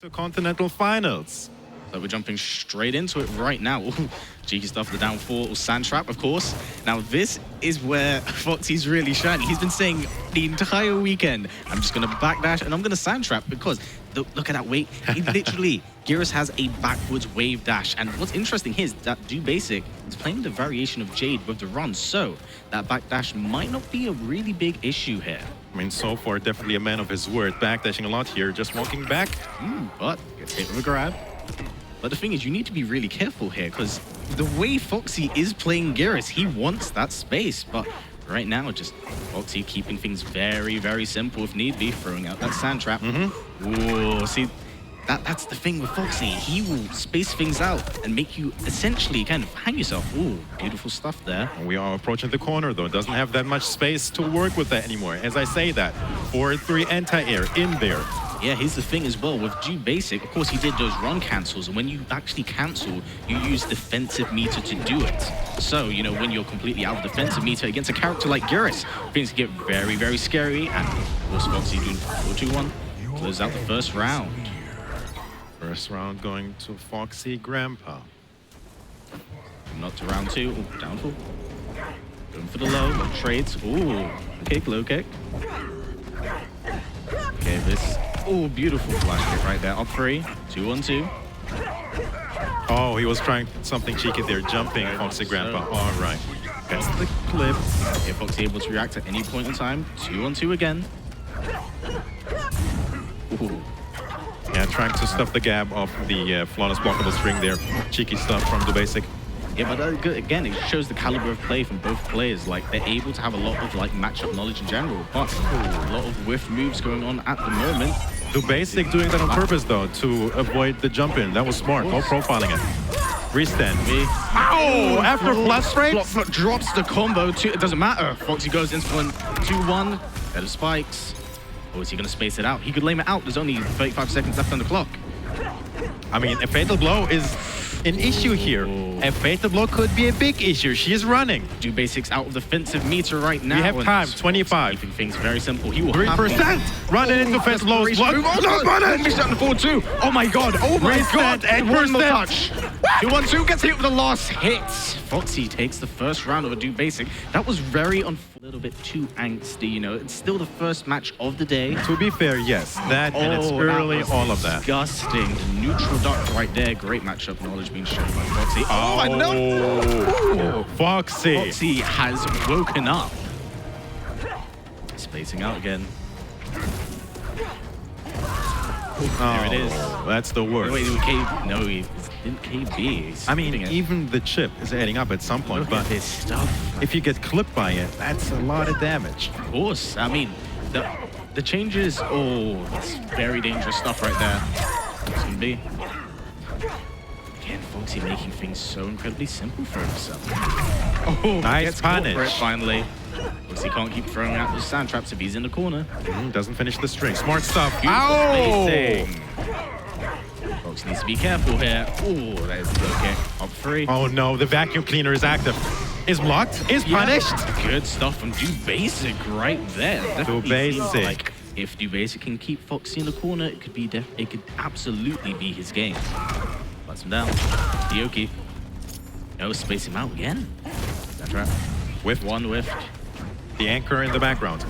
to Continental Finals. So we're jumping straight into it right now. Ooh, cheeky stuff, the down four, sand trap, of course. Now this is where Foxy's really shining. He's been saying the entire weekend, I'm just gonna backdash and I'm gonna sand trap because look at that weight. He literally, Geras has a backwards wave dash. And what's interesting here is that Dubasik is playing the variation of Jade with the run. So that backdash might not be a really big issue here. I mean, so far, definitely a man of his word. Backdashing a lot here, just walking back. But gets hit with a grab. But the thing is, you need to be really careful here because the way Foxy is playing Geras, he wants that space. But right now, just Foxy keeping things very, very simple if need be, throwing out that sand trap. Ooh, see, that's the thing with Foxy. He will space things out and make you essentially kind of hang yourself. Ooh, beautiful stuff there. And we are approaching the corner, though. Doesn't have that much space to work with that anymore. As I say that, 4-3 anti-air in there. Yeah, here's the thing as well with Dubasik. Of course, he did those run cancels, and when you actually cancel, you use defensive meter to do it. So, you know, when you're completely out of defensive meter against a character like Geras, things get very, very scary. And of course, Foxy doing 4-2-1, close out the first round. First round going to Foxy Grampa. Not to round two. Ooh, downfall. Going for the low. No trades. Ooh, kick, low kick. Okay, this. Oh, beautiful flash kick right there. Up three. 2-1-2. Oh, he was trying something cheeky there, jumping Foxy Grampa. All right. That's the clip. Yeah, Foxy able to react at any point in time. 2-1-2 again. Ooh. Yeah, trying to stuff the gap of the flawless blockable string there. Cheeky stuff from Dubasik. Yeah, but again, it shows the caliber of play from both players. Like, they're able to have a lot of like matchup knowledge in general, but a lot of whiff moves going on at the moment. Dubasik doing that on purpose, though, to avoid the jump in. That was smart. No profiling it. Restand. Ow! After flash straight? Drops the combo. It doesn't matter. Foxy goes into 1-2-1. Better spikes. Or is he going to space it out? He could lame it out. There's only 35 seconds left on the clock. I mean, a fatal blow is an issue here. A fatal blow could be a big issue. She is running. Dubasik's out of defensive meter right now. We have time, 25. Keeping things very simple. He will 3%. Running into fatal blows. Missed out on the 4-2. Oh my god. Oh my god. And one more touch. 2-1-2 gets hit with the last hit. Foxy takes the first round of a Dubasik. That was very a little bit too angsty, you know. It's still the first match of the day. To be fair, yes. That and it's early, all of that. Disgusting. The neutral duck right there. Great matchup knowledge being shown by Foxy. Oh, I know. Foxy. Foxy has woken up. Spacing out again. There it is. That's the worst. Wait, no, he didn't KB. I mean, even the chip is adding up at some point, Look but at this stuff. if you get clipped by it, that's a lot of damage. Of course. I mean, the changes. Oh, that's very dangerous stuff right there. It's gonna be. Again, Foxy making things so incredibly simple for himself. Oh, nice punish. For it finally. Foxy can't keep throwing out those sand traps if he's in the corner. Doesn't finish the string. Smart stuff. Ow! Foxy needs to be careful here. Oh, there's the low kick. Up three. Oh no, the vacuum cleaner is active. Is blocked. Is punished. Good stuff from Dubasik right there. Dubasik. Like, if Dubasik can keep Foxy in the corner, it could absolutely be his game. Lets him down. Yoki. No, space him out again. That trap. Whiff. One whiff. The anchor in the background.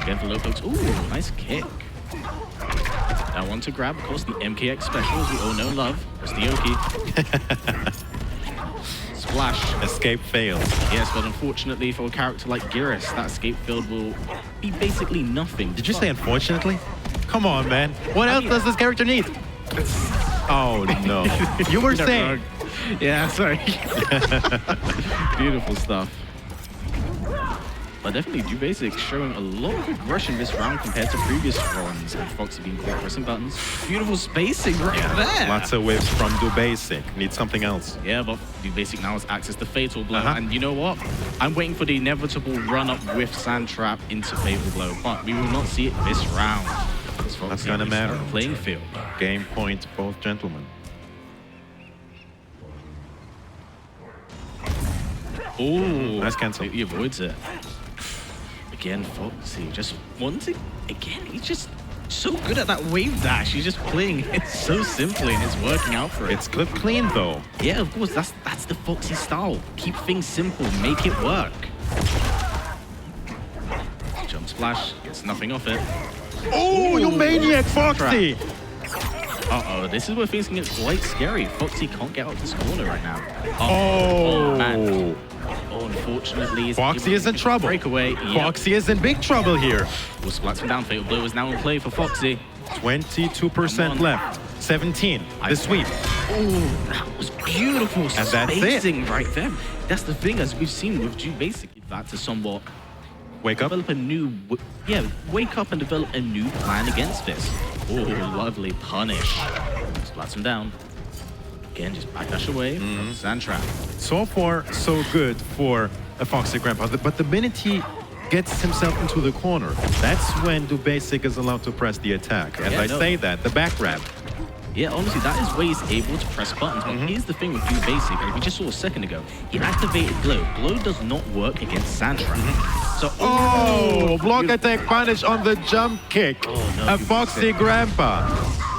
Again for low pokes. Ooh, nice kick. That one to grab, of course, the MKX special, as we all know and love. There's the Yoki. Splash. Escape failed. Yes, but unfortunately for a character like Geras, that escape field will be basically nothing. Did you say unfortunately? Come on, man. What else does this character need? Oh, no. You were saying. Yeah, sorry. Beautiful stuff. But definitely Dubasik showing a lot of aggression this round compared to previous runs, and Foxy being caught pressing buttons. Beautiful spacing right there. Lots of whiffs from Dubasik. Need something else. Yeah, but Dubasik now has access to Fatal Blow, and you know what? I'm waiting for the inevitable run-up with Sand Trap into Fatal Blow, but we will not see it this round. That's gonna matter. Playing field. Game point, both gentlemen. Oh, nice cancel. He avoids it. Again, Foxy just wanting. Again, he just so good at that wave dash. He's just playing it so simply and it's working out for it. It's clip clean though. Yeah, of course, that's the Foxy style. Keep things simple, make it work. Jump splash, gets nothing off it. Oh, you maniac, Foxy! Uh-oh, this is where things can get quite scary. Foxy can't get out of this corner right now. Oh, man. Oh, unfortunately, Foxy is in trouble. Breakaway. Foxy is in big trouble here. Will splats him down. Fatal Blow is now in play for Foxy. 22% left. 17. The sweep. Oh, that was beautiful and spacing right there. That's the thing, as we've seen with Dubasik, that to somewhat wake up. Develop a new, wake up and develop a new plan against this. Oh, lovely punish. Splats him down. Again, just backdash away from Sand Trap. So far, so good for a Foxy Grandpa. But the minute he gets himself into the corner, that's when Dubasik is allowed to press the attack. And I say that, the back grab. Yeah, honestly, that is where he's able to press buttons. But here's the thing with Dubasik, like we just saw a second ago, he activated Glow. Glow does not work against Sand Trap. So, block attack punish on the jump kick. Oh, no, a Foxy Grandpa.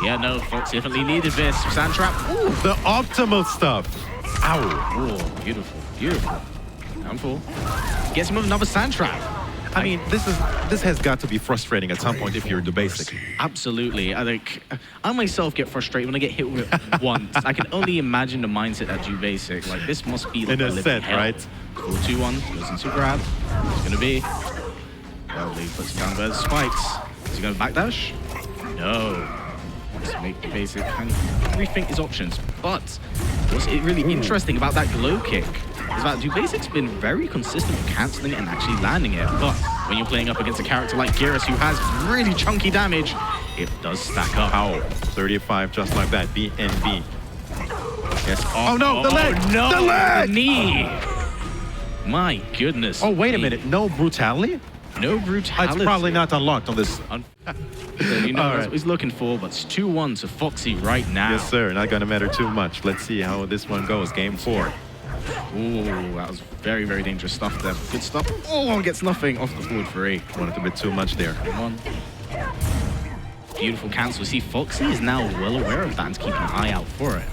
Yeah, no, Fox definitely needed this. Sand Trap. Ooh, the optimal stuff. Ow. Oh, beautiful, beautiful. Down 4. Gets him with another Sand Trap. I mean, this has got to be frustrating at some point if you're Dubasik. Absolutely. I think I myself get frustrated when I get hit with it once. I can only imagine the mindset at Dubasik. Like, this must be like in a set, hell. Right? 4-2-1, goes into grab. It's gonna be. Lovely, puts down those spikes. Is he gonna backdash? No. Let's make Dubasik kind of rethink his options. But what's really interesting about that glow kick is that Dubasik's been very consistent with cancelling it and actually landing it. But when you're playing up against a character like Geras, who has really chunky damage, it does stack up. Ow. 35 just like that. BNB. Yes. Oh no, the leg! No, the leg! The knee! My goodness. Oh, wait a minute. No brutality? No brutality. It's probably not unlocked on this. You know that's what he's looking for, but it's 2-1 to Foxy right now. Yes, sir. Not going to matter too much. Let's see how this one goes. Game 4. Ooh, that was very, very dangerous stuff there. Good stuff. Oh, gets nothing off the forward 3. Wanted a bit too much there. Come on. Beautiful cancel. See, Foxy is now well aware of that and keeping an eye out for it.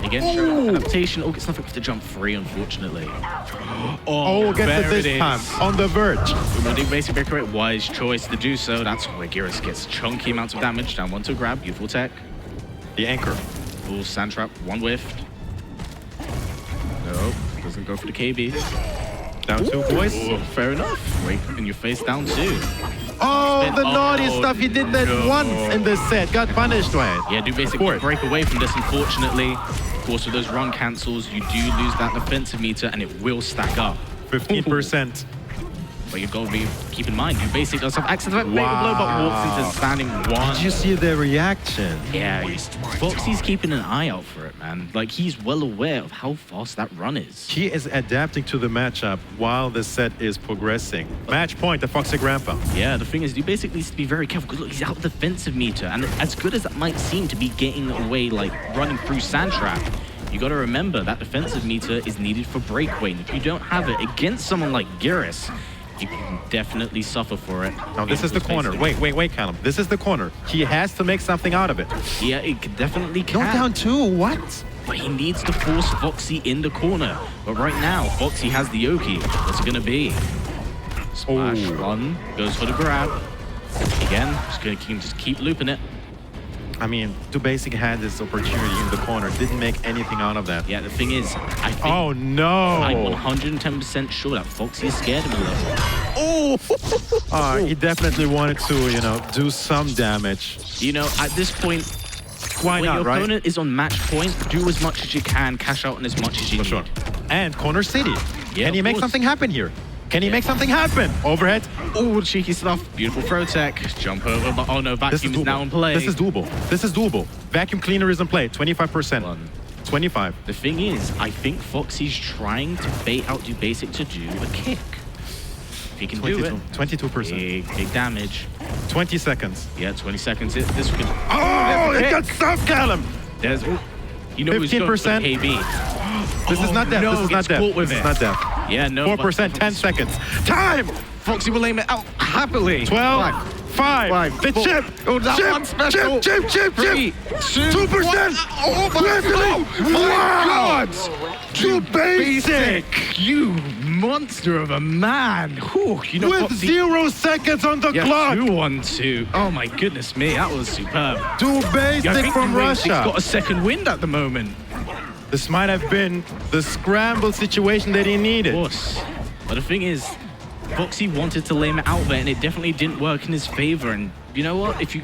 Again, sure, adaptation. Oh, gets nothing off the jump 3, unfortunately. Oh, gets it this time. On the verge. Basic breakaway, wise choice to do so. That's where Geras gets chunky amounts of damage. Down 1 to grab. Beautiful tech. The anchor. Full Sand Trap. 1 whiffed. No, doesn't go for the KB. Down 2, boys. Ooh, fair enough. Wait, in your face, down 2. Oh, the naughty stuff. He did that once in the set. Got punished by it. Yeah, do basically break away from this, unfortunately. Of course, with those run cancels, you do lose that defensive meter, and it will stack up. 15%. But you've got to keep in mind, you basically does have access to that Fatal Blow, but walks into standing 1. Did you see the reaction? Yeah, Foxy's keeping an eye out for it, man. Like, he's well aware of how fast that run is. He is adapting to the matchup while the set is progressing. Match point, the Foxy Grandpa. Yeah, the thing is, you basically need to be very careful, because look, he's out of defensive meter, and as good as that might seem to be getting away, like, running through Sand Trap, you got to remember that defensive meter is needed for breakaway. And if you don't have it against someone like Geras, you can definitely suffer for it. Now, this is the corner. Wait, Callum. This is the corner. He has to make something out of it. Yeah, it definitely can. Go down 2, what? But he needs to force Foxy in the corner. But right now, Foxy has the Yoki. What's it going to be? Splash, run, goes for the grab. Again, just going to just keep looping it. I mean, Dubasik had this opportunity in the corner, didn't make anything out of that. Yeah, the thing is, I think... Oh, no! I'm 110% sure that Foxy is scared of him a little. Oh! He definitely wanted to, you know, do some damage. You know, at this point, why not, when your right? opponent is on match point, do as much as you can, cash out on as much as you need. Sure. And Corner City. Yeah, can he make something happen here? Can he make something happen? Overhead. Oh, cheeky stuff. Beautiful throw tech. Jump over, but oh no, vacuum is now in play. This is doable. This is doable. Vacuum cleaner is in play. 25%. 25. The thing is, I think Foxy's trying to bait out Dubasik to do a kick. If he can 22, do it. 22%. Big damage. 20 seconds. Yeah, 20 seconds. This could... Oh, it got stuff, Callum. There's... You know 15%. KB. This is not death. No, this is not death. This is not death. Yeah, no. 4%, 10 seconds. Time! Foxy will aim it out happily. 12, 5. The four. chip. Oh, that chip, one special. Chip. 3, 2, 2%. Oh my God! Dubasik. You monster of a man. Whew, you know With what? 0 seconds on the clock. 2-1-2. Oh my goodness me, that was superb. Dubasik from He's Russia. got a second wind at the moment. This might have been the scramble situation that he needed. Of course. But the thing is, Foxy wanted to lay him out there, and it definitely didn't work in his favor. And you know what? If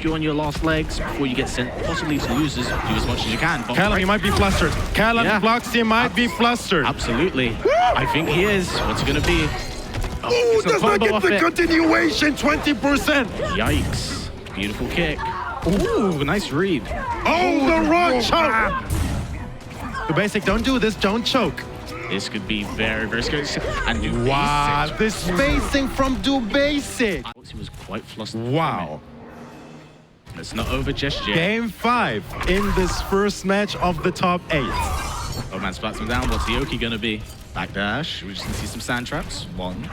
you're on your last legs before you get sent possibly to losers, do as much as you can. But Callum, you might be flustered. Callum Foxy might be flustered. Absolutely. I think he is. What's it going to be? Oh, does not get the continuation, 20%. Yikes. Beautiful kick. Ooh, nice read. Oh, the raw choke. Dubasik, don't do this, don't choke. This could be very, very scary. And Dubasik. Wow, the spacing from Dubasik. He was quite flustered. Wow. It's not over just yet. Game 5 in this first match of the top 8. Oh man, splats him down. What's the Oki gonna be? Backdash. We just can see some sand traps. 1.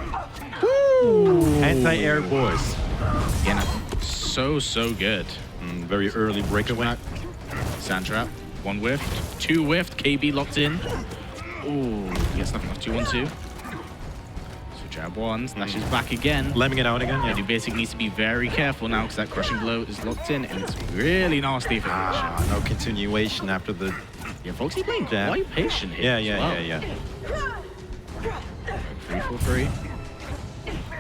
Woo! Anti-air boys. Yeah, so good. Very early breakaway. Sand trap. 1 whiffed. 2 whiffed. KB locked in. Ooh, gets nothing off. 2-1-2. So jab 1. Slashes back again. Lemming it out again, yeah. Dubasik needs to be very careful now because that crushing blow is locked in and it's really nasty for him. No continuation after the... Yeah, Foxy playing quite patient here. Yeah. 3-4-3.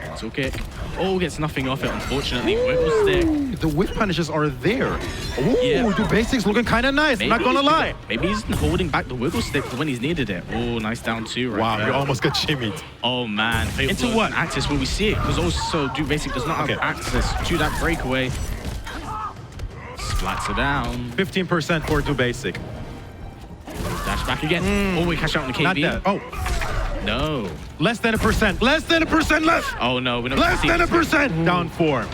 Cancel kick. Oh, gets nothing off it, unfortunately. Wiggle stick. The whip punishes are there. Ooh, Yeah. Dubasik's looking kind of nice, I'm not gonna lie. Maybe he's holding back the wiggle stick for when he's needed it. Oh, nice down 2 right Wow, there. you almost got shimmied. Oh man. Fatal Into blows what? and access will we see it? Because also Dubasik does not have access to that breakaway. Splats her down. 15% for Dubasik. Dash back again. Oh, we cash out on the KB. Not that. Oh, No. less than 1%. Less than 1% left. Oh no, we're not Less gonna than see 1%. Down 4.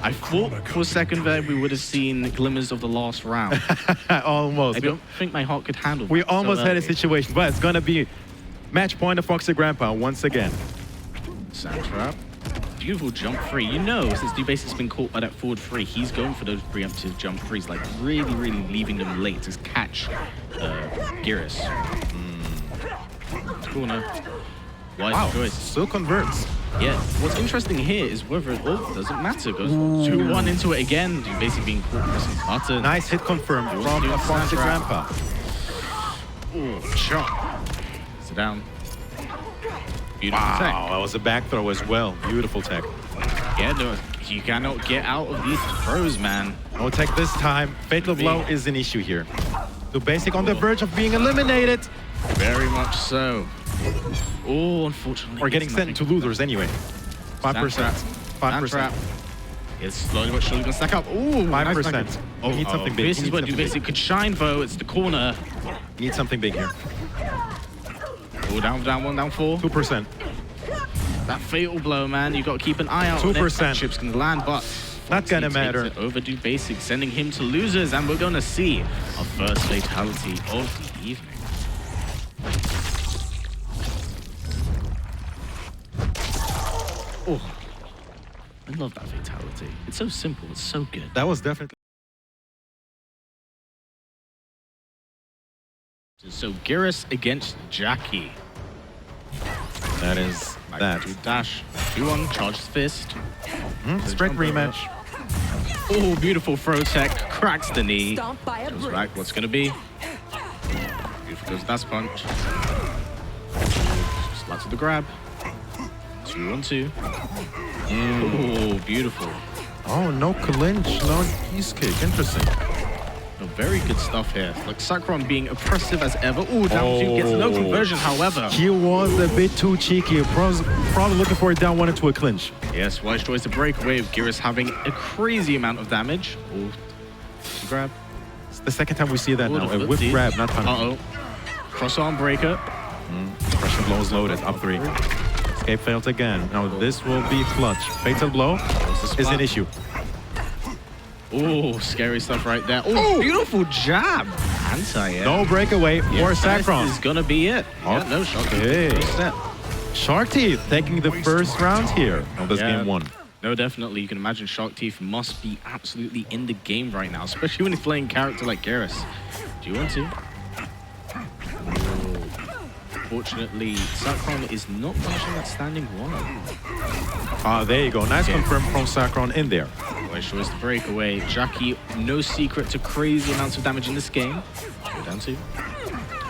I thought for a second there we would have seen glimmers of the last round. Almost. I don't think my heart could handle We that almost so had a early. situation, but it's gonna be match point of Foxy Grampa once again. Sand trap. Beautiful jump free. You know, since Dubasik's been caught by that forward free, he's going for those preemptive jump frees, like really leaving them late to catch Geras. Corner. Wise choice. Still converts. Yeah. What's interesting here is whether it doesn't matter. Goes 2-1 into it again. Dubasik's being caught pressing button. Nice hit confirmed from Foxy Grampa. Ooh, chop. Sit down. Beautiful tech. Wow, that was a back throw as well. Beautiful tech. Yeah, no, you cannot get out of these throws, man. No tech this time. Fatal blow is an issue here. Dubasik on the verge of being eliminated. Very much so. Oh, unfortunately. Or getting sent into losers anyway. 5%. 5%. It's slowly but surely gonna stack up. Ooh, 5%. Oh, He needs something big. This He is needs where something Dubasik big. could shine, though. It's the corner. Need something big here. Oh, down 1, down 4. 2%. That fatal blow, man. You got to keep an eye out. 2%. That chip's gonna land, but Not gonna Foxy matter. takes it over Dubasik, sending him to losers, and we're gonna see our first fatality of the evening. Oh, I love that fatality. It's so simple. It's so good. That was definitely... So Geras against Jacqui. That is that. Dash. 2-1. Charges fist. Straight rematch. Oh, beautiful throw tech. Cracks the knee. Stomped by a Goes brick. back. What's gonna be? Beautiful goes dash punch. Slats with the grab. 2-1-2. Oh, beautiful. Oh, no clinch, no piece kick. Interesting. No, very good stuff here. Like Sakr0n being oppressive as ever. Oh, down 2 gets no conversion, however. He was a bit too cheeky. Probably looking for a down 1 into a clinch. Yes, wise choice to break away with Geras having a crazy amount of damage. Oh, grab. It's the second time we see that Oh, now. the A whip footsie. grab, not punish. Uh-oh. Cross arm breaker. Pressure blow is loaded. Up 3. Escape failed again. Now this will be clutch. Fatal blow is an issue. Oh, scary stuff right there. Oh, beautiful jab. Anti-air. No breakaway for Sakr0n. This is gonna be it. Yeah, no shot. Okay. No step. Shark Teeth taking the first round here of this game 1. No, definitely. You can imagine Shark Teeth must be absolutely in the game right now, especially when he's playing a character like Geras. Do you want to? Unfortunately, Sakr0n is not punishing that standing one. There you go. Nice confirm from Sakr0n in there. Always choice to break away. Jacqui, no secret to crazy amounts of damage in this game. Go down 2.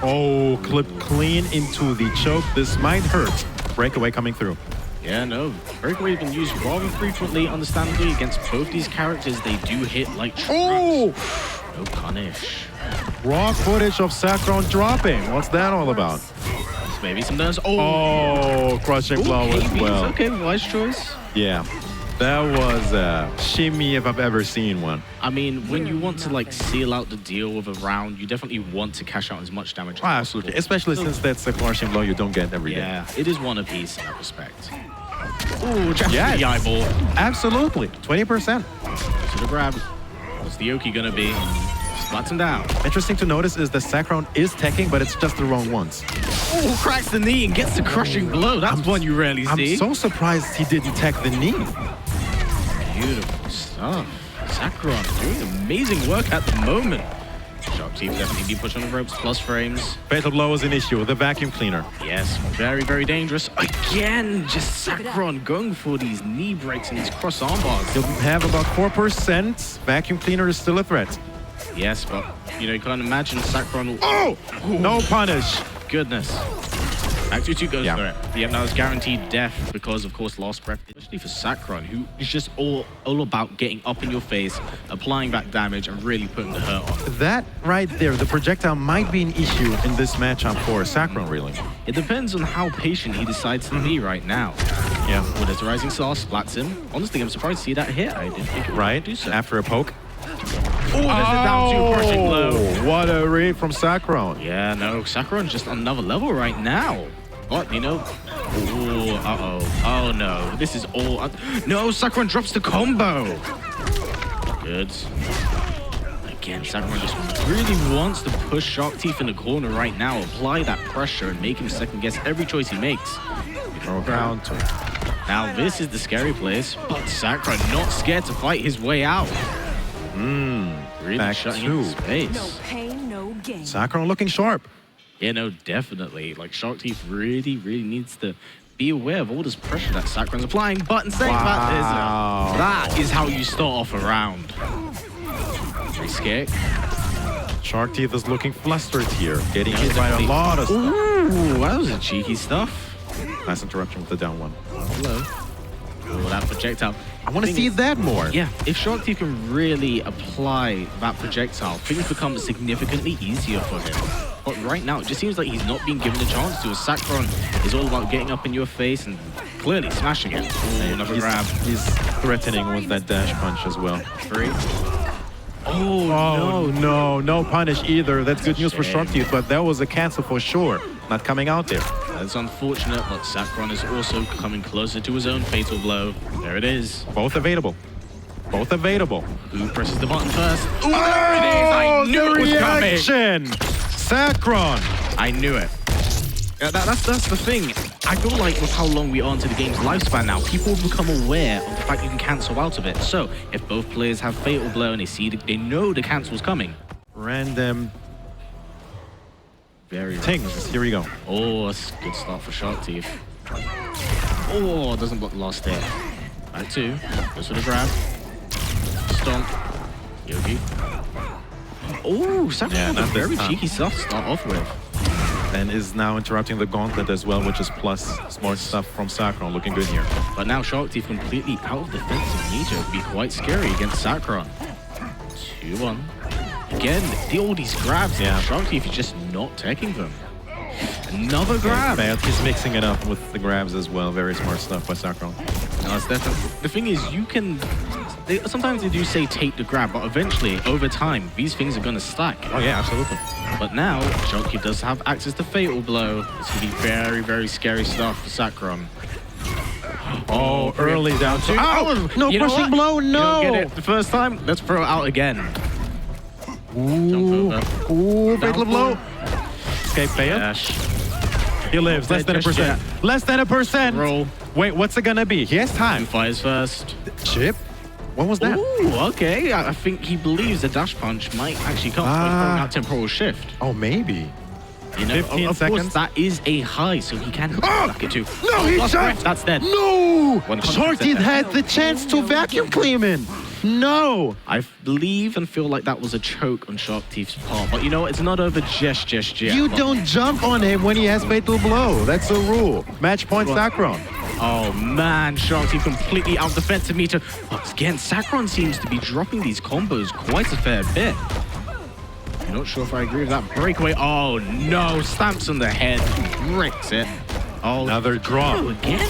Oh, clipped clean into the choke. This might hurt. Breakaway coming through. Yeah, no. Breakaway has been used rather frequently, understandably, against both these characters. They do hit like trucks. Oh! No punish. Raw footage of Sakr0n dropping. What's that all about? Maybe some nerves. Oh, crushing blow as well. Okay, wise choice. Yeah, that was a shimmy if I've ever seen one. I mean, when you want to like seal out the deal with a round, you definitely want to cash out as much damage as Absolutely, especially since that's a crushing blow you don't get every day. Yeah, it is one apiece in that respect. Ooh, just the eyeball. Absolutely, 20%. To the grab. What's the Yoki gonna be? Splats him down. Interesting to notice is that Sakr0n is teching, but it's just the wrong ones. Oh, cracks the knee and gets the crushing blow. That's one you rarely see. I'm so surprised he didn't tech the knee. Beautiful stuff. Sakr0n doing amazing work at the moment. Shark Teeth definitely be pushed on the ropes, plus frames. Fatal blow is an issue, the vacuum cleaner. Yes, very, very dangerous. Again, just Sakr0n going for these knee breaks and these cross arm bars. He'll have about 4%. Vacuum cleaner is still a threat. Yes, but, you know, you can't imagine Sakr0n will... Oh! No punish. Goodness. Back 2-2 goes for it. Yep, now it's guaranteed death because, of course, last breath. Especially for Sakr0n, who is just all about getting up in your face, applying back damage, and really putting the hurt on. That right there, the projectile might be an issue in this matchup for Sakr0n, really. It depends on how patient he decides to be right now. Yeah. With his Rising Star splats him. Honestly, I'm surprised to see that hit. I didn't think it would do so. After a poke. Oh, there's a down 2 crushing blow. What a read from Sakr0n. Yeah, no, Sakr0n's just on another level right now. But, you know, ooh, uh-oh. Oh, no. This is all... no, Sakr0n drops the combo. Good. Again, Sakr0n just really wants to push Shark Teeth in the corner right now, apply that pressure, and make him second-guess every choice he makes. Round 2. Now, this is the scary place, but Sakr0n not scared to fight his way out. Really Back shutting 2. in space. No pain, no gain. Sakr0n looking sharp. Yeah, no, definitely. Like, Shark Teeth really, really needs to be aware of all this pressure that Sakr0n's applying. But in saying that is how you start off a round. Nice kick. Shark Teeth is looking flustered here, getting hit by a lot of stuff. Ooh, that was a cheeky stuff. Nice interruption with the down 1. Hello. Oh, that projectile. I want to see that more. Yeah, if Shark Teeth can really apply that projectile, things become significantly easier for him. But right now, it just seems like he's not being given a chance to. As Sakr0n is all about getting up in your face and clearly smashing it. Ooh, another grab. He's threatening with that dash punch as well. 3. Oh, no punish either. That's good news for Shark Teeth, but that was a cancel for sure. Not coming out there. That's unfortunate, but Sakr0n is also coming closer to his own fatal blow. There it is. Both available. Both available. Who presses the button first? Ooh, there it is! I knew it was coming! Sakr0n! I knew it. That's the thing. I feel like with how long we are into the game's lifespan now, people become aware of the fact you can cancel out of it. So if both players have fatal blow and they know the cancel's coming. Random Very things. Here we go. Oh, that's a good start for Shark Teeth. Oh, doesn't block the last hit. Back 2. Goes for the grab. Stomp. Yogi. Oh, Sakr0n a very cheeky stuff to start off with. And is now interrupting the gauntlet as well, which is plus smart stuff from Sakr0n. Looking good here. But now Shark Teeth completely out of defensive meter. It would be quite scary against Sakr0n. 2-1. Again, all these grabs. Yeah. Shark Teeth is just not taking them. Another grab. He's mixing it up with the grabs as well. Very smart stuff by Sakr0n. No, it's definitely... The thing is, you can... sometimes they do say take the grab, but eventually, over time, these things are going to stack. Oh, yeah, absolutely. But now, Jacqui does have access to Fatal Blow. It's going to be very, very scary stuff for Sakr0n. Oh, early down 2. Oh! No crushing blow, no! You don't get it the first time, let's throw it out again. Ooh, fatal blow. Escape failed. Dash. He lives, less than a percent. Less than a percent. Roll. Wait, what's it gonna be? He has time. Fires first. Chip? What was that? Ooh, okay. I think he believes the dash punch might actually come from that temporal shift. Oh, maybe. You know, 15 of seconds. course, that is a high, so he can back it too. No, he lost shot. breath, that's dead. No! 100% Shark Teeth dead. had the chance to vacuum clean him. No! I believe and feel like that was a choke on Shark Teeth's part, but you know what? It's not over just yet. You don't jump on him when he has fatal blow. That's a rule. Match point, Sakr0n. Oh man, Shark Teeth completely out defensive meter. But again, Sakr0n seems to be dropping these combos quite a fair bit. I'm not sure if I agree with that breakaway. Oh no, stamps on the head, breaks it. Oh, Another drop. Oh, again.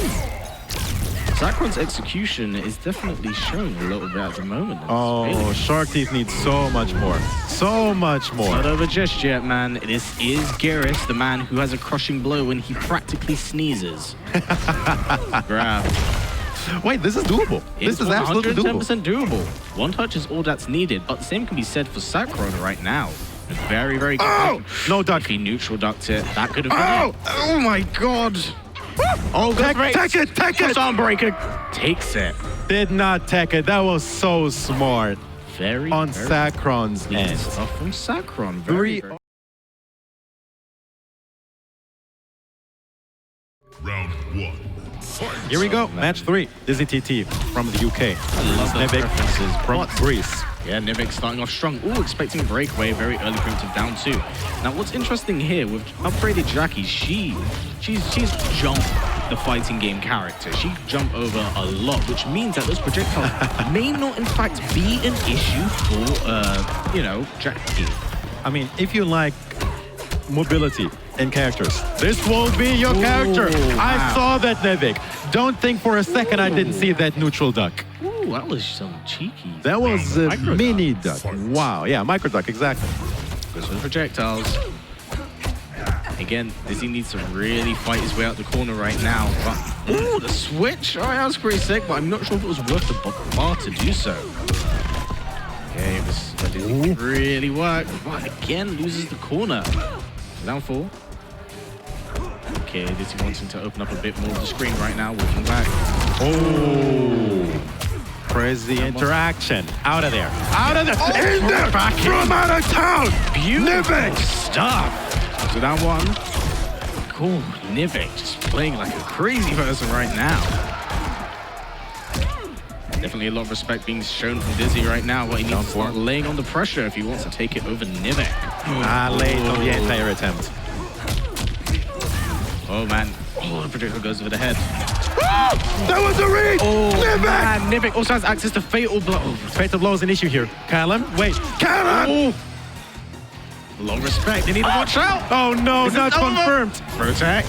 Sakr0n's execution is definitely showing a little bit at the moment. Oh, Shark Teeth needs so much more. So much more. Not over just yet, man. This is Geras, the man who has a crushing blow when he practically sneezes. Grab. Wait, this is doable. This is absolutely doable. 110% doable. One touch is all that's needed, but the same can be said for Sakr0n right now. Very, very good. Oh! No duck. If he neutral ducked it, that could have been it. Oh my god. Oh, take it, take it! Arm breaker takes it. Did not take it. That was so smart. Very on Sakr0n's end. Stuff from Sakr0n. Very. Round 1. Fight. Here we go. Match 3. DizzyTT from the UK. I love those Nivek references. from Greece. Yeah, Nivek starting off strong. Ooh, expecting breakaway, very early primitive down two. Now, what's interesting here with upgraded Jacqui, she's jumped the fighting game character. She jumped over a lot, which means that those projectiles may not, in fact, be an issue for, you know, Jacqui. I mean, if you like mobility in characters, this will be your character. I saw that, Nivek. Don't think for a second I didn't see that neutral duck. Ooh, that was some cheeky. That was a Micro mini duck. Wow, yeah, micro duck, exactly. Goes for the projectiles. Again, Dizzy needs to really fight his way out the corner right now. But, ooh, the switch. All right, that was pretty sick, but I'm not sure if it was worth the bar to do so. Okay, this didn't really work. But again, loses the corner. Down four. Okay, Dizzy wants him to open up a bit more of the screen right now, walking back. Oh, crazy interaction. Out of there. Out of there. In there! Back From out of town! Beautiful Nivek! stuff. So down one. Cool, Nivek just playing like a crazy person right now. Definitely a lot of respect being shown from Dizzy right now. What he needs to start laying on the pressure if he wants to take it over Nivek. Late on the entire attempt. Oh man, oh, the projectile goes over the head. That was a read! Oh Nivek! man, Nivek also has access to fatal blow. Fatal blow is an issue here. Callum, wait. Callum! A lot of respect, they need to watch out. Oh no, not confirmed. Protect.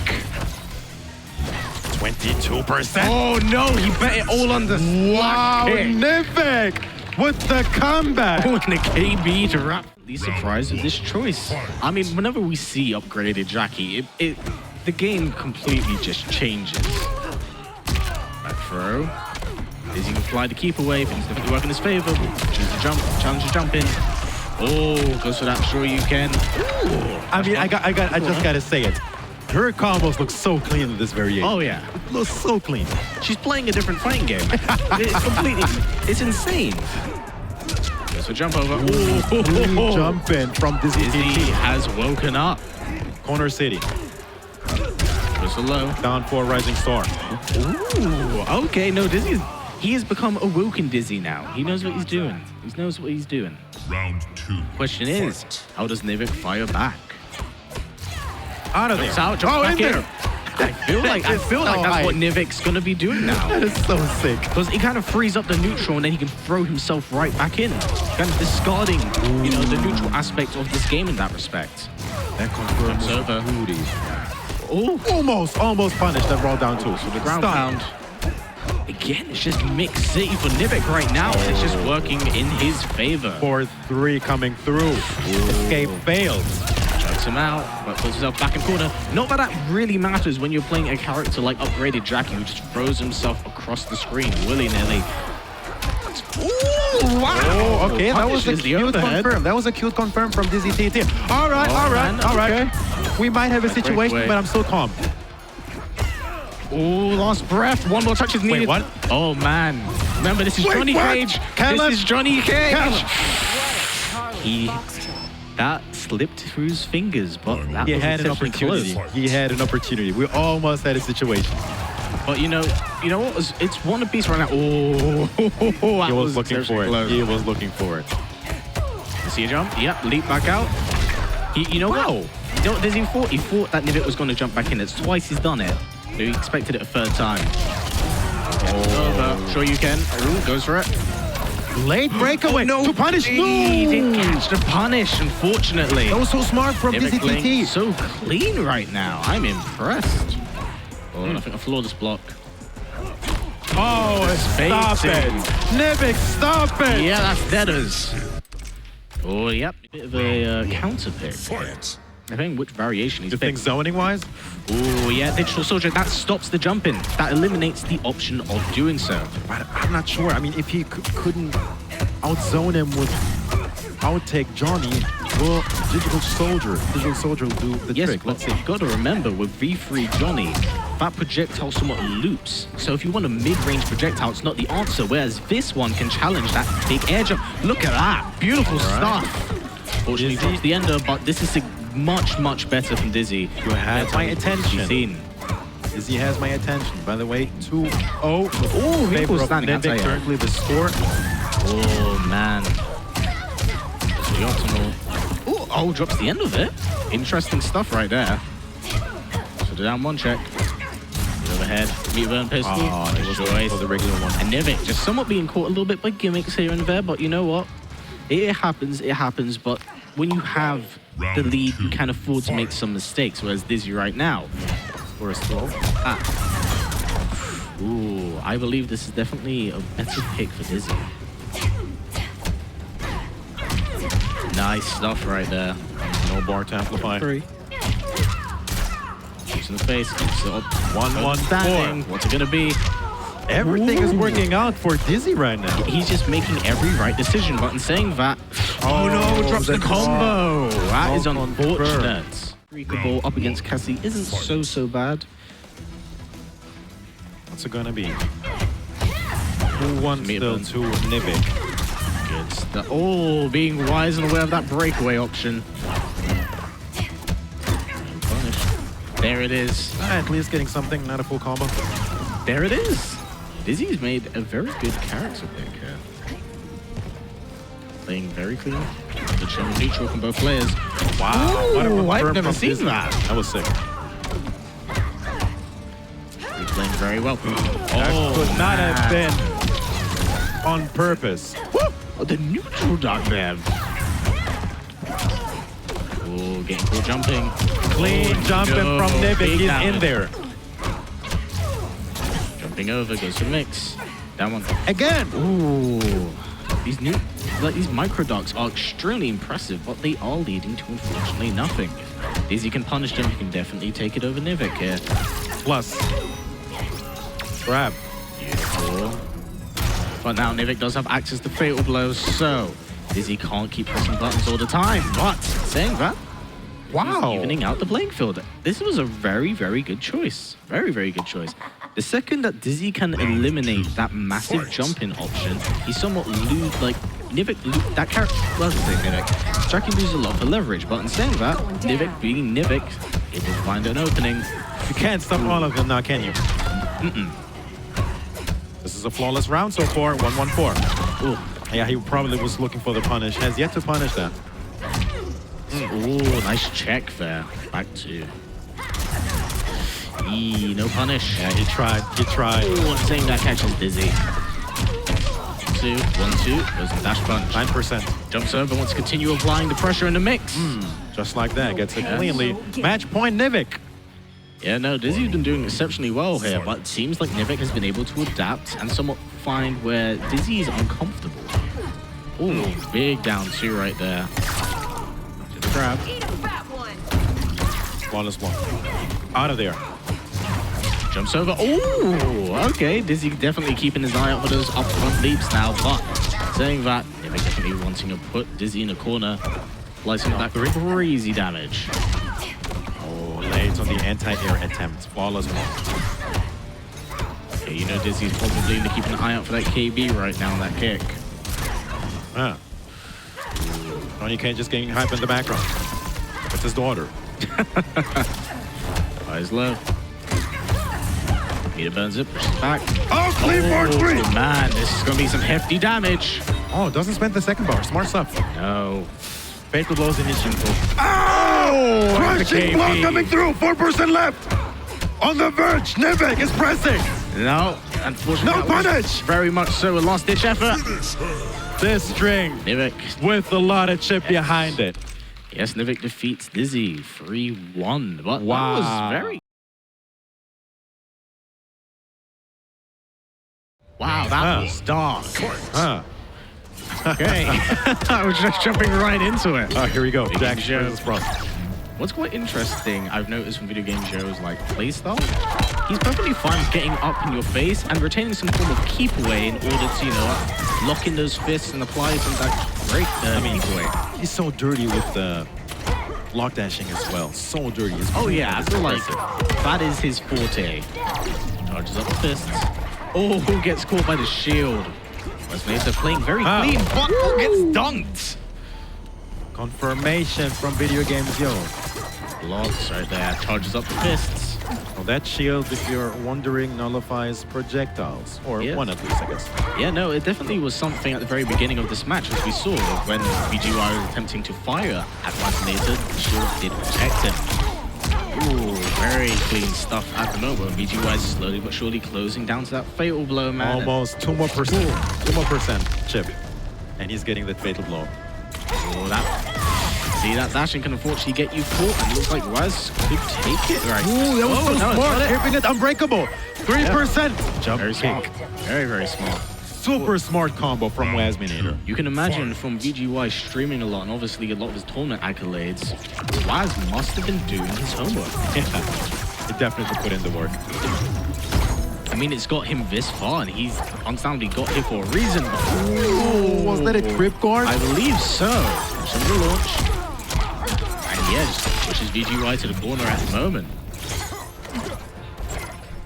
22%. Oh no, he bet it all on the Wow, slack kick. Nivek with the comeback. Oh, and the KB to wrap. He's surprised with this choice. I mean, whenever we see upgraded Jacqui, the game completely just changes. Back throw. Dizzy can fly the keep away, things definitely work in his favor. Choose to jump, challenge to jump in. Oh, goes for that, sure you can. Ooh. I mean, I just gotta say it. Her combos look so clean in this variation. Oh yeah. It looks so clean. She's playing a different fighting game. It's completely, it's insane. Goes for jump over. Ooh. Jump in from Dizzy DizzyTT. has woken up. Corner City. Goes for low. Down for Rising Storm. Ooh, okay, no, he has become a woken Dizzy now. He knows what he's doing. He knows what he's doing. Round 2. Question is, how does Nivek fire back? Out of there. Out, oh, in there. I feel like that's what Nivek's gonna be doing now. That is so sick. Because he kind of frees up the neutral and then he can throw himself right back in. Kind of discarding, you know, the neutral aspect of this game in that respect. That confirms over. booty. Oh, Almost punished that roll down too. so the ground pound. Again, it's just mixed city for Nivek right now. It's just working in his favor. 4-3 coming through. Escape failed. Chokes him out, but puts himself back in corner. Not that that really matters when you're playing a character like upgraded Jacqui, who just throws himself across the screen willy-nilly. Ooh, wow! Oh, okay, that was a Punishes the cute overhead. confirm. That was a cute confirm from DizzyTT. All right, Oh, all right, man, all right. okay. We might have a situation, breakaway. but I'm still calm. Oh, last breath. One more touch is needed. Wait, what? Oh, man. Remember, this is Wait, Johnny what? Cage. Caleb? This is Johnny Cage. Caleb. That slipped through his fingers, but that He was had an exceptionally opportunity. close. He had an opportunity. We almost had a situation. But you know what? It's one apiece right now. Oh, He was looking for it. Close. He was looking for it. See a jump? Yep, leap back out. You know what? You know what Dizzy thought? He thought that Nivek was going to jump back in. It's twice he's done it. But he expected it a third time. Sure you can. Ooh, goes for it. Late breakaway. No, to punish. He No. didn't catch the punish, unfortunately. That was so smart from Nivek playing DizzyTT. so clean right now. I'm impressed. Oh, I think a flawless block. Oh, stop Baiting. it. Nivek, stop it. Yeah, that's deaders. Oh, yep. Bit of a counter pick. Fight. I think which variation he's You think picked. zoning wise? Oh, yeah, Digital Soldier, that stops the jumping. That eliminates the option of doing so. But I'm not sure. I mean, if he couldn't outzone him with outtake Johnny, well, Digital Soldier will do the Yes, trick. but Let's see. you got to remember with V3 Johnny, that projectile somewhat loops. So if you want a mid-range projectile, it's not the answer. Whereas this one can challenge that big air jump. Look at that, beautiful stuff. Fortunately, Dizzy. drops the ender, but this is much better from Dizzy. You had my attention. Seen. Dizzy has my attention. By the way, 2-0. Oh, he Favor was of standing Nivek, outside. currently the score. Oh, man. The optimal. Oh, drops the end of it. Interesting stuff right there. So the down one check. Overhead. Meat burn pistol. Oh, it was choice. the regular one. And Nivek just somewhat being caught a little bit by gimmicks here and there, but you know what? It happens, but when you have the lead, you can afford to make some mistakes, whereas Dizzy right now. For a slow. Ooh, I believe this is definitely a better pick for Dizzy. Nice stuff right there. No bar to amplify. 3. Shoots in the face. So 1-1-4. standing. What's it gonna be? Everything is working out for Dizzy right now. He's just making every right decision, but in saying that, oh no, drops the that's combo. That is No unfortunate. Ball up against Cassie isn't so bad. What's it gonna be? Who wants Meat still burn. to Nivek? Good stuff. Oh, being wise and aware of that breakaway option. Punish. There it is. At least getting something, not a full combo. There it is. Dizzy's made a very good character pick here. Playing very clean. Good showing neutral from both players. Wow, what a Ooh, I've confirm never from seen Dizzy. that. That was sick. He's playing very well. That could not have been on purpose. Oh, the neutral dog there. Oh, getting cool jumping. Clean jumping go. from Nivek. Big He's damage. in there. Jumping over, goes for mix. That one. Again. Ooh. These micro dogs are extremely impressive, but they are leading to unfortunately nothing. Dizzy can punish them, you can definitely take it over Nivek here. Plus. Grab. Beautiful. But now Nivek does have access to fatal blows, so Dizzy can't keep pressing buttons all the time. But saying that, he's evening out the playing field. This was a very good choice. Very good choice. The second that Dizzy can eliminate that massive jump-in option, he somewhat lose, like, Nivek, that character, well, I was gonna say Nivek. Jacqui loses a lot for leverage, but in saying that, Nivek being Nivek, able to find an opening. You can't stop all of them now, can you? This is a flawless round so far, 1-1-4. Ooh. Yeah, he probably was looking for the punish. Has yet to punish that. Ooh, nice check there. Back to. No punish. Yeah, he tried. Ooh, saying that catches Dizzy. 2, 1-2, goes in dash punch. 9%. Jumps over, wants to continue applying the pressure in the mix. Just like that, gets it Yes. cleanly. Match point, Nivek. Yeah, no, Dizzy's been doing exceptionally well here, but it seems like Nivek has been able to adapt and somewhat find where Dizzy is uncomfortable. Ooh, big down 2 right there. To the grab. Flawless one. Out of there. Jumps over. Ooh, okay. Dizzy definitely keeping his eye out for those upfront leaps now, but saying that, Nivek definitely wanting to put Dizzy in a corner, slicing that crazy damage. Oh, late on the anti-air attempt. Flawless one. Yeah, you know Dizzy's probably keeping an eye out for that KB right now, that kick. Ronnie Kane just getting hype in the background. It's his daughter. Eyes low. Meter burns it, pushes back. Oh, clean for three. Man, this is going to be some hefty damage. Oh, doesn't spend the second bar. Smart stuff. No. Fatal blows in his info. Oh! Crushing blow KB. coming through. 4% left. On the verge. Nivek is pressing. No, unfortunately, No that was punish. very much so a last-ditch effort. This string Nivek. with a lot of chip behind it. Yes, Nivek defeats Dizzy 3-1. But Wow. that was very... Wow, that was dark. Okay. I was just jumping right into it. Oh, here we go. VideoGamezYo. Jack versus Frost. What's quite interesting, I've noticed from VideoGamezYo's like playstyle, he's perfectly fine with getting up in your face and retaining some form of keep away in order to, you know, lock in those fists and apply some that great keep away. He's so dirty with the block dashing as well. So dirty. Oh yeah, I feel like that is his forte. Charges up the fists. Oh, gets caught by the shield. Wazminator playing very clean, but gets dunked. Confirmation from VideoGamezYo. Blocks right there, charges up the fists. Well, that shield, if you're wondering, nullifies projectiles. Or Yeah. one at least, I guess. Yeah, no, it definitely was something at the very beginning of this match, as we saw when VGY was attempting to fire at Wazminator, the shield did protect him. Ooh, very clean stuff at the moment. VGY is slowly but surely closing down to that fatal blow, man. Almost 2 more percent chip. And he's getting that fatal blow. Oh, that dashing can unfortunately get you caught, and it looks like Waz could take it right. Ooh, that was so no, smart. Keeping it unbreakable. 3%. Jump Very kick. smart. Very, very smart. Super smart combo from Wazminator. You can imagine from VGY streaming a lot, and obviously a lot of his tournament accolades, Waz must have been doing his homework. Yeah. It definitely put in the work. I mean, it's got him this far, and he's unsoundly got here for a reason. Ooh, was that a grip guard? I believe so. Some the launch. And yeah, just pushes VGY to the corner at the moment.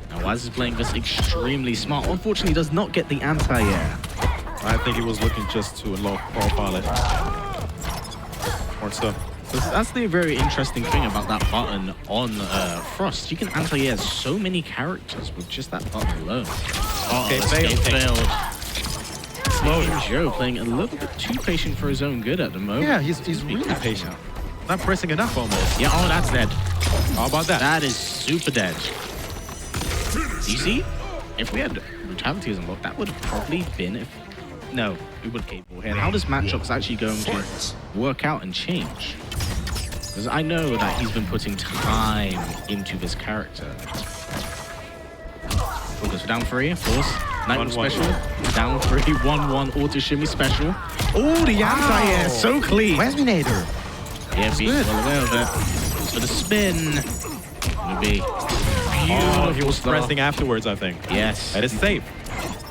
Now, Waz is playing this extremely smart. Unfortunately, does not get the anti-air. I think he was looking just to low profile it. Smart stuff. That's the very interesting thing about that button on Frost. You can anti-air so many characters with just that button alone. Okay, failed. Joe playing a little bit too patient for his own good at the moment. Yeah, he's really patient. Not pressing enough almost. Yeah, oh, that's dead. How about that? That is super dead. You see? If we had brutalities unlocked, that would have probably been no, we would have capable here. How this matchup is actually going to work out and change? Because I know that he's been putting time into this character. Goes for down 3, of course. Nightwolf special. Down 3, 1-1 auto shimmy special. Oh, the anti-air, so clean. Wazminator. Yeah, being well aware of it. Goes for the spin. Gonna be beautiful. He was stuff. pressing afterwards, I think. Yes. That is safe.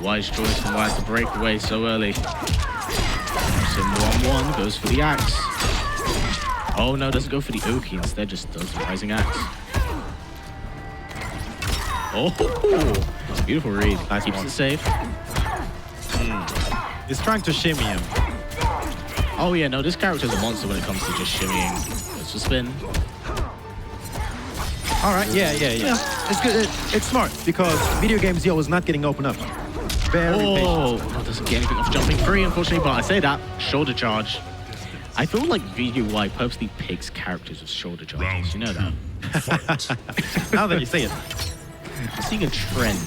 Wise choice from Wise to break away so early. Sim 1-1, goes for the axe. Oh no, doesn't go for the Oki, instead just does the rising axe. Oh, beautiful read. Nice Keeps one. it safe. He's trying to shimmy him. Oh yeah, no, this character's a monster when it comes to just shimmying. Goes for spin. All right, yeah. It's good. It's smart because VideoGamezYo is not getting open up. Very patient. Oh, doesn't get anything off jumping free, unfortunately, but I say that. Shoulder charge. I feel like VideoGamezYo purposely picks characters with shoulder charges. You know that? Now that you say it. I'm seeing a trend.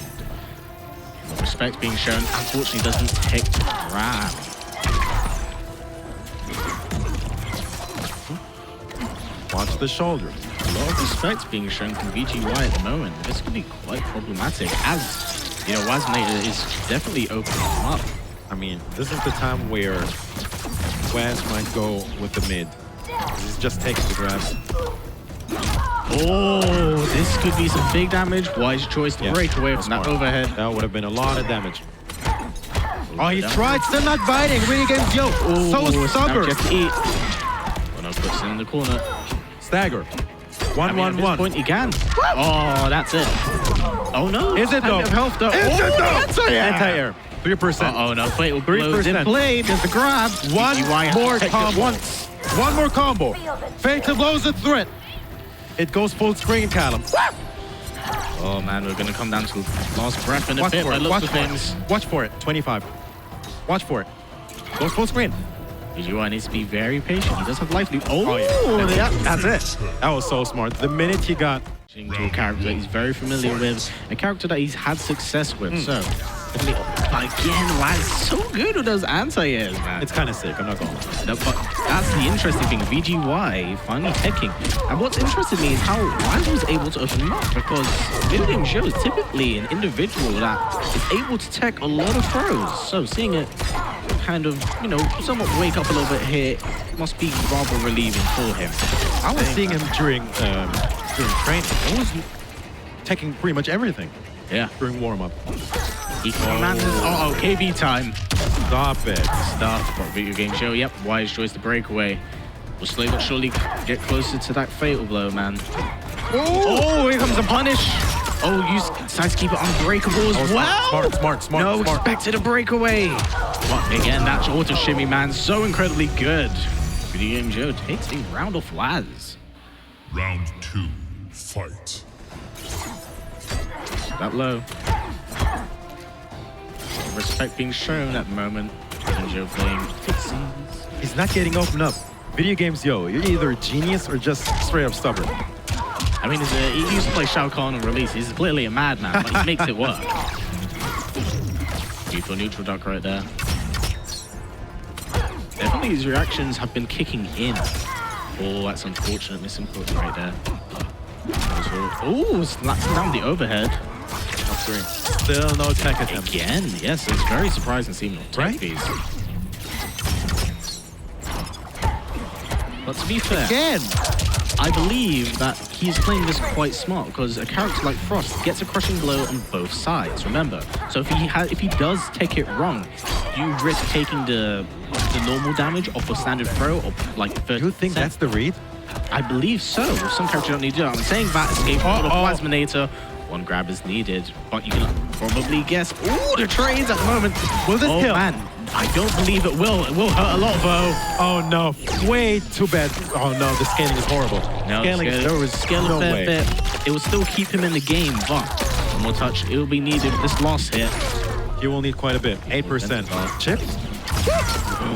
Of respect being shown, unfortunately doesn't take the grab. Watch the shoulder. A lot of respect being shown from VGY at the moment. This could be quite problematic, as you know, Wazminator is definitely opening him up. I mean, this is the time where Waz might go with the mid. He's just taking the grabs. Oh, this could be some big damage. Wise choice to break away from that overhead. That would have been a lot of damage. Oh, he tried, still not biting. VideoGamezYo. So stubborn. Now just eat. Well, no, puts it in the corner. Stagger. I mean, at this 1-1-1. point, he can. Oh, that's it. Oh, no. Is it though? Health, though. Is it though? Anti-air. 3%. Oh, no. Fatal blows 3%. in play. There's the grab. One VGY has more to take combo. this One more combo. Fatal blows the threat. It goes full screen, Callum. Oh, man. We're going to come down to last breath in a Watch bit for by it. looks Watch of for things. it. Watch for it. 25. Watch for it. Goes full screen. VGY needs to be very patient. He does have life lead. Oh, yeah. That's it. That was so smart. The minute he got... to a character that he's very familiar with, a character that he's had success with. So, definitely, but again, Waz so good with those anti-airs, man. It's kind of sick, I'm not going to lie. No, but that's the interesting thing. VGY finally teching. And what's interested me is how Waz was able to open him up, because VideoGamezYo is typically an individual that is able to tech a lot of throws. So seeing it kind of, you know, somewhat wake up a little bit here must be rather relieving for him. I was seeing him during training. He was taking pretty much everything. Yeah. During warm-up. He commands his... Uh-oh, KB time. Stop it. Stuff. But VideoGamezYo, yep, Wise choice the breakaway. Will slowly but surely get closer to that fatal blow, man. Oh, here comes the punish. Oh, use decides to keep it unbreakable as well. Smart. No, expected a breakaway. But again, that auto shimmy, man, so incredibly good. VideoGamezYo takes a round off Waz. Round 2, fight. That low. Respect being shown at the moment. VideoGamezYo playing fixies. He's not getting opened up. VideoGamezYo, you're either a genius or just straight up stubborn. I mean, he used to play Sakr0n on release. He's clearly a madman, but he makes it work. Beautiful neutral duck right there. Definitely his reactions have been kicking in. Oh, that's unfortunate misinput right there. Oh, slaps him down the overhead. Still no tech attempt. Again, yes, it's very surprising seeing no tech Right? piece. But to be fair, Again! I believe that he's playing this quite smart, because a character like Frost gets a crushing blow on both sides, remember? So if he does take it wrong, you risk taking the normal damage off a standard throw or like 30%. You think that's the read? I believe so. With some characters don't need to do it. I'm saying that escape out of Wazminator. One grab is needed, but you can probably guess. Ooh, the trades at the moment. Will this kill? Man, I don't believe it will. It will hurt a lot, though. Oh no, way too bad. Oh no, the scaling is horrible. No, there was scale no a fair way. bit. It will still keep him in the game, but one more touch, it will be needed. This last hit. You will need quite a bit. 8%. Chipped?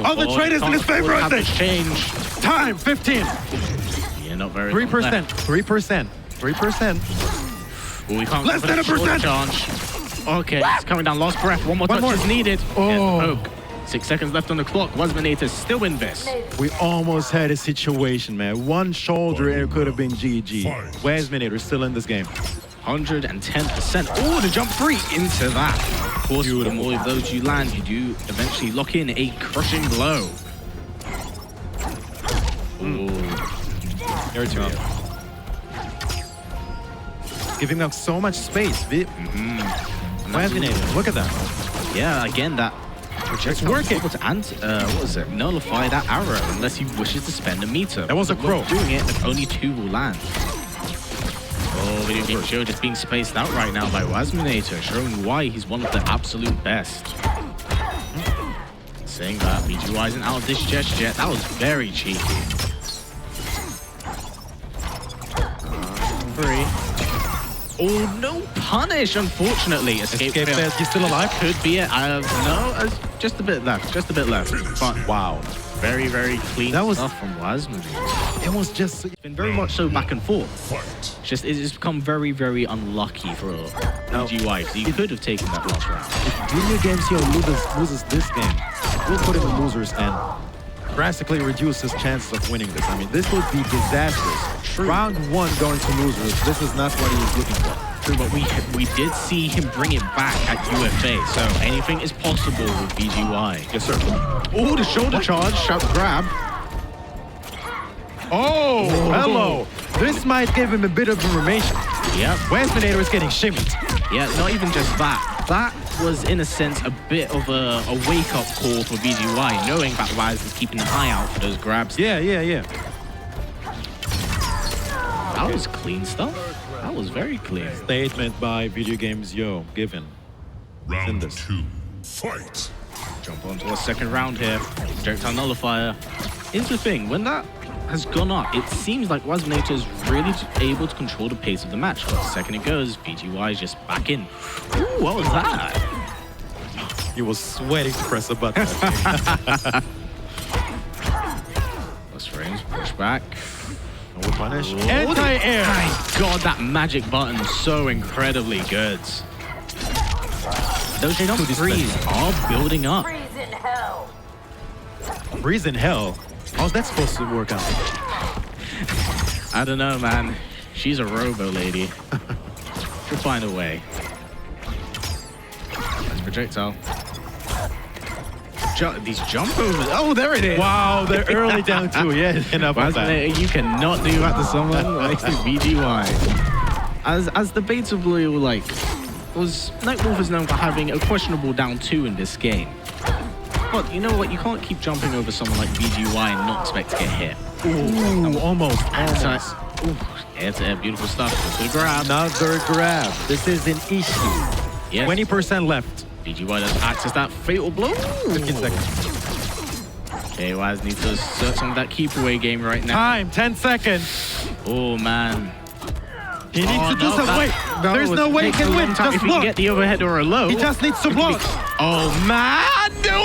Oh, the trade is in his favor, I think. Change. Time, 15. Yeah, not very 3%. 3%. 3%. Well, we can't Less than a percent. Charge. Okay, it's coming down. Last breath. One more touch is needed. Oh. Poke. 6 seconds left on the clock. Wazminator still in this. We almost had a situation, man. One shoulder and it could have been GG. Wazminator still in this game. 110%. Oh, the jump free into that. Of course, the more of those you land, you do eventually lock in a crushing blow. You're too up. Giving up so much space. Wazminator, look at that. Yeah, again, that It's working. able to what was it? Nullify that arrow unless he wishes to spend a meter. That was a crow. Doing it, and only 2 will land. Oh, VideoGamezYo just being spaced out right now by Wazminator, showing why he's one of the absolute best. Saying that VGY isn't out of this just yet. That was very cheeky. 3. Oh, no punish, unfortunately. Escape fail. He's still alive? Could be it. No, just a bit left. Just a bit left. But wow. Very, very clean stuff from Wazminator. It was just... It's been very much so back and forth. It's just become very, very unlucky for VGY. So you could have taken that last round. If VideoGamezYo loses this game, we'll put him in losers and drastically reduce his chances of winning this. I mean, this would be disastrous. True. Round 1 going to losers. This is not what he was looking for. True, but we did see him bring it back at UFA, so anything is possible with VGY. Yes, sir. Oh, the shoulder charge, shout grab. Oh, hello. This might give him a bit of information. Yep. Wazminator is getting shimmied. Yeah, not even just that. That was, in a sense, a bit of a wake-up call for VGY, knowing that Waz is keeping an eye out for those grabs. Yeah. That was clean stuff. That was very clean. Statement by VideoGamezYo given. Round 2, fight. Jump onto a second round here. Projectile nullifier. Here's the thing, when that has gone up, it seems like Wazminator is really able to control the pace of the match. But the second it goes, VGY is just back in. Ooh, what was that? He was sweating to press a button. Plus frames, push back. No punish. Oh, Anti-air! My God, that magic button is so incredibly good. Those jump threes are building up. Breeze in hell? How's that supposed to work out? I don't know, man. She's a robo lady. She'll find a way. That's projectile. These jump overs. Oh, there it is. Wow, they're early down too. Yeah, enough of that. You cannot do that to someone like VGY. As debatably, like, Nightwolf is known for having a questionable down 2 in this game. But you know what? You can't keep jumping over someone like VGY and not expect to get hit. Ooh, almost. Air to air, beautiful stuff. Go to the grab. Another grab. This is an issue. Yes. 20% left. VGY doesn't access that fatal blow. 15 seconds. Okay, Waz needs to assert some of that keep away game right now. Time, 10 seconds. Oh, man. He needs to do something. Wait, there's no way he can win. Just if he can get the overhead or a low. He just needs to block. Oh, man. No.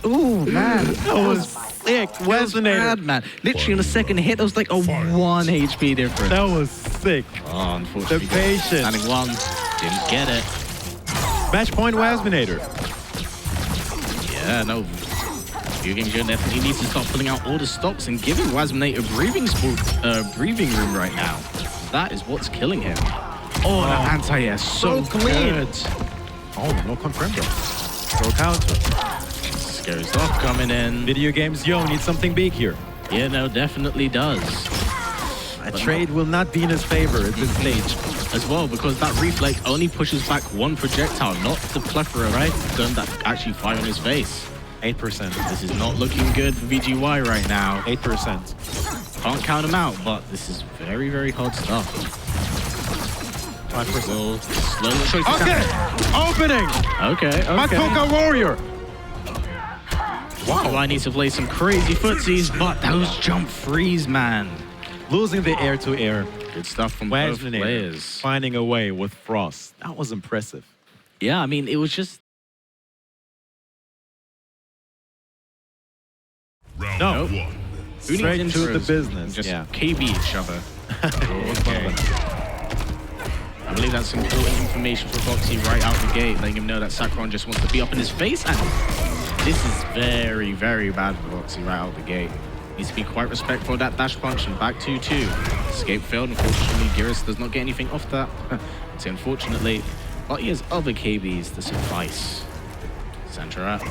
Ooh, man. That was sick. Wazminator, man. Literally on the second hit, that was like a 1 HP difference. That was sick. Oh, unfortunately. The patience. Standing 1. Didn't get it. Match point Wazminator. Yeah, no. VideoGamezYo definitely needs to start pulling out all the stops and giving Wazminator breathing room right now. That is what's killing him. Oh, that anti-air, so clean. Oh, no comprendo. No counter. Scary stuff coming in. VideoGamezYo needs something big here. Yeah, no, definitely does. A trade will not be in his favor at this stage. As well, because that reflect only pushes back 1 projectile, not the plethora of gun that actually fire on his face. 8%. This is not looking good for VGY right now. 8%. Can't count him out, but this is very, very hard stuff. 5%. Slow choice. Okay! Opening! Okay. Matoka Warrior! Wow. I need to play some crazy footsies, but those jump freeze, man. Losing the air-to-air. Good stuff from both players. Finding a way with Frost. That was impressive. Yeah, I mean, it was just... Round 1. Straight to the business. Just KB each other. Okay. I believe that's important information for Foxy right out the gate, letting him know that Sakr0n just wants to be up in his face, and this is very, very bad for Foxy right out the gate. Needs to be quite respectful of that dash punch and back 2-2. Escape failed, unfortunately. Geras does not get anything off that. I'd say unfortunately, but he has other KBs to suffice. Sand trap.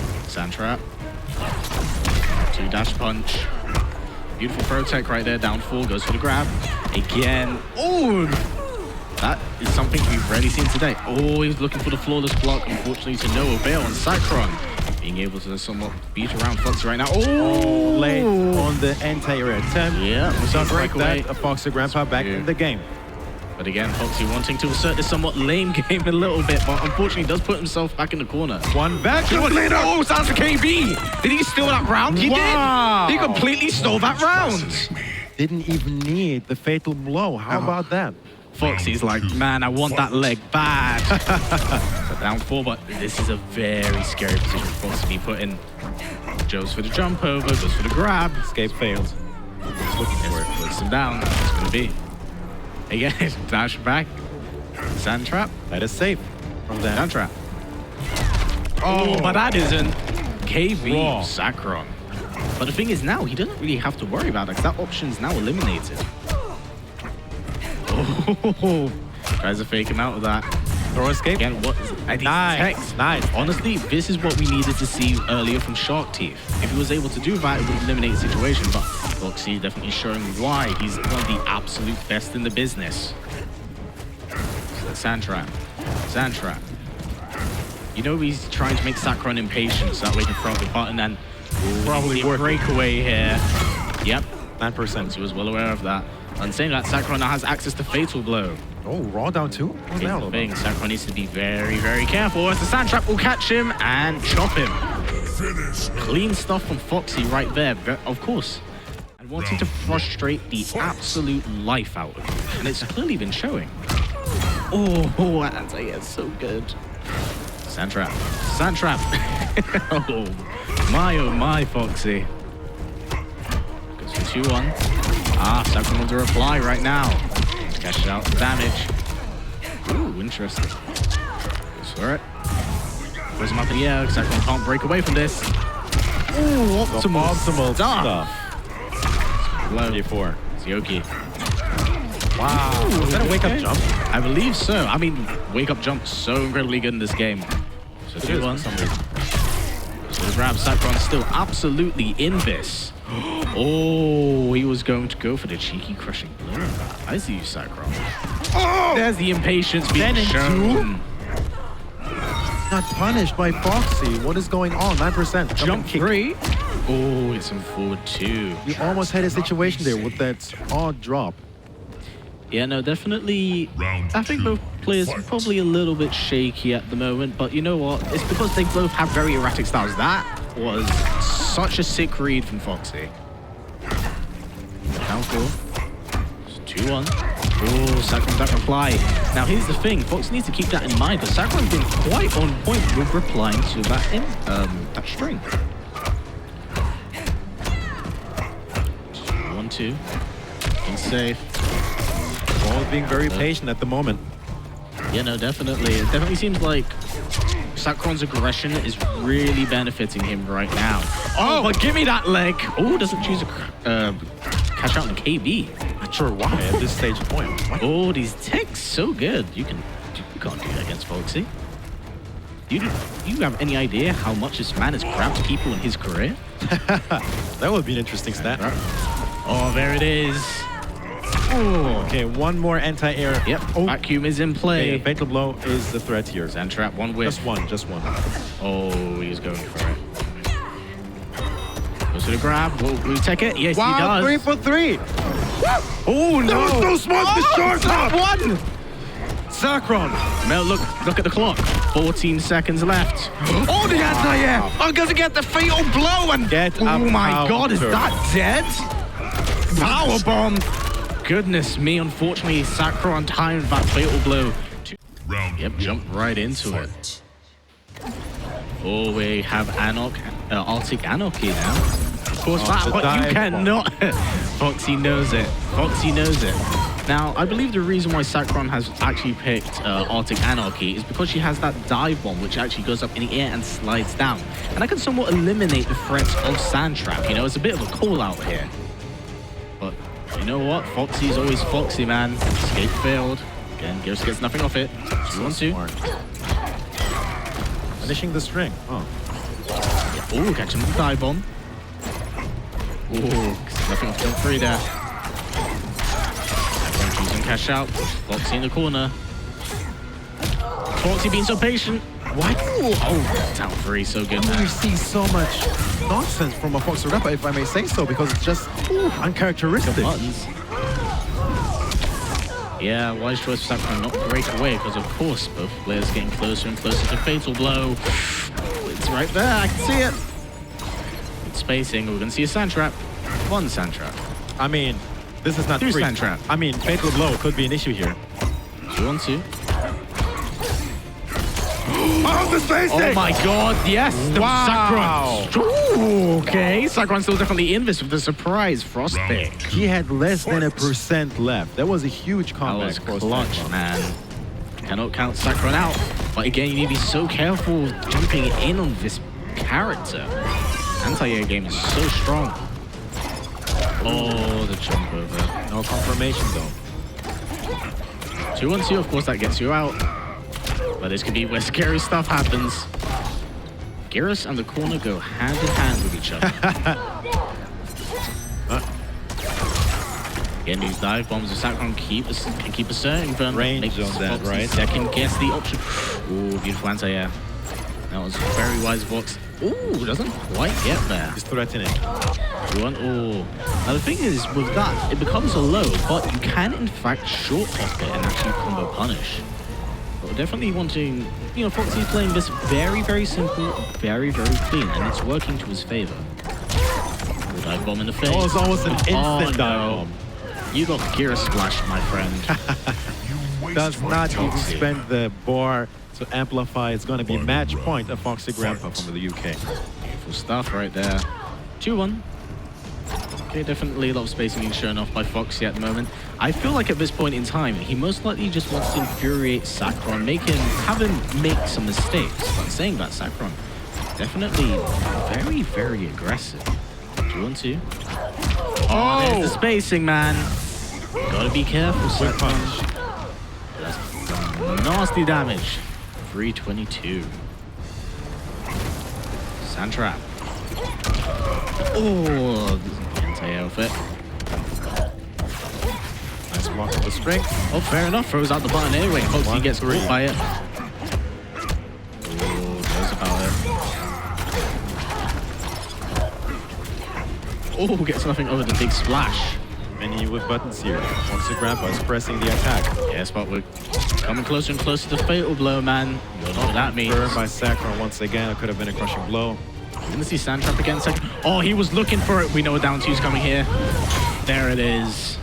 2 dash punch. Beautiful throw tech right there, down 4, goes for the grab. Again. Oh! That is something we've rarely seen today. Oh, he's looking for the flawless block, unfortunately to no avail on Sakr0n. Being able to somewhat beat around Foxy right now. Oh! Late on the anti-air attempt. Yeah, just like that, a Foxy Grampar back in the game. But again, Foxy wanting to assert this somewhat lame game a little bit, but unfortunately does put himself back in the corner. One back. Oh, sounds for KB! Did he steal that round? He did! He completely stole that round! Didn't even need the fatal blow. How about that? Foxy's like, man, I want that leg bad. So down 4, but this is a very scary position for Foxy to be put in. Goes for the jump over, goes for the grab. Escape fails. Looking for it, puts him down. That's it's gonna be. Again, dash back. Sand trap. That is safe from that. Sand trap. Oh, but that isn't. KB Sakr0n. But the thing is now, he doesn't really have to worry about it, because that option's now eliminated. Oh, tries to fake him out of that. Throw escape. Again, what? Nice. Honestly, this is what we needed to see earlier from Shark Teeth. If he was able to do that, it would eliminate the situation. But Foxy definitely showing why he's one of the absolute best in the business. Sand trap. You know he's trying to make Sakr0n impatient, so that way he can throw the button and Probably worth breakaway here. Yep. 9%. He was well aware of that. And saying that, Sakr0n now has access to Fatal Blow. Oh, raw down too? What's that all Thing. about? Sakr0n needs to be very, very careful as the Sand Trap will catch him and chop him. Clean stuff from F0xy right there, of course. And wanting to frustrate the absolute life out of him. And it's clearly been showing. Oh, anti-air is so good. Sand Trap. Sand Trap. Oh my, F0xy. Goes for 2-1. Sakr0n wants to reply right now. Cash out the damage. Ooh, interesting. Goes for it. Throws him up in the air. Sakr0n can't break away from this. Ooh, optimal stuff. Low. 4. Jacqui. Wow. Is that a wake-up jump? I believe so. I mean, wake-up jump so incredibly good in this game. So 2-1. So the grab, Sakr0n still absolutely in this. Oh, he was going to go for the cheeky crushing blow. I see you, Sakr0n. Oh! There's the impatience being shown. Not punished by F0xy. What is going on? 9%. Jump 3. Oh, it's him forward 2. You almost had a situation there with that odd drop. Yeah, no, definitely. I think both players are probably a little bit shaky at the moment, but you know what? It's because they both have very erratic styles. That was such a sick read from F0xy. Down 4. It's 2-1. Oh, Sakr0n that reply. Now here's the thing, F0xy needs to keep that in mind, but Sakr0n's been quite on point with replying to that that string. 1-2. Being safe. All being very patient at the moment. Yeah, no, definitely. It definitely seems like Sakr0n's aggression is really benefiting him right now. Oh, but give me that leg. Oh, doesn't choose a cash out in KB. Not sure why at this stage of point. What? Oh, these techs so good. You can't do that against F0xy. Do you have any idea how much this man has grabbed people in his career? That would be an interesting stat. Oh, there it is. Oh, okay, one more anti-air. Yep, oh. Vacuum is in play. Okay, Fatal Blow is the threat here. Sand Trap, one whiff. Just one. Oh, he's going for it. Goes to the grab. Will we take it? Yes, wow, he does. 3 for 3. Oh, no. That was so smart, the short that hop. one. Sakr0n. Mel, look at the clock. 14 seconds left. Oh, the anti-air. I'm going to get the fatal blow. And oh my God, is that dead? Power bomb. Goodness me, unfortunately, Sakr0n timed that fatal blow. Yep, jump right into it. Oh, we have Arctic Anarchy now. Of course, but you cannot. F0xy knows it. F0xy knows it. Now, I believe the reason why Sakr0n has actually picked Arctic Anarchy is because she has that dive bomb, which actually goes up in the air and slides down. And that can somewhat eliminate the threats of Sand Trap. You know, it's a bit of a call out here. But you know what? F0xy is always F0xy, man. Escape failed. Again, Geras gets nothing off it. 2-1-2. Finishing the string. Oh. Oh, catching the dive bomb. Oh, nothing off jump 3 there. Using cash out. F0xy in the corner. F0xy being so patient. What? Oh, down 3, so good, man. You see so much nonsense from a F0xy Grampa, if I may say so, because it's just uncharacteristic. Buttons. Yeah, wise choice for Sakr0n not to break away, because of course both players getting closer and closer to Fatal Blow. It's right there, I can see it. Good spacing, we're going to see a Sand Trap. 1 Sand Trap. I mean, this is not 2 free. Sand Trap. I mean, Fatal Blow could be an issue here. 2-1-2. Oh, the spacing! Oh my God, yes! Wow! Sakr0n. Ooh, okay, Sakr0n still definitely in this with the surprise frost pick. He had less than 1% left. That was a huge That comeback. was for clutch, Sakr0n. man. Cannot count Sakr0n out. But again, you need to be so careful jumping in on this character. Anti-air game is so strong. Oh, the jump over. No confirmation though. 2-1-2, of course, that gets you out. But this could be where scary stuff happens. Geras and the corner go hand in hand with each other. Again, these dive bombs of Sakr0n can keep a certain burn range on that, right? Second guess the option. Ooh, beautiful anti-air. That was very wise Vox. Ooh, doesn't quite get there. He's threatening. Ooh. Now the thing is, with that, it becomes a low, but you can in fact short hop it and actually combo punish. But we're definitely wanting, you know, F0xy's playing this very, very simple, very, very clean, and it's working to his favor. Ooh, dive bomb in the face. Oh, it's almost an instant dive bomb. You got Geras splash, my friend. Does not even spend the bar to amplify. It's going to be match point of F0xy Grampa from the UK. Beautiful stuff right there. 2-1. Okay, definitely a lot of spacing being shown off by F0xy at the moment. I feel like at this point in time, he most likely just wants to infuriate Sakr0n, have him make some mistakes. But saying that, Sakr0n, definitely very, very aggressive. 2-1-2. Oh, there's the spacing, man. Gotta be careful, Sakr0n. That's some nasty damage. 322. Sand trap. Oh, anti-outfit. Nice block of the string. Oh, fair enough. Throws out the button anyway. F0xy gets caught by it. Oh, knows about it. Oh, gets nothing over the big splash. Many with buttons here. F0xy Grampa is pressing the attack. Yes, but we're coming closer and closer to fatal blow, man. You don't know what that means. Burned by Sakr0n once again. It could have been a crushing blow. Didn't see sand trap again. Oh, he was looking for it. We know down two's coming here. There it is.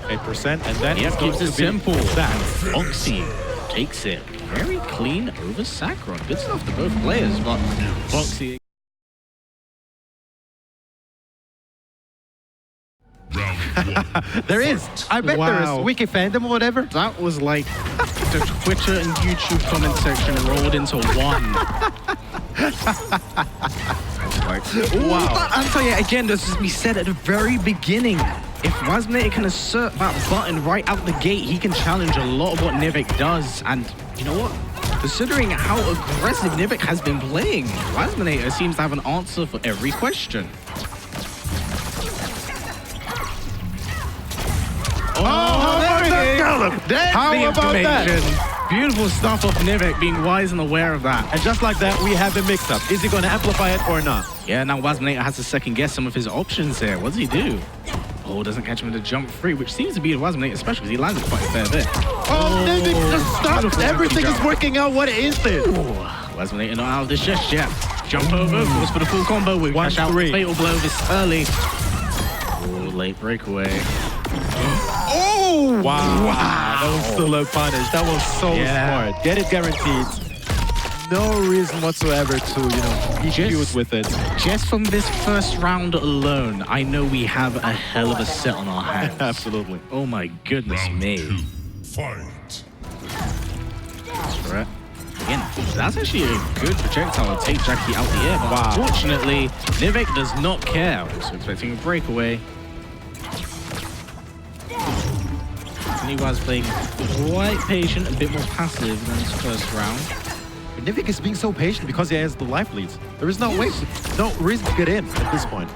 8%, and then yep, keeps it simple. That F0xy takes it very clean over Sakr0n. Good stuff to both players, but F0xy. There is. I bet there is. Wiki fandom or whatever. That was like the Twitter and YouTube comment section rolled into one. Wow. But I'll tell you again, this is we said at the very beginning. If Wazminator can assert that button right out the gate, he can challenge a lot of what Nivek does. And you know what? Considering how aggressive Nivek has been playing, Wazminator seems to have an answer for every question. Oh, there it is! There's How the about information. that? Beautiful stuff of Nivek being wise and aware of that. And just like that, we have a mix-up. Is he going to amplify it or not? Yeah, now Wazminator has to second guess some of his options here. What does he do? Oh, doesn't catch him in the jump free, which seems to be Wazminator special because he landed quite a fair bit. Oh, Nivek just stopped. Everything is working out. What is this? Wazminator not out of this just yet. Jump over, goes for the full combo. We cash out the fatal blow this early. Oh, late breakaway. Oh! Wow. That was still a punish. That was so smart. Get it guaranteed. No reason whatsoever to, be cute with it. Just from this first round alone, I know we have a hell of a set on our hands. Absolutely. Oh my goodness me. Fight. That's right. Again, that's actually a good projectile to take Jacqui out the air, but unfortunately, Nivek does not care. Also expecting a breakaway. He was playing quite patient, a bit more passive than his first round. But Nivek is being so patient because he has the life leads. There is no way, no reason to get in at this point.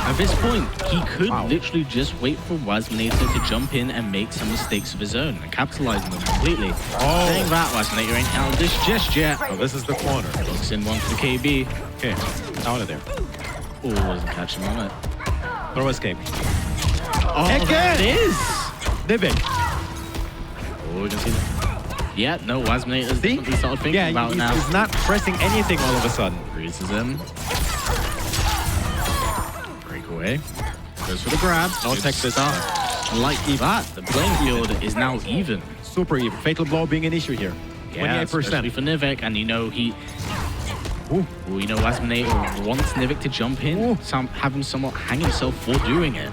At this point, he could literally just wait for Wazminator to jump in and make some mistakes of his own and capitalize on them completely. Saying that, Wazminator ain't out of this just yet. Oh, this is the corner. Looks in one for the KB. Okay, out of there. Oh, doesn't catch him on it. Throw escape. Oh, there it is! Nivek. Oh, we can see that. Yeah, no, Wazminator's definitely started thinking about it now. He's not pressing anything all of a sudden. Freezes him. Breakaway. Goes for the grab. No tech this time. Like that, the playing field is now even. Super even. Fatal blow being an issue here. Yeah, 28%. Especially for Nivek, and Wazminator wants Nivek to jump in, have him somewhat hang himself for doing it.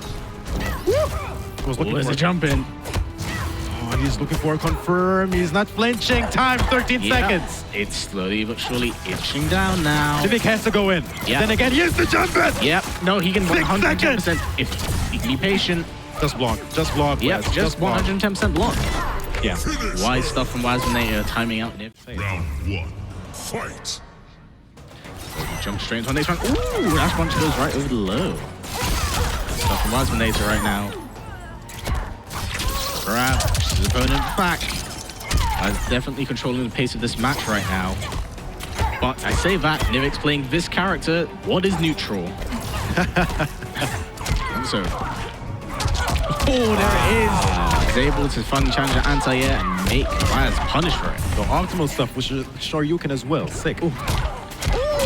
Was looking for a jump in. Oh, he's looking for a confirm. He's not flinching. Time 13 seconds. It's slowly but surely itching down now. Nivek has to go in. Yeah. Then again, here's the jump in. Yep. No, he can 110% if he can be patient. Just block. Just block. Yep. Just 110% block. Yeah. Wise stuff from Wazminator, timing out Nivek. Round 1. Fight. Jump straight into the next round. Ooh, Dash Punch goes right over the low. Stuff from Wazminator right now. Grab his opponent back. Definitely controlling the pace of this match right now. But I say that, Nivek's playing this character. What is neutral? So, oh, there it is. He's able to fun challenge the anti-air and make Waz punish for it. The optimal stuff was Shoryuken as well. Sick. Ooh,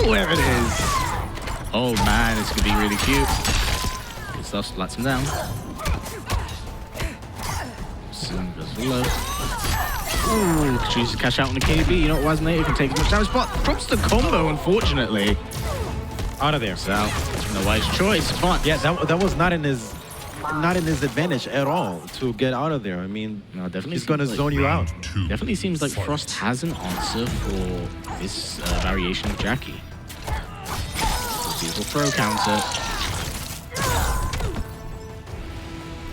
there it is. Oh man, this could be really cute. Good stuff, slats him down. Some goes for low. Ooh, chooses to cash out on the KB. You know what, Wazminator can take as much damage, but drops the combo, unfortunately. Out of there. So, no wise choice, but yeah, that was not in his advantage at all to get out of there. I mean, no, definitely he's gonna like, zone you out. Definitely seems like Frost has an answer for this variation of Jacqui. Beautiful throw counter.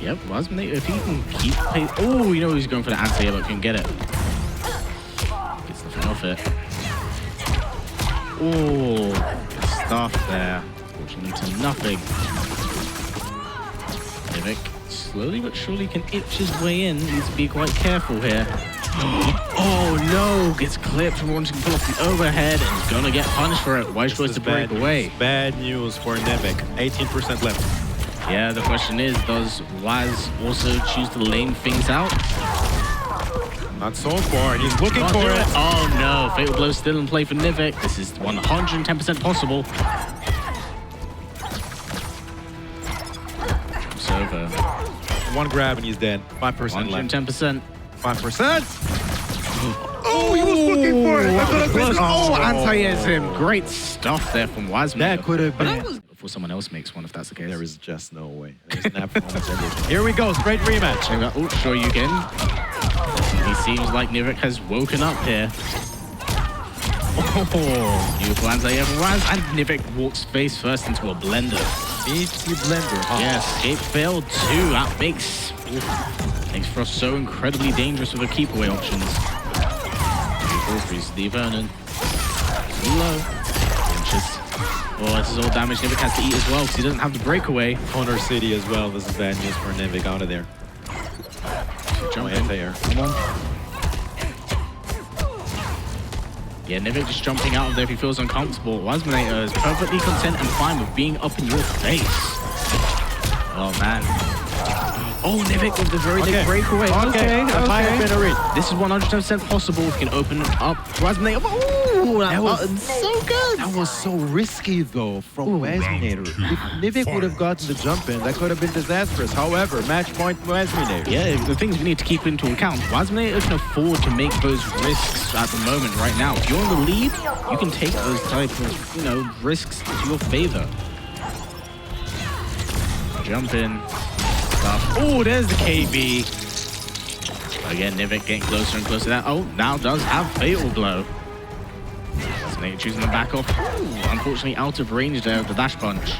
Yep, Wazminator, if he can keep pace. Oh, you know he's going for the anti-air, but can get it. Gets nothing off it. Oh, good stuff there. Fortunately to nothing. Nivek slowly but surely can itch his way in. Needs to be quite careful here. Oh no! Gets clipped from wanting to pull off the overhead and is gonna get punished for it. Wise choice to break away. Bad news for Nivek. 18% left. Yeah, the question is, does Waz also choose to lane things out? Not so far. He's looking for it. Oh no! Fatal blow still in play for Nivek. This is 110% possible. It's over. One grab and he's dead. 5% left. 110%. 5%. Oh, he was looking for it. Oh, anti-airs him. Great stuff there from Wazminator. That could have been. Before someone else makes one, if that's the case. There is just no way. There's nap for almost everything. Here we go. Straight rematch. Oh, sure you can. He seems like Nivek has woken up here. Oh, beautiful anti-air from Waz. And Nivek walks face first into a blender. BT blender. Huh? Yeah, escape failed too. That makes Frost so incredibly dangerous with the keep away options. Beautiful, freeze the Vernon. Low. Inches. Oh, this is all damage Nivek has to eat as well because he doesn't have the breakaway. Corner City as well. This is bad news for Nivek out of there. Jump in there. Come on. Yeah, Nivek just jumping out of there if he feels uncomfortable. Wazminator is perfectly content and fine with being up in your face. Oh, man. Oh, Nivek with the very big breakaway. Okay. This is 100% possible. We can open it up. Wazminator. Oh, that button's so good. That was so risky, though, from Wazminator. If Nivek would have gotten the jump in, that could have been disastrous. However, match point Wazminator. Yeah, the things we need to keep into account. Wazminator can afford to make those risks at the moment right now. If you're in the lead, you can take those type of, risks to your favor. Jump in. Oh, there's the KB. Again, Nivek getting closer and closer to that. Oh, now does have Fatal Blow. Wazminator choosing the back off. Ooh, unfortunately, out of range there of the dash punch.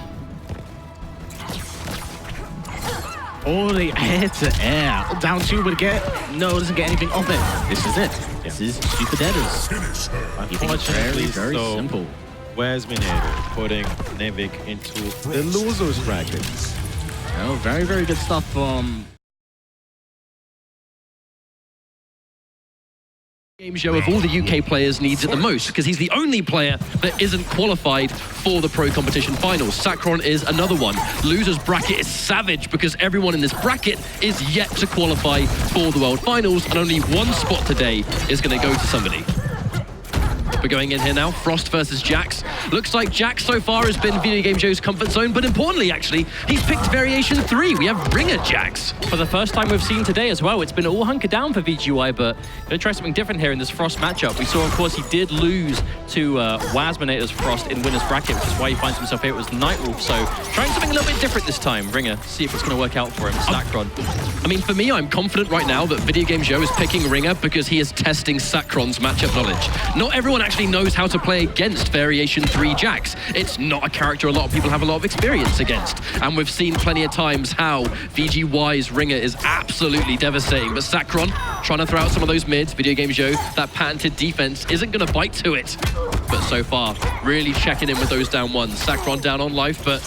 Oh, the air to air. Down two would get. No, doesn't get anything off it. This is it. This is Super Deaders. Unfortunately, very simple. Wazminator putting Nivek into the losers bracket. Oh, very, very good stuff from VideoGamezYo of all the UK players needs it the most because he's the only player that isn't qualified for the pro competition finals. Sakr0n is another one. Losers bracket is savage because everyone in this bracket is yet to qualify for the world finals and only one spot today is going to go to somebody. We're going in here now, Frost versus Jax. Looks like Jax so far has been VideoGamezYo's comfort zone, but importantly, actually, he's picked variation 3. We have Ringer Jax. For the first time we've seen today as well, it's been all hunkered down for VGY, but going to try something different here in this Frost matchup. We saw, of course, he did lose to Wazminator's Frost in winner's bracket, which is why he finds himself here. It was Nightwolf, so trying something a little bit different this time. Ringer, see if it's going to work out for him. Sakr0n. I mean, for me, I'm confident right now that VideoGamezYo is picking Ringer because he is testing Sakr0n's matchup knowledge. Not everyone actually knows how to play against variation 3 Jax. It's not a character a lot of people have a lot of experience against. And we've seen plenty of times how VGY's Ringer is absolutely devastating. But Sakr0n trying to throw out some of those mids. VideoGamezYo, that patented defense isn't going to bite to it. But so far, really checking in with those down ones. Sakr0n down on life, but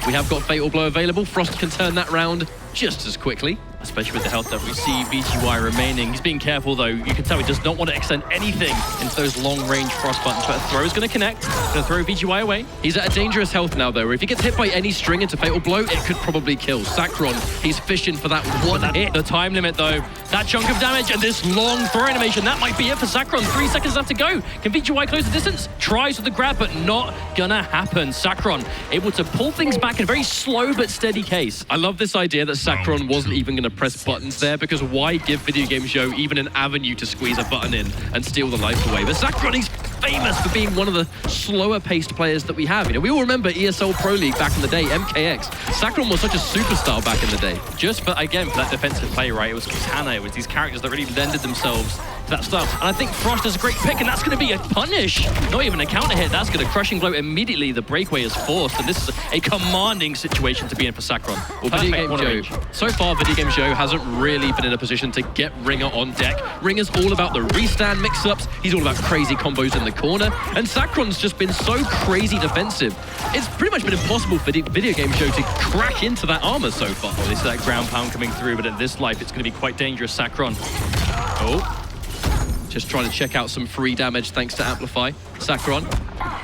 we have got Fatal Blow available. Frost can turn that round just as quickly. especially with the health that we see VGY remaining. He's being careful though. You can tell he does not want to extend anything into those long-range frost buttons, but a throw is going to connect. Going to throw VGY away. He's at a dangerous health now though. If he gets hit by any string into Fatal Blow, it could probably kill. Sakr0n, he's fishing for that one hit. The time limit though, that chunk of damage and this long throw animation, that might be it for Sakr0n. 3 seconds left to go. Can VGY close the distance? Tries with the grab, but not gonna happen. Sakr0n able to pull things back in a very slow but steady case. I love this idea that Sakr0n wasn't even going to press buttons there, because why give VideoGamezYo even an avenue to squeeze a button in and steal the life away? But Sakr0n, he's famous for being one of the slower-paced players that we have. You know, we all remember ESL Pro League back in the day, MKX. Sakr0n was such a superstar back in the day. Just for, again, for that defensive play, right? It was Katana, it was these characters that really lended themselves to that style. And I think Frost is a great pick, and that's going to be a punish. Not even a counter hit, that's going to crushing blow immediately. The breakaway is forced, and this is a commanding situation to be in for Sakr0n. Well, VideoGamezYo, so far VideoGamezYo hasn't really been in a position to get Ringer on deck. Ringer's all about the restand mix-ups, he's all about crazy combos in the corner, and Sakr0n's just been so crazy defensive. It's pretty much been impossible for VideoGamezYo to crack into that armor so far. Well, this is that ground pound coming through, but at this life, it's going to be quite dangerous. Sakr0n. Oh. Just trying to check out some free damage thanks to Amplify. Sakr0n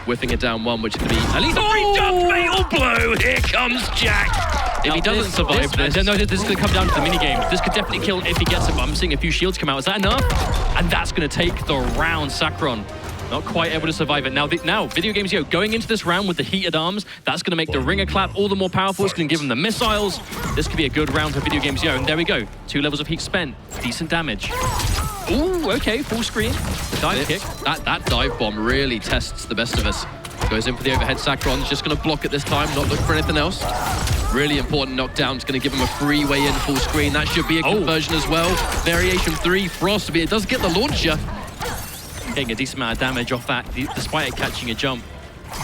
whiffing it down one, which is going to be at least a free jump. Fatal blow. Here comes Jack. If he doesn't survive this... No, this is going to come down to the minigame. This could definitely kill if he gets it, but I'm seeing a few shields come out. Is that enough? And that's going to take the round. Sakr0n not quite able to survive it. Now VideoGamezYo going into this round with the heated arms, that's going to make the Ringer clap all the more powerful. It's going to give him the missiles. This could be a good round for VideoGamezYo. And there we go. 2 levels of heat spent. Decent damage. Ooh, okay, full screen. The dive kick. That dive bomb really tests the best of us. Goes in for the overhead. Sakr0n's just going to block it this time, not look for anything else. Really important knockdown. It's going to give him a free way in full screen. That should be a conversion as well. Variation 3, Frost. It does get the launcher. Getting a decent amount of damage off that, despite it catching a jump.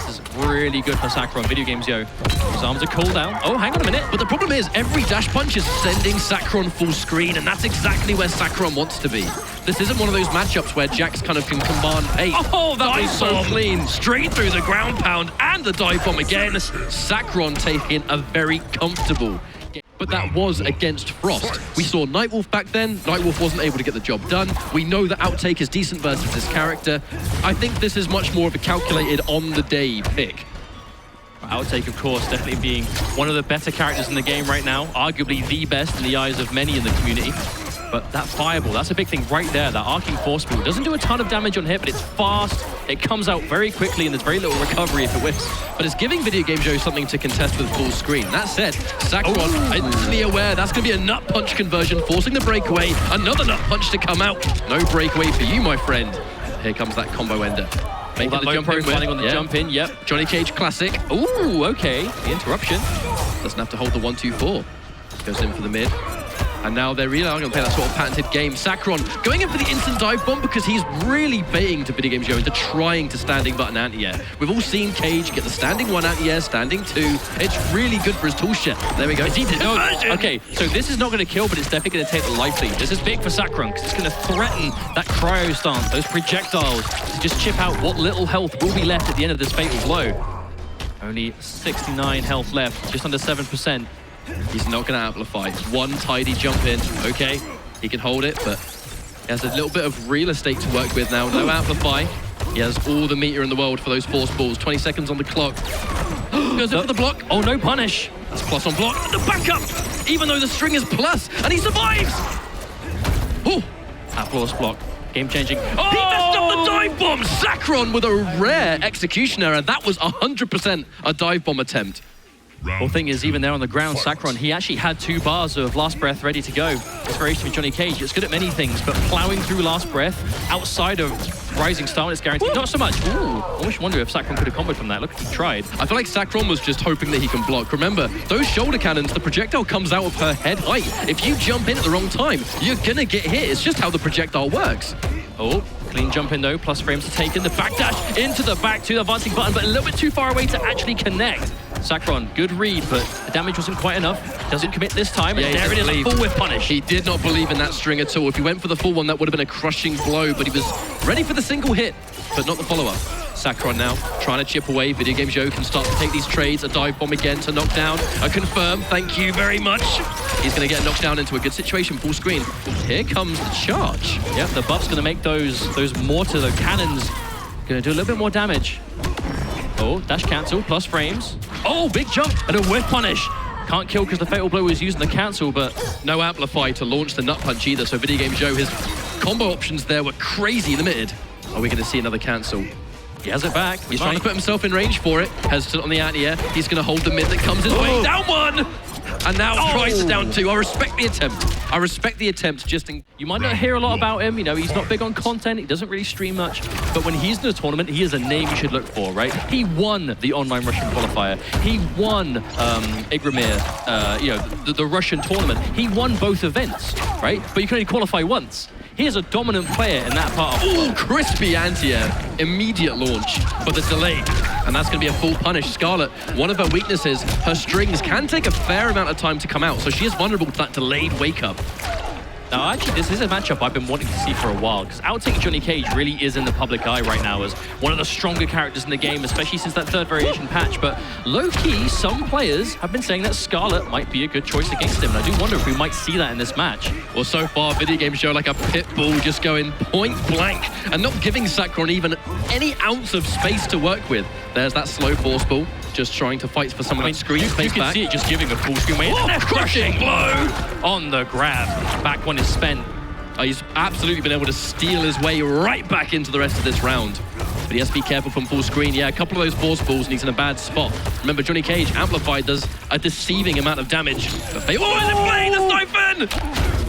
This is really good for Sakr0n. VideoGamezYo. His arms are cooled down. Oh, hang on a minute. But the problem is, every dash punch is sending Sakr0n full screen, and that's exactly where Sakr0n wants to be. This isn't one of those matchups where Jax kind of can command pace. Oh, that was so clean. Straight through the ground pound and the dive bomb again. Sakr0n taking a very comfortable game. But that was against Frost. We saw Nightwolf back then. Nightwolf wasn't able to get the job done. We know that Outtake is decent versus this character. I think this is much more of a calculated on-the-day pick. Outtake, of course, definitely being one of the better characters in the game right now. Arguably the best in the eyes of many in the community. But that fireball, that's a big thing right there. That arcing force ball doesn't do a ton of damage on hit, but it's fast. It comes out very quickly, and there's very little recovery if it whiffs. But it's giving VideoGamezYo something to contest with full screen. That said, Sakr0n instantly aware that's going to be a nut punch conversion, forcing the breakaway. Another nut punch to come out. No breakaway for you, my friend. Here comes that combo ender. Making that low profiling on the jump in, yep. Johnny Cage classic. Ooh, okay. The interruption. Doesn't have to hold the 1-2-4. Goes in for the mid. And now they're really going to play that sort of patented game. Sakr0n going in for the instant dive bomb because he's really baiting to VideoGamezYo into trying to standing button anti-air. We've all seen Cage get the standing 1 anti-air, standing 2. It's really good for his toolshet. There we go. Okay, so this is not going to kill, but it's definitely going to take the life lead. This is big for Sakr0n because it's going to threaten that cryo stance, those projectiles, to just chip out what little health will be left at the end of this fatal blow. Only 69 health left, just under 7%. He's not going to amplify. One tidy jump in. Okay, he can hold it, but he has a little bit of real estate to work with now. No amplify. He has all the meter in the world for those force balls. 20 seconds on the clock. Goes in for the block. Oh, no punish. That's plus on block. And the backup, even though the string is plus, and he survives. Oh, applause block. Game changing. Oh! He messed up the dive bomb. Sakr0n with a rare execution error. That was 100% a dive bomb attempt. Well, thing is, even there on the ground, Sakr0n, he actually had 2 bars of Last Breath ready to go. Inspiration for Johnny Cage. It's good at many things, but plowing through Last Breath outside of Rising Star when it's guaranteed, not so much. Ooh, I almost wonder if Sakr0n could have comboed from that. Look, he tried. I feel like Sakr0n was just hoping that he can block. Remember, those shoulder cannons, the projectile comes out of her head height. If you jump in at the wrong time, you're gonna get hit. It's just how the projectile works. Oh, clean jump in though, plus frames to take in. The backdash into the back to the advancing button, but a little bit too far away to actually connect. Sakr0n, good read, but the damage wasn't quite enough. Doesn't commit this time, and there it is, a full whiff punish. He did not believe in that string at all. If he went for the full one, that would have been a crushing blow, but he was ready for the single hit, but not the follow-up. Sakr0n now trying to chip away. VideoGamezYo can start to take these trades. A dive bomb again to knock down. A confirm. Thank you very much. He's going to get knocked down into a good situation. Full screen. Here comes the charge. Yep, the buff's going to make those mortar, the cannons, going to do a little bit more damage. Oh, dash cancel, plus frames. Oh, big jump and a whiff punish. Can't kill because the Fatal Blow is using the cancel, but no amplify to launch the nut punch either. So VideoGamezYo, his combo options there were crazy limited. Are we going to see another cancel? he has it back. He's trying to put himself in range for it. Hesitant on the anti-air. He's going to hold the mid that comes his way. Down one! And now tries to down two. I respect the attempt. I respect the attempt. Just in... You might not hear a lot about him. You know, he's not big on content. He doesn't really stream much. But when he's in a tournament, he is a name you should look for, right? He won the online Russian qualifier. He won Igramir, you know, the Russian tournament. He won both events, right? But you can only qualify once. He is a dominant player in that part of... Ooh, crispy anti-air. Immediate launch, but the delay. And that's going to be a full punish. Skarlet, one of her weaknesses, her strings can take a fair amount of time to come out, so she is vulnerable to that delayed wake-up. Now, actually, this is a matchup I've been wanting to see for a while, because Outtake Johnny Cage really is in the public eye right now as one of the stronger characters in the game, especially since that third variation patch. But low-key, some players have been saying that Skarlet might be a good choice against him, and I do wonder if we might see that in this match. Well, so far, VideoGamezYo like a pit bull, just going point blank and not giving Sakr0n even any ounce of space to work with. There's that slow force ball, just trying to fight for some of that screen space back. You can see it just giving a full screen wave. Oh, crushing blow! On the grab. Back one is spent. He's absolutely been able to steal his way right back into the rest of this round. But he has to be careful from full screen. Yeah, a couple of those force balls and he's in a bad spot. Remember, Johnny Cage, amplified, does a deceiving amount of damage. Oh, is it playing the siphon?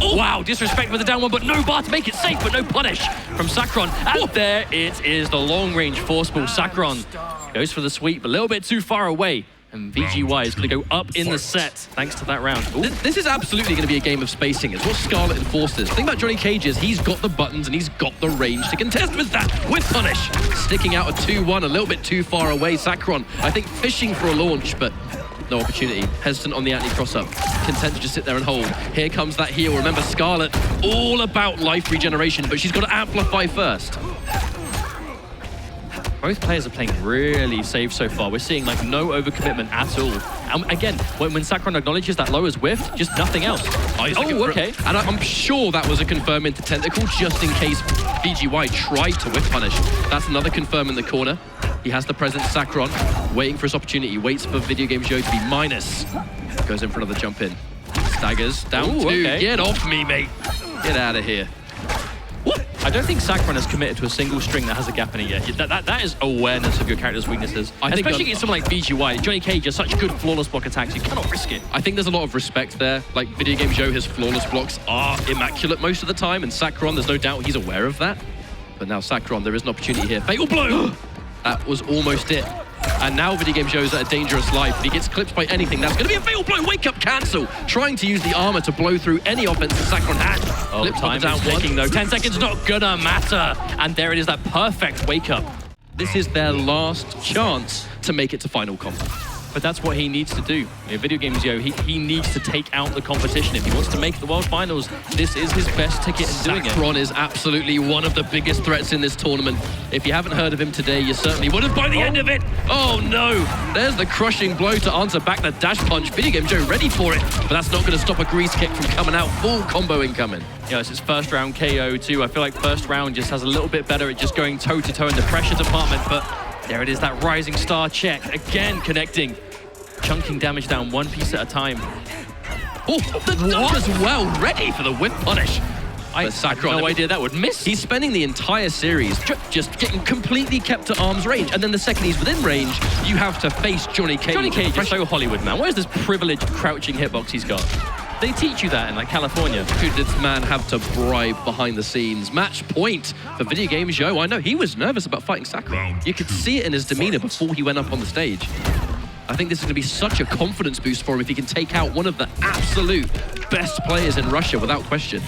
Oh. Wow, disrespect with the down one, but no bar to make it safe, but no punish from Sakr0n. And there it is, the long-range force ball. Sakr0n goes for the sweep, a little bit too far away. And VGY is going to go up in the set, thanks to that round. This is absolutely going to be a game of spacing. It's what Skarlet enforces. The thing about Johnny Cage is he's got the buttons and he's got the range to contest with that, with punish. Sticking out a 2-1, a little bit too far away. Sakr0n, I think, fishing for a launch, but no opportunity. Hesitant on the anti-cross-up. Content to just sit there and hold. Here comes that heal. Remember, Skarlet, all about life regeneration, but she's got to amplify first. Both players are playing really safe so far. We're seeing like no overcommitment at all. And again, when Sakr0n acknowledges that low is whiff, just nothing else. Oh, okay. And I'm sure that was a confirm into tentacle just in case VGY tried to whiff punish. That's another confirm in the corner. He has the presence, Sakr0n, waiting for his opportunity. Waits for VideoGamezYo to be minus. Goes in for another jump in. Staggers, down two. Okay. Get off me, mate. Get out of here. I don't think Sakr0n has committed to a single string that has a gap in it yet. That is awareness of your character's weaknesses. Especially against someone like VGY. Johnny Cage has such good flawless block attacks, you cannot risk it. I think there's a lot of respect there. Like, VideoGamezYo, his flawless blocks are immaculate most of the time, and Sakr0n, there's no doubt he's aware of that. But now Sakr0n, there is an opportunity here. Fatal blow! That was almost it. And now VideoGamezYo's at a dangerous life. If he gets clipped by anything, that's going to be a fatal blow. Wake up, cancel. Trying to use the armor to blow through any offense that Sakr0n had. Oh, time is ticking though. 10 seconds not gonna matter. And there it is, that perfect wake up. This is their last chance to make it to final combat. But that's what he needs to do. In VideoGamezYo, he needs to take out the competition. If he wants to make the World Finals, this is his best ticket in doing it. Sakr0n is absolutely one of the biggest threats in this tournament. If you haven't heard of him today, you certainly would have by the end of it. Oh no! There's the crushing blow to answer back the dash punch. VideoGamezYo ready for it, but that's not going to stop a grease kick from coming out. Full combo incoming. Yeah, it's his first round KO too. I feel like first round just has a little bit better at just going toe-to-toe in the pressure department, but there it is, that rising star check. Again, connecting. Chunking damage down one piece at a time. Oh, the dunk as well, ready for the whip punish. I had no idea that would miss. He's spending the entire series just getting completely kept to arm's range, and then the second he's within range, you have to face Johnny Cage. Johnny Cage is so Hollywood, man. Where's this privileged crouching hitbox he's got? They teach you that in like California. Who did this man have to bribe behind the scenes? Match point for VideoGamezYo. I know he was nervous about fighting Sakr0n. You could see it in his demeanor before he went up on the stage. I think this is going to be such a confidence boost for him if he can take out one of the absolute best players in Russia without question.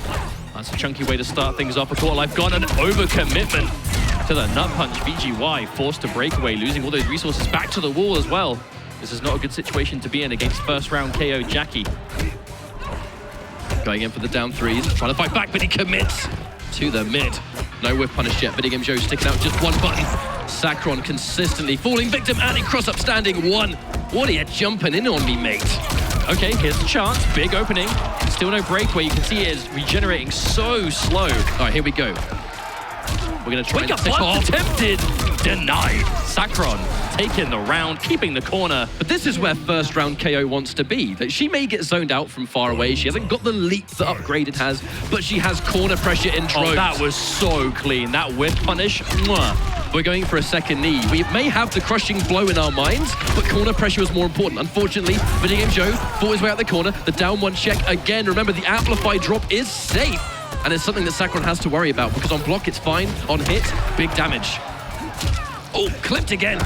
That's a chunky way to start things off. A quarter life gone, and an overcommitment to the nut punch. VGY forced to break away, losing all those resources back to the wall as well. This is not a good situation to be in against first round KO Jacqui. Going in for the down threes, trying to fight back, but he commits to the mid. No whiff punish yet. VideoGamezYo sticking out just one button. Sakr0n consistently falling victim. Annie cross-up standing 1. What are you jumping in on me, mate? Okay, here's the chance. Big opening. Still no breakaway. You can see it is regenerating so slow. All right, here we go. We're going to try Wake and up, finish what? off. Attempted. Denied. Sakr0n taking the round, keeping the corner. But this is where first round KO wants to be. That she may get zoned out from far away. She hasn't got the leap that Upgraded has, but she has corner pressure in droves. Oh, that was so clean. That whip punish. Mwah. We're going for a second knee. We may have the crushing blow in our minds, but corner pressure is more important. Unfortunately, VideoGamezYo fought his way out the corner. The down 1 check again. Remember, the amplified drop is safe. And it's something that Sakr0n has to worry about, because on block it's fine, on hit, big damage. Oh, clipped again.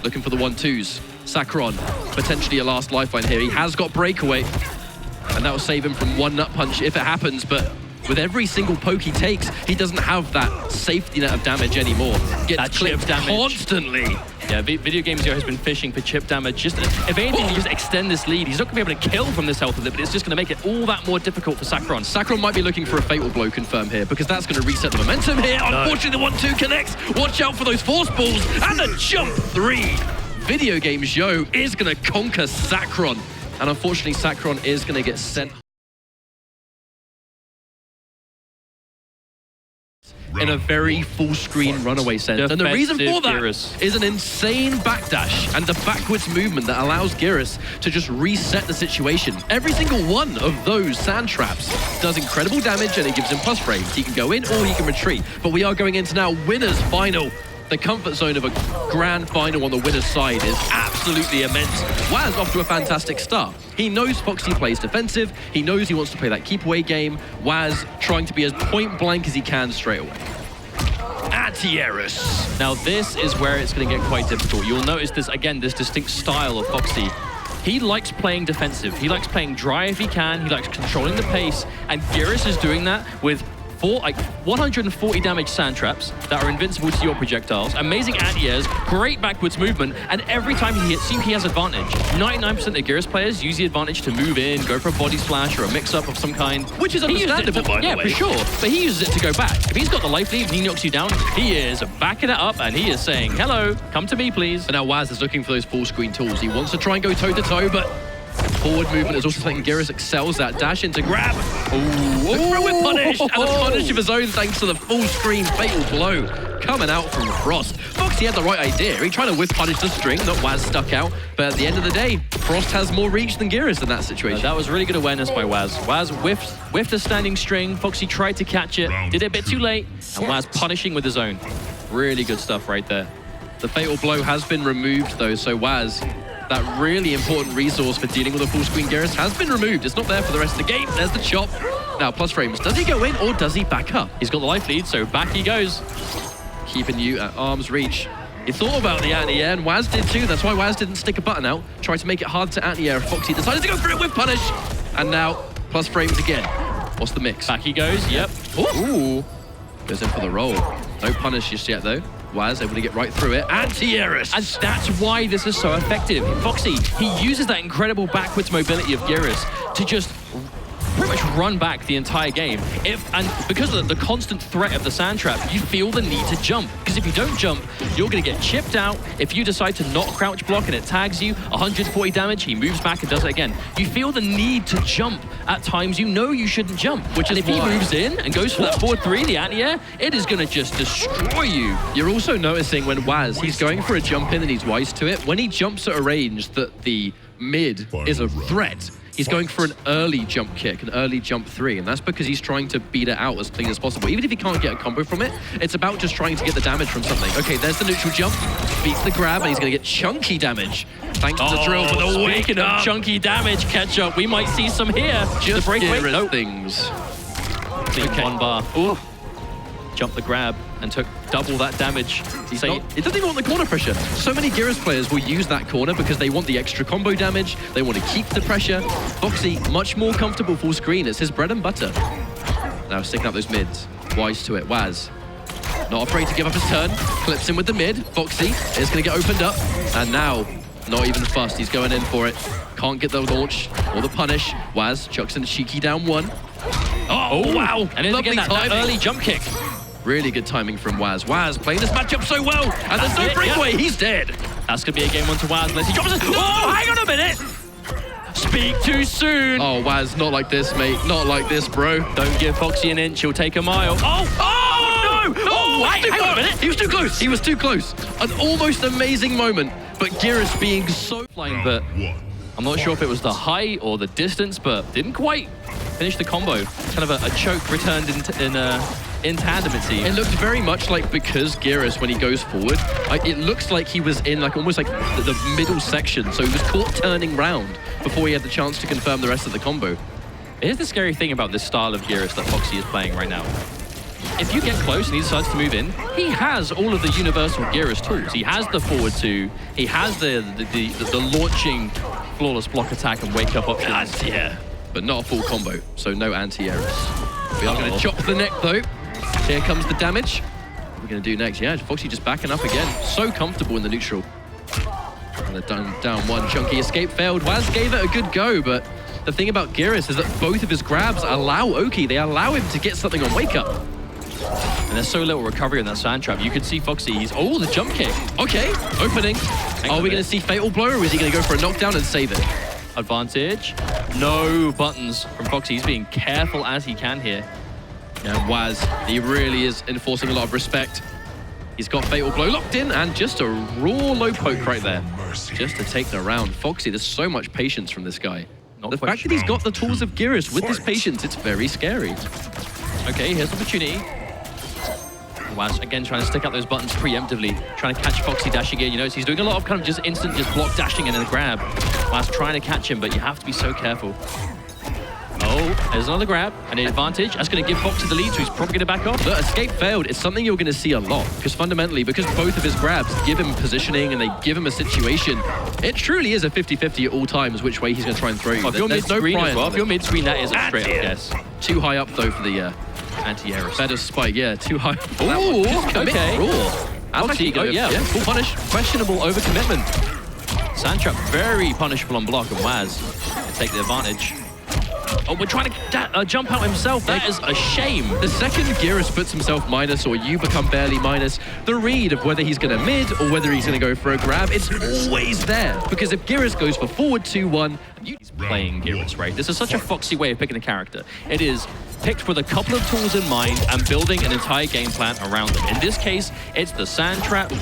Looking for the 1-2s. Sakr0n, potentially a last lifeline here. He has got breakaway, and that will save him from 1 nut punch if it happens, but with every single poke he takes, he doesn't have that safety net of damage anymore. Gets That clipped chip damage. constantly. Yeah, VideoGamezYo has been fishing for chip damage. Just if anything, you just extend this lead. He's not going to be able to kill from this health with it, but it's just going to make it all that more difficult for Sakr0n. Sakr0n might be looking for a fatal blow confirm here, because that's going to reset the momentum here. Unfortunately, the 1-2 connects. Watch out for those force balls. And the jump 3. VideoGamezYo is going to conquer Sakr0n. And unfortunately, Sakr0n is going to get sent in a very full-screen runaway sense. And the reason for that Geras is an insane backdash and the backwards movement that allows Geras to just reset the situation. Every single one of those sand traps does incredible damage, and it gives him plus frames. He can go in or he can retreat. But we are going into now winners final. The comfort zone of a grand final on the winner's side is absolutely immense. Waz off to a fantastic start. He knows Foxy plays defensive. He knows he wants to play that keep away game. Waz trying to be as point blank as he can straight away. Geras. Now this is where it's going to get quite difficult. You'll notice this, again, this distinct style of Foxy. He likes playing defensive. He likes playing dry if he can. He likes controlling the pace. And Geras is doing that with 140 damage sand traps that are invincible to your projectiles, amazing anti-airs, great backwards movement, and every time he hits you, he has advantage. 99% of Geras players use the advantage to move in, go for a body splash or a mix-up of some kind. Which is understandable, by the way. Yeah, for sure. But he uses it to go back. If he's got the life lead and he knocks you down, he is backing it up and he is saying, hello, come to me, please. And now Waz is looking for those full screen tools. He wants to try and go toe-to-toe, but forward movement is also something Geras excels at. Dash into grab. Ooh, throw it punish. And a punish of his own thanks to the full screen fatal blow coming out from Frost. Foxy had the right idea. He tried to whiff punish the string, not Waz stuck out. But at the end of the day, Frost has more reach than Geras in that situation. That was really good awareness by Waz. Waz whiffed a standing string. Foxy tried to catch it, did it a bit too late, and Waz punishing with his own. Really good stuff right there. The fatal blow has been removed though, so Waz, that really important resource for dealing with a full screen Geras, has been removed. It's not there for the rest of the game. There's the chop. Now, plus frames. Does he go in or does he back up? He's got the life lead, so back he goes. Keeping you at arm's reach. He thought about the anti-air, and Waz did too. That's why Waz didn't stick a button out. Tried to make it hard to anti-air. Foxy decided to go for it with punish. And now, plus frames again. What's the mix? Back he goes, yep. Ooh. Goes in for the roll. No punish just yet, though. Waz able to get right through it. Anti-Geras. And that's why this is so effective. Foxy, he uses that incredible backwards mobility of Geras to just pretty much run back the entire game. And because of the constant threat of the sand trap, you feel the need to jump. Because if you don't jump, you're going to get chipped out. If you decide to not crouch block and it tags you, 140 damage, he moves back and does it again. You feel the need to jump at times you know you shouldn't jump. Which is if he moves in and goes for that forward 3, the anti-air, it is going to just destroy you. You're also noticing when Waz, he's going for a jump in and he's wise to it. When he jumps at a range that the mid is a threat, he's going for an early jump kick, an early jump 3, and that's because he's trying to beat it out as clean as possible. Even if he can't get a combo from it, it's about just trying to get the damage from something. Okay, there's the neutral jump, beats the grab, and he's going to get chunky damage. Thanks to the drill for the wake up. Chunky damage catch-up. We might see some here. Just the breakaway. Geras things. Okay. One bar. Ooh. Jumped the grab and took double that damage. It doesn't even want the corner pressure. So many Geras players will use that corner because they want the extra combo damage. They want to keep the pressure. Foxy, much more comfortable full screen. It's his bread and butter. Now sticking up those mids. Wise to it. Waz, not afraid to give up his turn. Clips in with the mid. Foxy is going to get opened up. And now, not even fussed. He's going in for it. Can't get the launch or the punish. Waz chucks in the cheeky down 1. Oh, wow. And then again, that early jump kick. Really good timing from Waz. Waz playing this matchup so well, and there's no breakaway. He's dead. That's going to be a game one to Waz unless he drops it. Oh, hang on a minute. Speak too soon. Oh, Waz, not like this, mate. Not like this, bro. Don't give Foxy an inch. He'll take a mile. Oh, no. Oh, hang on a minute. He was too close. He was too close. An almost amazing moment, but Geras being so flying, but I'm not sure if it was the height or the distance, but didn't quite finish the combo. Kind of a choke returned in tandem, it seems. It looked very much like, because Geras, when he goes forward, it looks like he was in like almost like the middle section, so he was caught turning round before he had the chance to confirm the rest of the combo. Here's the scary thing about this style of Geras that Foxy is playing right now. If you get close and he decides to move in, he has all of the universal Geras tools. He has the forward two, he has the launching flawless block attack and wake up options. Yeah, but not a full combo, so no anti-airs. We are going to chop the neck though. Here comes the damage. What are we going to do next? Yeah, Foxy just backing up again. So comfortable in the neutral. And they're down one. Chunky escape failed. Waz gave it a good go, but the thing about Geras is that both of his grabs allow Oki. They allow him to get something on wake up. And there's so little recovery on that sand trap. You can see Foxy, oh, the jump kick. Okay, opening. Are we going to see Fatal Blow, or is he going to go for a knockdown and save it? Advantage. No buttons from Foxy. He's being careful as he can here. And Waz, he really is enforcing a lot of respect. He's got Fatal Blow locked in, and just a raw low poke right there. Just to take the round. Foxy, there's so much patience from this guy. The fact that he's got the tools of Geras with this patience, it's very scary. Okay, here's the opportunity. Waz again trying to stick out those buttons preemptively, trying to catch Foxy dashing in. You notice he's doing a lot of kind of just instant block dashing and then a grab. Waz trying to catch him, but you have to be so careful. Oh, there's another grab and an advantage. That's going to give Foxy the lead, so he's probably going to back off. Look, escape failed. It's something you're going to see a lot, because fundamentally, because both of his grabs give him positioning and they give him a situation, it truly is a 50-50 at all times which way he's going to try and throw you. If you're mid-screen as well, if you're mid-screen, that is a straight up guess. Too high up though for the anti-air. better spike, yeah, too high. Oh, okay. Foxy, full punish. Questionable overcommitment. Sandtrap very punishable on block, and Waz can take the advantage. Oh, we're trying to jump out himself. That is a shame. The second Geras puts himself minus, or you become barely minus, the read of whether he's going to mid or whether he's going to go for a grab, it's always there. Because if Geras goes for forward 2-1, he's playing Geras, right? This is such a Foxy way of picking a character. It is picked with a couple of tools in mind and building an entire game plan around them. In this case, it's the sand trap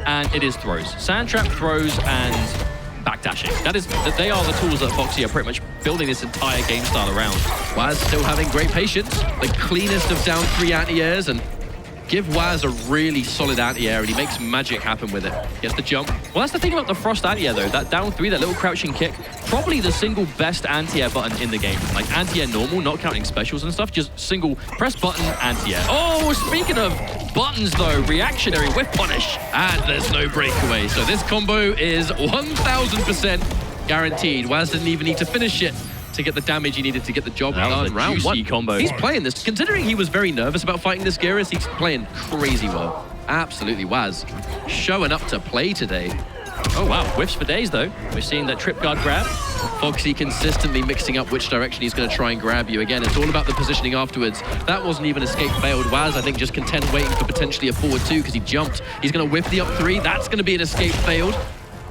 and it is throws. Sand trap, throws, and backdashing. They are the tools that Foxy are pretty much building this entire game style around. Waz still having great patience. The cleanest of down 3 anti-airs, and give Waz a really solid anti-air, and he makes magic happen with it. Gets the jump. Well, that's the thing about the Frost anti-air, though. That down 3, that little crouching kick, probably the single best anti-air button in the game. Like anti-air normal, not counting specials and stuff, just single press button anti-air. Oh, speaking of buttons, though, reactionary whiff punish. And there's no breakaway. So this combo is 1000% guaranteed. Waz didn't even need to finish it to get the damage he needed to get the job done. Round one combo. He's playing this. Considering he was very nervous about fighting this Geras, he's playing crazy well. Absolutely, Waz showing up to play today. Oh wow, whiffs for days though. We're seeing that trip guard grab. Foxy consistently mixing up which direction he's going to try and grab you. Again, it's all about the positioning afterwards. That wasn't even escape failed. Waz, I think, just content waiting for potentially a forward 2 because he jumped. He's going to whiff the up 3. That's going to be an escape failed.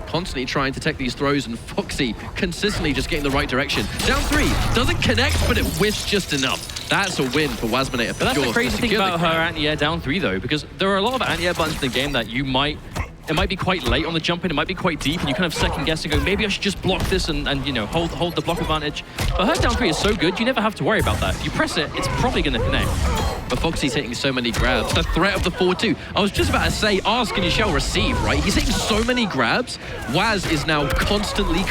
Constantly trying to take these throws, and Foxy consistently just getting the right direction. Down 3, doesn't connect, but it whiffs just enough. That's a win for Wazminator. But that's the crazy thing about her anti-air down 3 though, because there are a lot of anti-air buttons in the game that you might, it might be quite late on the jump in, it might be quite deep, and you kind of second guess and go, maybe I should just block this and you know, hold the block advantage. But her down 3 is so good, you never have to worry about that. If you press it, it's probably going to connect. But Foxy's hitting so many grabs. The threat of the forward 2. I was just about to say, ask and you shall receive, right? He's hitting so many grabs. Waz is now constantly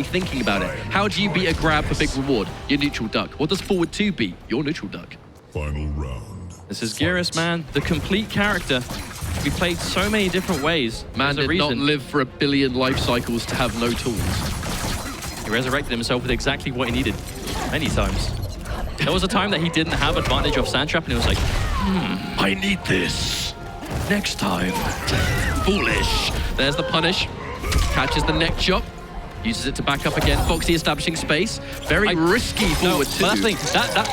thinking about it. How do you beat a grab for big reward? Your neutral duck. What does forward 2 beat? Your neutral duck. Final round. This is Geras, man. The complete character. We played so many different ways. Man did not live for a billion life cycles to have no tools. He resurrected himself with exactly what he needed. Many times. There was a time that he didn't have advantage off Sandtrap, and he was like, I need this. Next time. Foolish. There's the punish. Catches the neck chop. Uses it to back up again. Foxy establishing space. Very risky forward two. But that's the thing.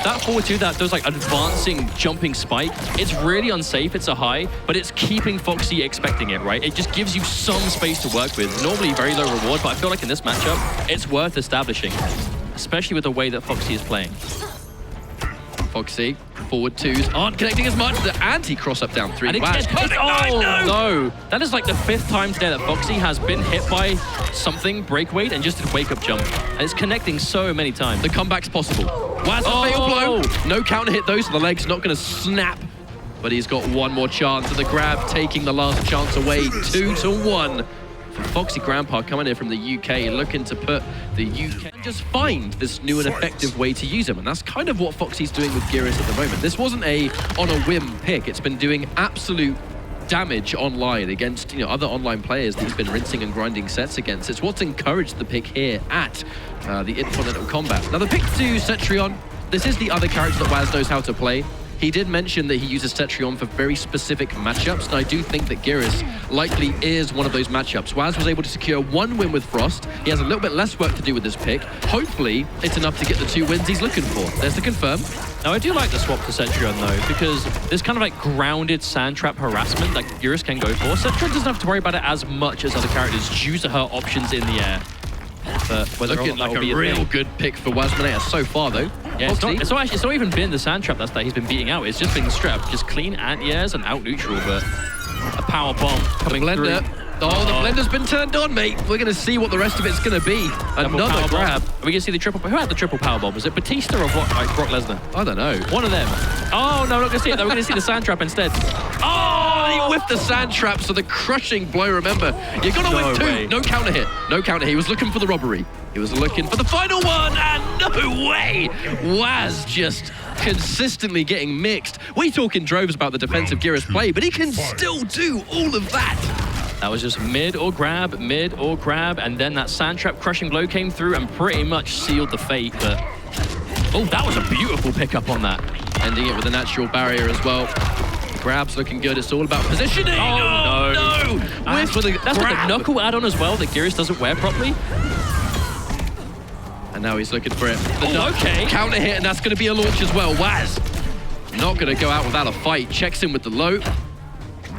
That forward two, those like advancing jumping spike, it's really unsafe. It's a high, but it's keeping Foxy expecting it, right? It just gives you some space to work with. Normally very low reward, but I feel like in this matchup, it's worth establishing, especially with the way that Foxy is playing. Foxy, forward twos aren't connecting as much. The anti-cross up down three. And no! That is like the 5th time today that Foxy has been hit by something, breakaway, and just did wake-up jump. And it's connecting so many times. The comeback's possible. Waz, a fatal blow. No counter hit though, so the leg's not going to snap. But he's got one more chance, and the grab taking the last chance away. 2-1. For Foxy Grampar coming in from the UK, looking to put the UK and just find this new and effective way to use him. And that's kind of what Foxy's doing with Geras at the moment. This wasn't a on a whim pick. It's been doing absolute damage online against other online players that he's been rinsing and grinding sets against. It's what's encouraged the pick here at the Intercontinental Kombat. Now the pick to Cetrion, this is the other character that Waz knows how to play. He did mention that he uses Cetrion for very specific matchups, and I do think that Geras likely is one of those matchups. Waz was able to secure 1 win with Frost. He has a little bit less work to do with this pick. Hopefully, it's enough to get the 2 wins he's looking for. There's the confirm. Now, I do like the swap to Cetrion, though, because this kind of like grounded sand trap harassment that Geras can go for. Cetrion doesn't have to worry about it as much as other characters due to her options in the air. But whether looking like a real good pick for Wazminator so far, though. Yeah, it's not even been the sand trap that he's been beating out. It's just been straight up just clean anti-airs and out neutral, but a power bomb coming through. Oh, the blender's been turned on, mate. We're going to see what the rest of it's going to be. Another grab. Are we going to see the triple? Who had the triple power bomb? Was it Batista or Brock Lesnar? I don't know. One of them. Oh, no, we're not going to see it. We're going to see the sand trap instead. Oh, he whiffed the sand trap, so the crushing blow, remember. You're going to whiff 2. Way. No counter hit. No counter hit. He was looking for the robbery. He was looking for the final one, and no way! Waz just consistently getting mixed. We talk in droves about the defensive Geras play, but he can still do all of that. That was just mid or grab, and then that sand trap crushing blow came through and pretty much sealed the fate, but... Oh, that was a beautiful pickup on that. Ending it with a natural barrier as well. The grab's looking good. It's all about positioning. Oh, no! That's with the knuckle add-on as well that Geras doesn't wear properly. And now he's looking for it. Okay. Counter hit, and that's going to be a launch as well. Waz not going to go out without a fight. Checks in with the low.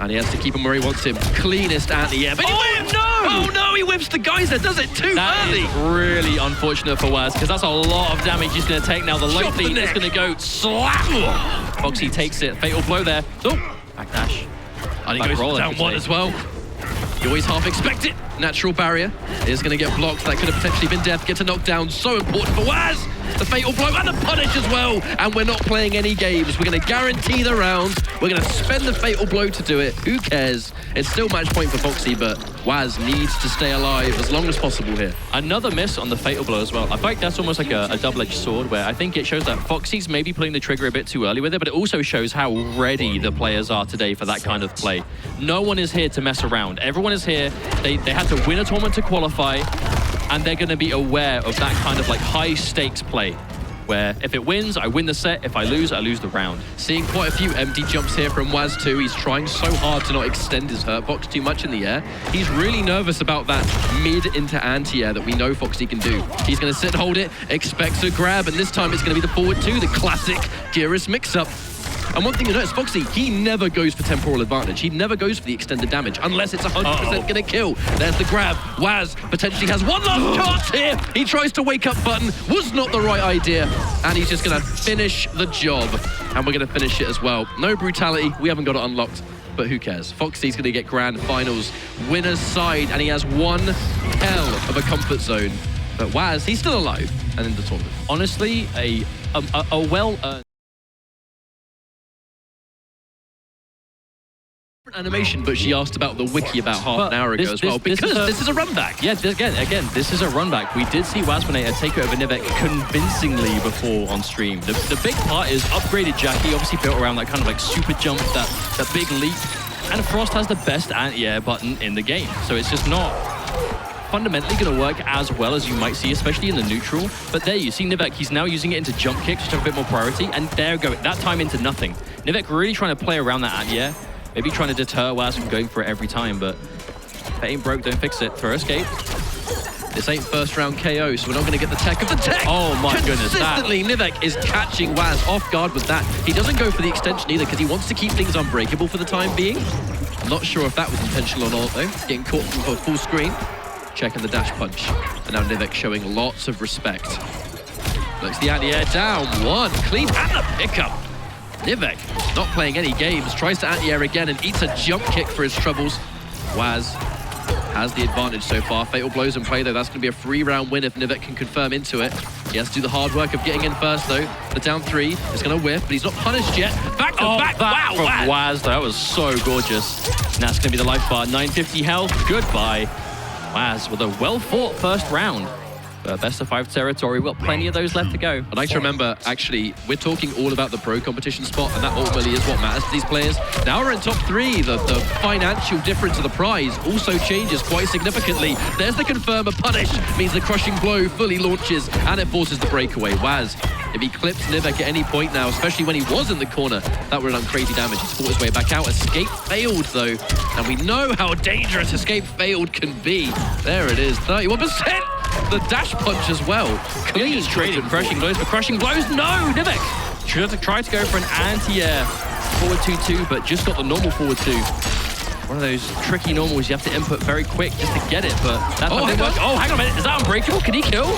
And he has to keep him where he wants him. Cleanest anti-air. But Oh no, he whips the geyser, does it too early. That is really unfortunate for Waz, because that's a lot of damage he's going to take now. The low feed is going to go slap. Foxy takes it. Fatal blow there. Oh, backdash. And he goes down 1 as well. You always half expect it. Natural barrier is going to get blocked. That could have potentially been death. Gets a knockdown. So important for Waz. The fatal blow and the punish as well. And we're not playing any games. We're going to guarantee the round. We're going to spend the fatal blow to do it. Who cares? It's still match point for Foxy, but Waz needs to stay alive as long as possible here. Another miss on the fatal blow as well. I feel like that's almost like a double-edged sword, where I think it shows that Foxy's maybe pulling the trigger a bit too early with it, but it also shows how ready the players are today for that kind of play. No one is here to mess around. Everyone is here. They had to win a tournament to qualify, and they're going to be aware of that kind of like high-stakes play, where if it wins, I win the set. If I lose the round. Seeing quite a few empty jumps here from Waz too. He's trying so hard to not extend his hurt box too much in the air. He's really nervous about that mid into anti-air that we know Foxy can do. He's going to sit and hold it, expects a grab, and this time it's going to be the forward 2, the classic Geras mix-up. And one thing you notice, Foxy, he never goes for temporal advantage. He never goes for the extended damage unless it's 100% going to kill. There's the grab. Waz potentially has one last chance here. He tries to wake up button. Was not the right idea. And he's just going to finish the job. And we're going to finish it as well. No brutality. We haven't got it unlocked. But who cares? Foxy's going to get grand finals winner's side. And he has one hell of a comfort zone. But Waz, he's still alive and in the tournament. Honestly, a well-earned animation, but she asked about the wiki about half an hour ago as well, because this is a run back. Yeah, again, this is a run back. We did see Wazminator take over Nivek convincingly before on stream. The big part is upgraded Jacqui, obviously built around that kind of like super jump, that big leap. And Frost has the best anti-air button in the game. So it's just not fundamentally going to work as well as you might see, especially in the neutral. But there you see Nivek, he's now using it into jump kicks, which have a bit more priority. And there go, that time into nothing. Nivek really trying to play around that anti-air. Maybe trying to deter Waz from going for it every time, but if it ain't broke, don't fix it. Throw escape. This ain't first round KO, so we're not going to get the tech of the tech. Oh my goodness. Consistently, Nivek is catching Waz off guard with that. He doesn't go for the extension either because he wants to keep things unbreakable for the time being. I'm not sure if that was intentional or not though. Getting caught from full screen. Checking the dash punch. And now Nivek showing lots of respect. Looks the anti-air down. One. Clean and the pickup. Nivek not playing any games. Tries to anti-air again and eats a jump kick for his troubles. Waz has the advantage so far. Fatal blows in play though. That's going to be a 3-round win if Nivek can confirm into it. He has to do the hard work of getting in first though. The down 3 is going to whiff, but he's not punished yet. Back to back. Wow, from Waz. That was so gorgeous. And that's going to be the life bar. 950 health. Goodbye. Waz with a well-fought first round. Best of 5 territory. We've got plenty of those left to go. I'd like to remember, actually, we're talking all about the pro competition spot, and that ultimately is what matters to these players. Now we're in top 3. The financial difference of the prize also changes quite significantly. There's the confirmer punish, means the crushing blow fully launches, and it forces the breakaway. Waz, if he clips Nivek at any point now, especially when he was in the corner, that would have done crazy damage. He's fought his way back out. Escape failed, though, and we know how dangerous escape failed can be. There it is, 31%. The dash punch as well. Clean. He's trading crushing blows for crushing blows. No, Nivek should have tried to go for an anti-air forward 2-2, but just got the normal forward 2. One of those tricky normals you have to input very quick just to get it, but that time didn't work. Oh, hang on a minute. Is that unbreakable? Can he kill?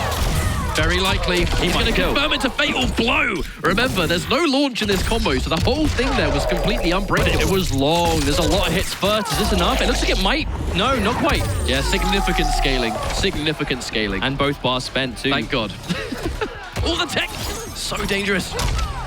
Very likely. He's going to confirm it to fatal blow. Remember, there's no launch in this combo, so the whole thing there was completely unbreakable. It was long. There's a lot of hits first. Is this enough? It looks like it might. No, not quite. Yeah, significant scaling. Significant scaling. And both bars spent, too. Thank God. All the tech. So dangerous.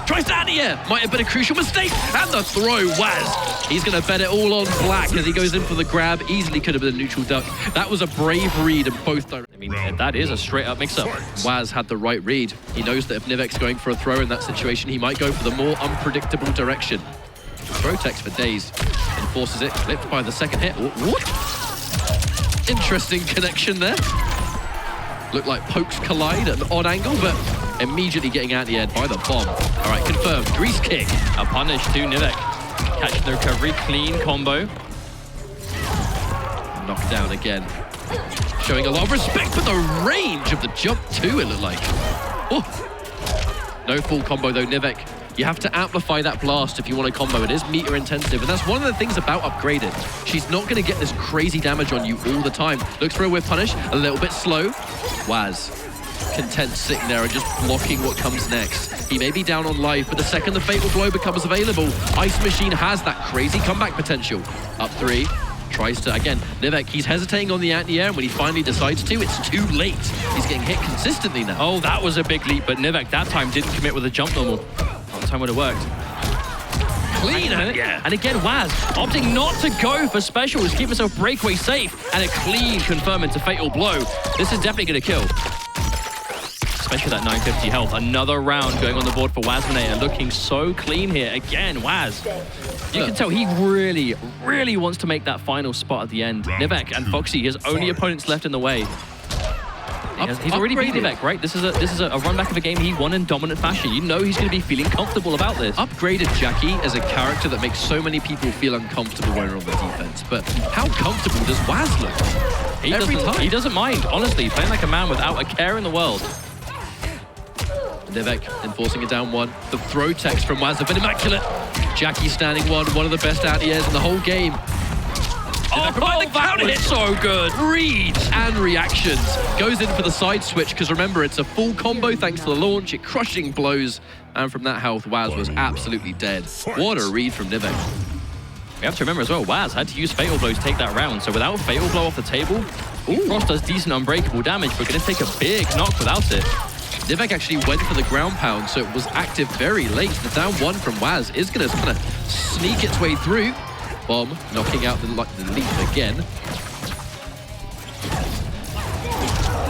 Tries to anti-air. Might have been a crucial mistake. And the throw, Waz. He's going to bet it all on black as he goes in for the grab. Easily could have been a neutral duck. That was a brave read in both directions. I mean, that is a straight-up mix-up. Waz had the right read. He knows that if Nivek's going for a throw in that situation, he might go for the more unpredictable direction. Throw text for days. Enforces it. Clipped by the second hit. What? Interesting connection there. Looked like pokes collide at an odd angle, but immediately getting anti-aired by the bomb. All right, confirmed. Grease kick. A punish to Nivek. Catching the recovery. Clean combo. Knocked down again. Showing a lot of respect for the range of the jump too, it looked like. Oh. No full combo though, Nivek. You have to amplify that blast if you want a combo. It is meter intensive, and that's one of the things about Upgraded. She's not going to get this crazy damage on you all the time. Looks for a whiff punish, a little bit slow. Waz, content sitting there and just blocking what comes next. He may be down on life, but the second the fatal blow becomes available, Ice Machine has that crazy comeback potential. Up 3. Tries to, again, Nivek, he's hesitating on the anti-air, and when he finally decides to, it's too late. He's getting hit consistently now. Oh, that was a big leap, but Nivek that time didn't commit with a jump normal. That time would have worked. Clean, yeah. And again, Waz opting not to go for specials, keep himself breakaway safe, and a clean confirm into fatal blow. This is definitely going to kill. Especially that 950 health. Another round going on the board for Wazminator, looking so clean here. Again, Waz. You can tell he really, really wants to make that final spot at the end. Nivek and F0xy, his only opponents left in the way. He's already beat Nivek, right? This is a run back of a game he won in dominant fashion. You know he's going to be feeling comfortable about this. Upgraded Jacqui as a character that makes so many people feel uncomfortable when they're on the defense. But how comfortable does Waz look? He doesn't mind, honestly. Playing like a man without a care in the world. Nivek enforcing a down 1. The throw text from Waz have been immaculate. Jacqui standing 1, one of the best anti-airs in the whole game. Oh, that was so good. Reads and reactions. Goes in for the side switch, because remember, it's a full combo thanks to the launch. It crushing blows. And from that health, Waz was absolutely dead. What a read from Nivek. We have to remember as well, Waz had to use Fatal Blow to take that round. So without Fatal Blow off the table, Frost does decent unbreakable damage, but going to take a big knock without it. Nivek actually went for the ground pound, so it was active very late. The down 1 from Waz is going to kind of sneak its way through. Bomb knocking out the leap again.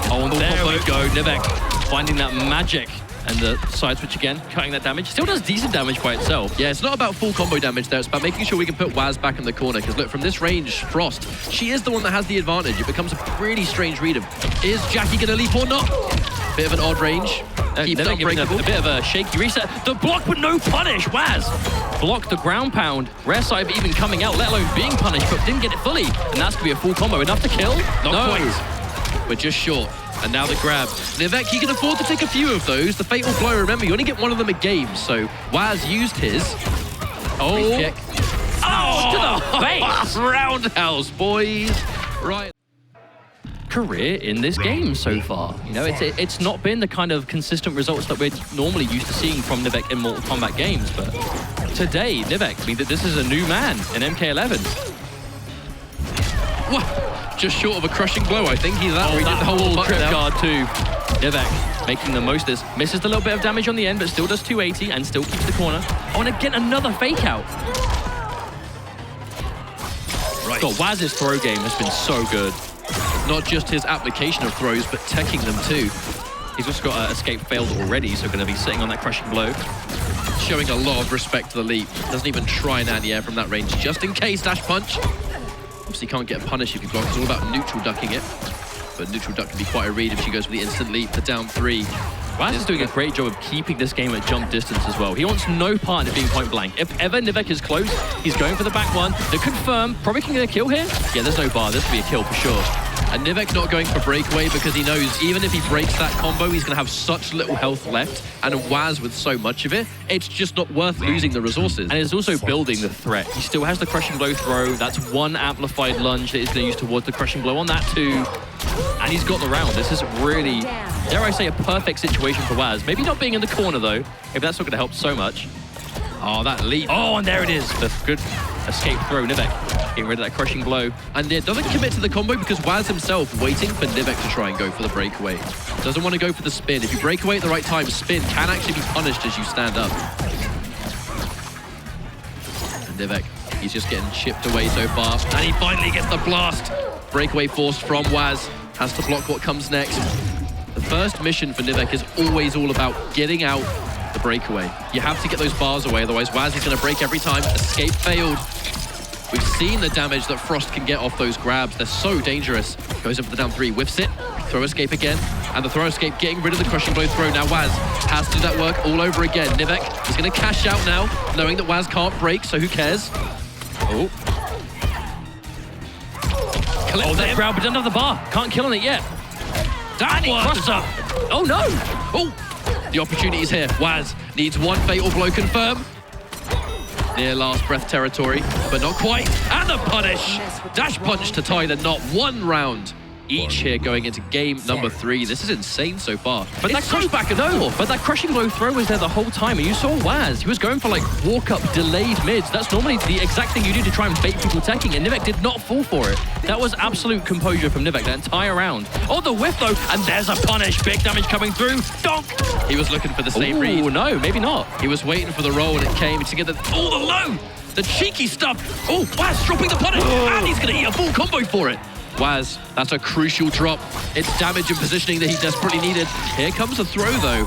Oh, and there we go. Nivek finding that magic. And the side switch again, cutting that damage. Still does decent damage by itself. Yeah, it's not about full combo damage there. It's about making sure we can put Waz back in the corner. Because look, from this range, Frost, she is the one that has the advantage. It becomes a really strange read of, is Jacqui going to leap or not? Bit of an odd range. Keeps it unbreakable. A bit of a shaky reset. The block, but no punish. Waz blocked the ground pound. Rare side even coming out, let alone being punished, but didn't get it fully. And that's going to be a full combo. Enough to kill? Not quite. We're just short. And now the grab. Nivek, he can afford to take a few of those. The fatal blow, remember, you only get one of them a game. So Waz used his. Oh, Kick. oh, to the face. Roundhouse, boys. Right. Career in this game so far. You know, it's not been the kind of consistent results that we're normally used to seeing from Nivek in Mortal Kombat games, but today, Nivek, I mean, this is a new man in MK11. What? Just short of a crushing blow, I think. He's that. That the whole trip now. guard too. Nivek making the most of this. Misses a little bit of damage on the end, but still does 280 and still keeps the corner. Oh, and again, another fake out. Right. God, Waz's throw game has been so good. Not just his application of throws, but teching them too. He's also got an escape failed already, so going to be sitting on that crushing blow. Showing a lot of respect to the leap. Doesn't even try an anti-air from that range, just in case. Dash punch. Obviously can't get punished if you block. It's all about neutral ducking it. But neutral duck can be quite a read if she goes for the instant leap to down 3. Waz is doing a great job of keeping this game at jump distance as well. He wants no part in it being point blank. If ever Nivek is close, he's going for the back one. The confirm, probably can get a kill here. Yeah, there's no bar. This could be a kill for sure. And Nivek not going for breakaway because he knows even if he breaks that combo, he's going to have such little health left. And Waz with so much of it, it's just not worth losing the resources. And it's also building the threat. He still has the crushing blow throw. That's one amplified lunge that he's going to use towards the crushing blow on that too. And he's got the round. This is really, dare I say, a perfect situation for Waz. Maybe not being in the corner though, if that's not going to help so much. Oh, that leap. Oh, and there it is. The good escape throw, Nivek. Getting rid of that crushing blow. And it doesn't commit to the combo because Waz himself waiting for Nivek to try and go for the breakaway. Doesn't want to go for the spin. If you break away at the right time, spin can actually be punished as you stand up. And Nivek, he's just getting chipped away so far. And he finally gets the blast. Breakaway forced from Waz. Has to block what comes next. The first mission for Nivek is always all about getting out the breakaway. You have to get those bars away, otherwise Waz is going to break every time. Escape failed. We've seen the damage that Frost can get off those grabs. They're so dangerous. Goes in for the down 3, whiffs it. Throw escape again. And the throw escape getting rid of the crushing blow throw. Now Waz has to do that work all over again. Nivek is going to cash out now, knowing that Waz can't break, so who cares? Oh. Oh, that grab, but doesn't have the bar. Can't kill on it yet. Danny crosser. Oh, no. Oh, the opportunity is here. Waz needs one fatal blow confirm. Near last breath territory, but not quite. And the punish. Dash punch to tie the knot. 1 round each here going into game number 3. This is insane so far. But it's so back and forth. But that crushing blow throw was there the whole time. And you saw Waz. He was going for like walk-up delayed mids. That's normally the exact thing you do to try and bait people teching. And Nivek did not fall for it. That was absolute composure from Nivek that entire round. Oh, the whiff though. And there's a punish. Big damage coming through. Donk. He was looking for the same read. Oh, no, maybe not. He was waiting for the roll and it came to get the... Oh, the low. The cheeky stuff. Oh, Waz dropping the punish. And he's going to eat a full combo for it. Waz, that's a crucial drop. It's damage and positioning that he desperately needed. Here comes the throw, though.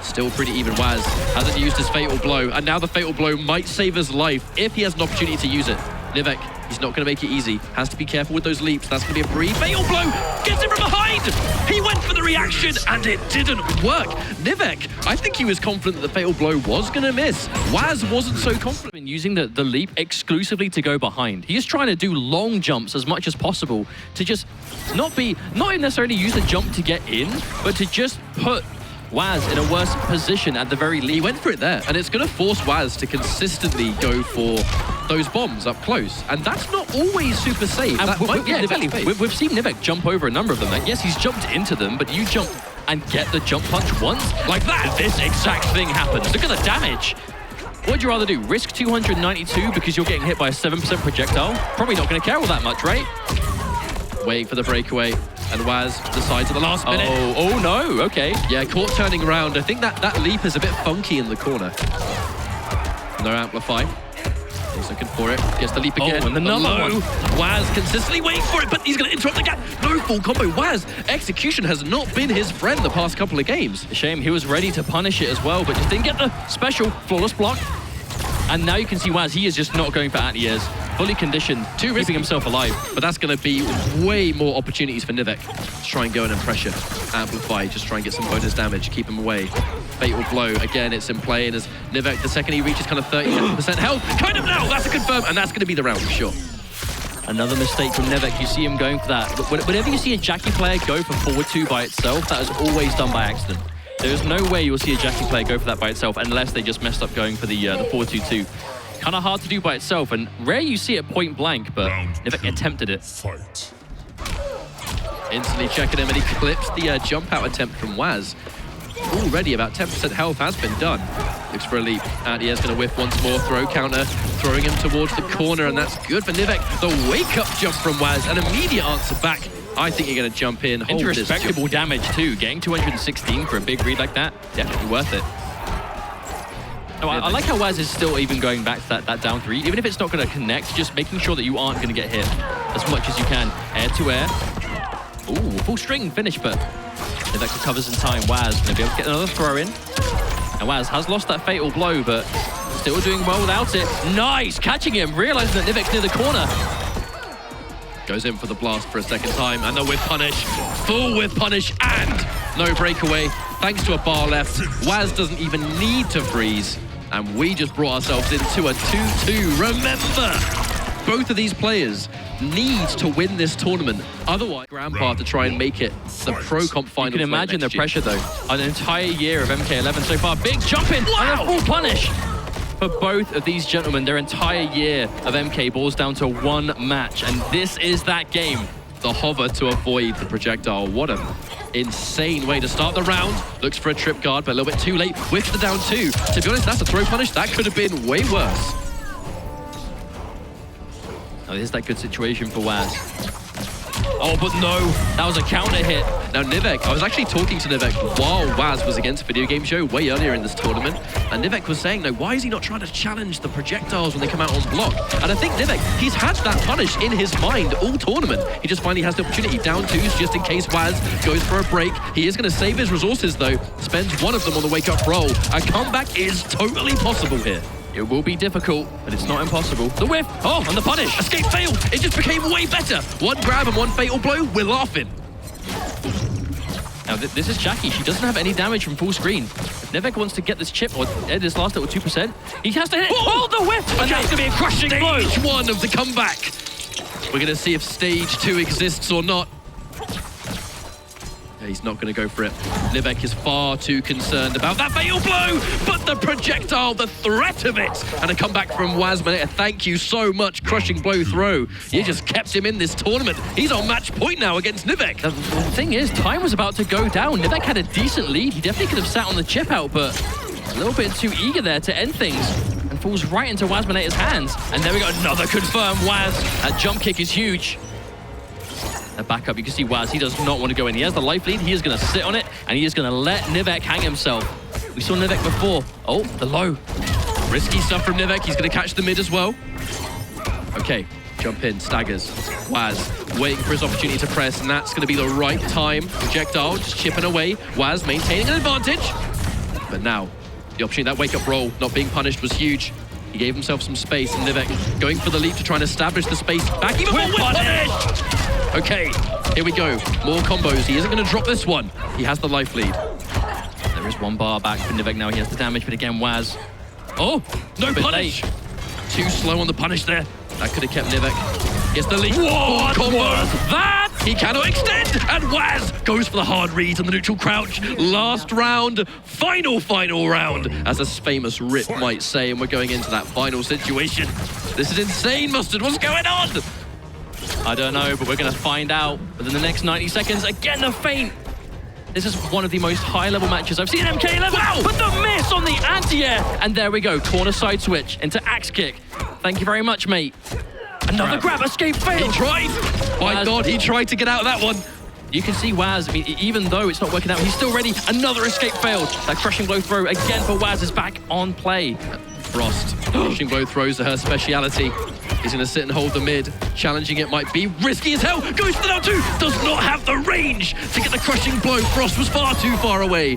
Still pretty even. Waz hasn't used his fatal blow, and now the fatal blow might save his life if he has an opportunity to use it. Nivek, he's not going to make it easy. Has to be careful with those leaps. That's going to be a brief fatal blow. Gets it from behind. He went for the reaction, and it didn't work. Nivek, I think he was confident that the fatal blow was going to miss. Waz wasn't so confident. Been using the leap exclusively to go behind. He's trying to do long jumps as much as possible to just not necessarily use the jump to get in, but to just put Waz in a worse position at the very least. He went for it there, and it's going to force Waz to consistently go for those bombs up close, and that's not always super safe. And Exactly. We've seen Nivek jump over a number of them. Like, yes, he's jumped into them, but you jump and get the jump punch once, like that. This exact thing happens. Look at the damage. What would you rather do? Risk 292 because you're getting hit by a 7% projectile? Probably not going to care all that much, right? Waiting for the breakaway, and Waz decides at the last minute. Oh no, okay. Yeah, caught turning around. I think that leap is a bit funky in the corner. No amplify. He's looking for it. Gets the leap again. Oh, and another one. Waz consistently waiting for it, but he's going to interrupt the gap. No full combo. Waz, execution has not been his friend the past couple of games. A shame, he was ready to punish it as well, but just didn't get the special flawless block. And now you can see Waz, he is just not going for anti-airs. Fully conditioned, keeping himself alive. But that's going to be way more opportunities for Nivek to try and go in and pressure. Amplify, just try and get some bonus damage, keep him away. Fatal blow, again, it's in play, and as Nivek, the second he reaches kind of 30% health, kind of now, that's a confirm, and that's going to be the round for sure. Another mistake from Nivek. You see him going for that. Whenever you see a Jacqui player go for forward 2 by itself, that is always done by accident. There's no way you'll see a Jacqui player go for that by itself unless they just messed up going for the forward 2-2. Kind of hard to do by itself, and rare you see it point blank, but Nivek attempted it. Fight. Instantly checking him, and he clips the jump out attempt from Waz. Already about 10% health has been done. Looks for a leap, and he is going to whiff once more. Throw counter, throwing him towards the corner, and that's good for Nivek. The wake-up jump from Waz, an immediate answer back. I think you're going to jump in, hold Into this respectable damage too. Getting 216 for a big read like that, definitely worth it. No, I like how Waz is still even going back to that down 3. Even if it's not going to connect, just making sure that you aren't going to get hit as much as you can. Air to air. Ooh, full string finish, but Nivek recovers in time. Waz going to be able to get another throw in. And Waz has lost that fatal blow, but still doing well without it. Nice! Catching him, realizing that Nivek's near the corner. Goes in for the blast for a second time, and the whip punish. Full whip punish, and no breakaway. Thanks to a bar left, Waz doesn't even need to freeze. And we just brought ourselves into a 2-2. Remember, both of these players need to win this tournament. Otherwise, Grampar to try and make it the Pro Comp Finals. You can imagine the pressure, though. An entire year of MK11 so far. Big jump in and a full punish. For both of these gentlemen, their entire year of MK boils down to one match. And this is that game. The hover to avoid the projectile. What an insane way to start the round. Looks for a trip guard, but a little bit too late. Whiffs the down 2. To be honest, that's a throw punish. That could have been way worse. Oh, here's that good situation for Waz. Oh, but no, that was a counter hit. Now, Nivek, I was actually talking to Nivek while Waz was against VideoGamezYo way earlier in this tournament, and Nivek was saying, no, why is he not trying to challenge the projectiles when they come out on block? And I think Nivek, he's had that punish in his mind all tournament. He just finally has the opportunity. Down 2s just in case Waz goes for a break. He is going to save his resources, though. Spends one of them on the wake-up roll. A comeback is totally possible here. It will be difficult, but it's not impossible. The whiff! Oh, and the punish! Escape failed! It just became way better! One grab and one fatal blow, we're laughing. Now, this is Jacqui. She doesn't have any damage from full screen. If Nivek wants to get this chip, or this last little 2%, he has to hit. Oh, the whiff! And that's going to be a crushing blow! Stage 1 of the comeback. We're going to see if stage 2 exists or not. He's not going to go for it. Nivek is far too concerned about that fatal blow, but the projectile, the threat of it, and a comeback from Wazminator. Thank you so much, crushing blow throw. You just kept him in this tournament. He's on match point now against Nivek. The thing is, time was about to go down. Nivek had a decent lead. He definitely could have sat on the chip out, but a little bit too eager there to end things, and falls right into Wazminator's hands. And there we go, another confirmed Waz. That jump kick is huge. The backup, you can see Waz, he does not want to go in. He has the life lead, he is going to sit on it, and he is going to let Nivek hang himself. We saw Nivek before. Oh, the low. Risky stuff from Nivek, he's going to catch the mid as well. Okay, jump in, staggers. Waz waiting for his opportunity to press, and that's going to be the right time. Projectile just chipping away. Waz maintaining an advantage. But now, the opportunity, that wake-up roll not being punished was huge. He gave himself some space, and Nivek going for the leap to try and establish the space back. Even more whip punish! Okay, here we go. More combos. He isn't going to drop this one. He has the life lead. There is one bar back for Nivek now. He has the damage, but again, Waz. Oh, no punish. Too slow on the punish there. That could have kept Nivek. Gets the lead. What combo. was that? He cannot extend. And Waz goes for the hard read on the neutral crouch. Last round. Final round. As a famous Rip might say. And we're going into that final situation. This is insane, Mustard. What's going on? I don't know, but we're going to find out within the next 90 seconds. Again, the feint. This is one of the most high-level matches I've seen in MK11. Wow! But the miss on the anti-air. And there we go. Corner side switch into axe kick. Thank you very much, mate. Another grab, escape failed. He tried. My God, he tried to get out of that one. You can see Waz, I mean, even though it's not working out, he's still ready. Another escape failed. That crushing blow throw again for Waz is back on play. Frost. Crushing blow throws are her speciality. He's going to sit and hold the mid. Challenging it might be risky as hell. Goes for the down 2. Does not have the range to get the crushing blow. Frost was far too far away.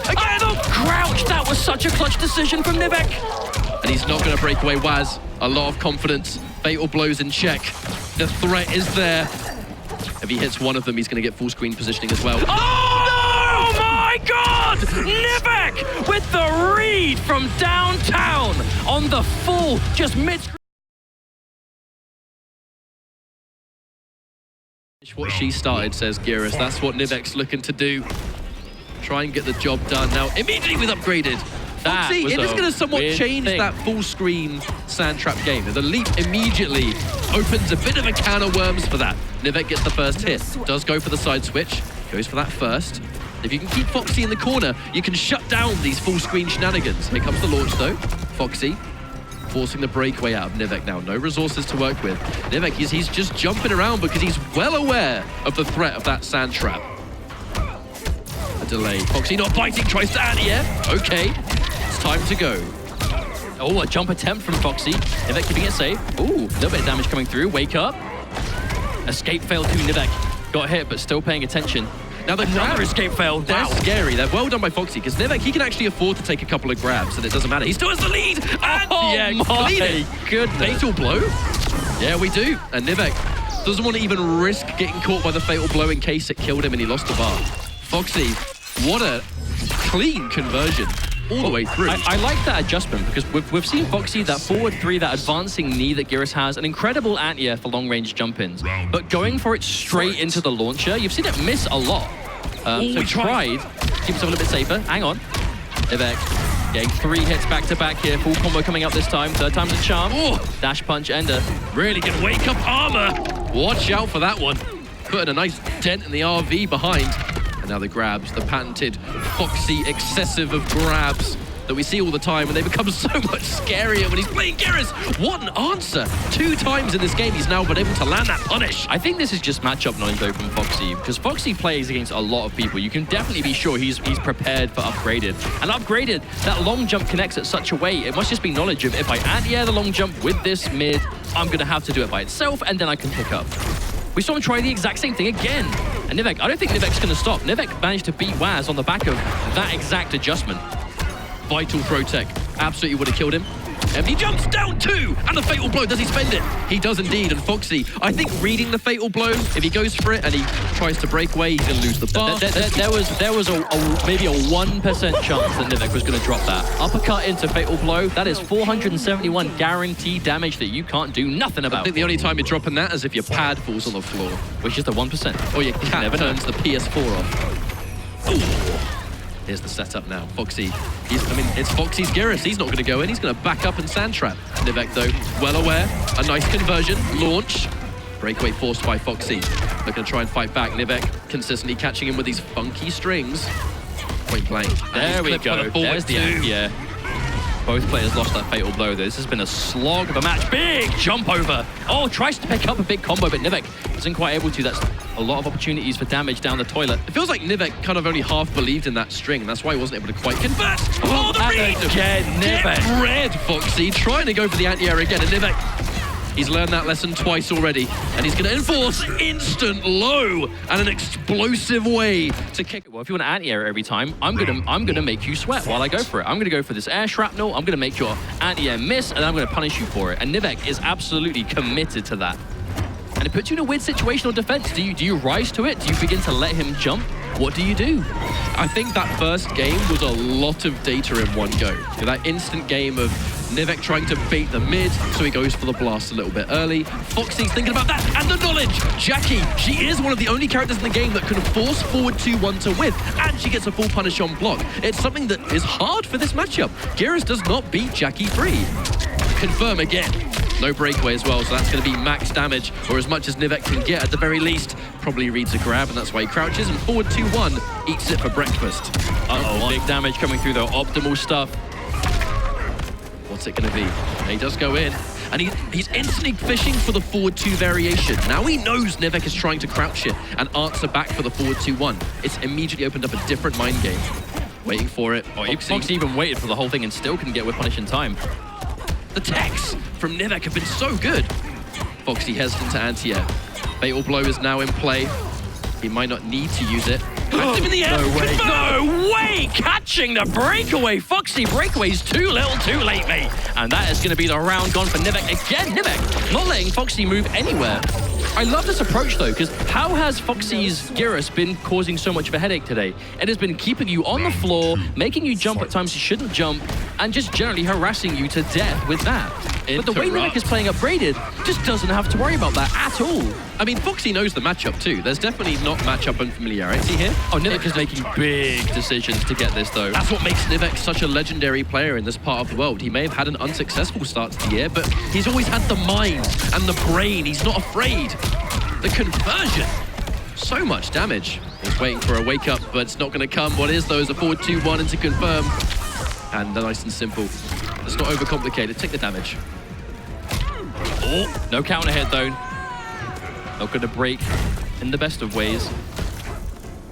Again, the crouch. That was such a clutch decision from Nivek. And he's not going to break away Waz. A lot of confidence. Fatal blows in check. The threat is there. If he hits one of them, he's going to get full screen positioning as well. Oh my God! Nivek with the read from downtown on the full, just mid What she started, says Geras. That's what Nivek's looking to do. Try and get the job done. Now, immediately with upgraded. Foxy, it is going to somewhat change that full screen sand trap game. The leap immediately opens a bit of a can of worms for that. Nivek gets the first hit. Does go for the side switch. Goes for that first. If you can keep Foxy in the corner, you can shut down these full screen shenanigans. Here comes the launch though. Foxy forcing the breakaway out of Nivek now. No resources to work with. Nivek, he's just jumping around because he's well aware of the threat of that sand trap. A delay. Foxy not biting, tries to anti-air. Okay, it's time to go. Oh, a jump attempt from Foxy. Nivek keeping it safe. Ooh, a little bit of damage coming through. Wake up. Escape failed to Nivek. Got hit, but still paying attention. Now the Another escape failed. They're Wow. scary. They're well done by Foxy because Nivek, he can actually afford to take a couple of grabs and it doesn't matter. He still has the lead. And Oh yeah, my clean it. goodness. Fatal blow. Yeah, we do. And Nivek doesn't want to even risk getting caught by the fatal blow in case it killed him and he lost the bar. Foxy, what a clean conversion all the way through. I like that adjustment because we've seen Foxy, that forward three, that advancing knee that Geras has, an incredible anti-air for long-range jump-ins. But going for it straight into the launcher, you've seen it miss a lot. So he tried. Keep himself a little bit safer. Hang on. Nivek getting 3 hits back-to-back here. Full combo coming up this time. Third time's a charm. Oh. Dash punch ender. Really good wake-up armor. Watch out for that one. Putting a nice dent in the RV behind. And now the grabs, the patented Foxy excessive of grabs that we see all the time, and they become so much scarier when he's playing Geras. What an answer. 2 times in this game, he's now been able to land that punish. I think this is just matchup knowledge though from Foxy, because Foxy plays against a lot of people. You can definitely be sure he's prepared for upgraded. And upgraded, that long jump connects at such a way, it must just be knowledge of if I anti-air the long jump with this mid, I'm gonna have to do it by itself and then I can pick up. We saw him try the exact same thing again. And Nivek, I don't think Nivek's gonna stop. Nivek managed to beat Waz on the back of that exact adjustment. Vital throw tech. Absolutely would have killed him. And he jumps down 2! And the fatal blow, does he spend it? He does indeed, and Foxy, I think reading the fatal blow, if he goes for it and he tries to break away, he's gonna lose the bar. There was maybe a 1% chance that Nivek was gonna drop that. Uppercut into fatal blow, that is 471 guaranteed damage that you can't do nothing about. I think the only time you're dropping that is if your pad falls on the floor. Which is the 1%. Or your cat turns the PS4 off. Ooh. Here's the setup now. Foxy, it's Foxy's Geras. He's not going to go in. He's going to back up and sand trap. Nivek, though, well aware. A nice conversion. Launch. Breakaway forced by Foxy. Looking to try and fight back. Nivek consistently catching him with these funky strings. Point blank. There we go. There's the anti-air. Both players lost that fatal blow. This has been a slog of a match. Big jump over. Oh, tries to pick up a big combo, but Nivek isn't quite able to. That's a lot of opportunities for damage down the toilet. It feels like Nivek kind of only half believed in that string. That's why he wasn't able to quite convert. Oh, the read! Again, Nivek. Get red, Foxy. Trying to go for the anti-air again. And Nivek, he's learned that lesson twice already. And he's going to enforce instant low and an explosive way to kick it. Well, if you want to anti-air every time, I'm gonna make you sweat while I go for it. I'm gonna go for this air shrapnel. I'm gonna make your anti-air miss, and I'm gonna punish you for it. And Nivek is absolutely committed to that. And it puts you in a weird situational defense. Do you rise to it? Do you begin to let him jump? What do you do? I think that first game was a lot of data in one go. That instant game of Nivek trying to bait the mid, so he goes for the blast a little bit early. Foxy's thinking about that, and the knowledge! Jacqui, she is one of the only characters in the game that can force forward 2-1 to whiff, and she gets a full punish on block. It's something that is hard for this matchup. Geras does not beat Jacqui free. Confirm again. No breakaway as well, so that's going to be max damage, or as much as Nivek can get at the very least. Probably reads a grab, and that's why he crouches, and forward 2-1, eats it for breakfast. Uh-oh, big damage coming through though, optimal stuff. What's it going to be? He does go in, and he's instantly fishing for the forward 2 variation. Now he knows Nivek is trying to crouch it and answer back for the forward 2-1. It's immediately opened up a different mind game. Waiting for it. Oh, Foxy even waited for the whole thing and still couldn't get whip punish in time. The techs from Nivek have been so good. Foxy hesitant to anti-air. Fatal blow is now in play. He might not need to use it. Active in the air. No way. No way! Catching the breakaway. Foxy breakaway's too little too late, mate. And that is going to be the round gone for Nivek. Again, Nivek not letting Foxy move anywhere. I love this approach, though, because how has Foxy's Geras been causing so much of a headache today? It has been keeping you on the floor, making you jump at times you shouldn't jump, and just generally harassing you to death with that. But the way Nivek is playing upgraded just doesn't have to worry about that at all. I mean, F0xy knows the matchup too. There's definitely not matchup unfamiliarity here. Oh, Nivek is making big decisions to get this, though. That's what makes Nivek such a legendary player in this part of the world. He may have had an unsuccessful start to the year, but he's always had the mind and the brain. He's not afraid. The conversion. So much damage. He's waiting for a wake up, but it's not going to come. What is, though, is a forward 2-1 and to confirm. And nice and simple. It's not overcomplicated. Take the damage. Oh, no counter hit, though. Not going to break in the best of ways.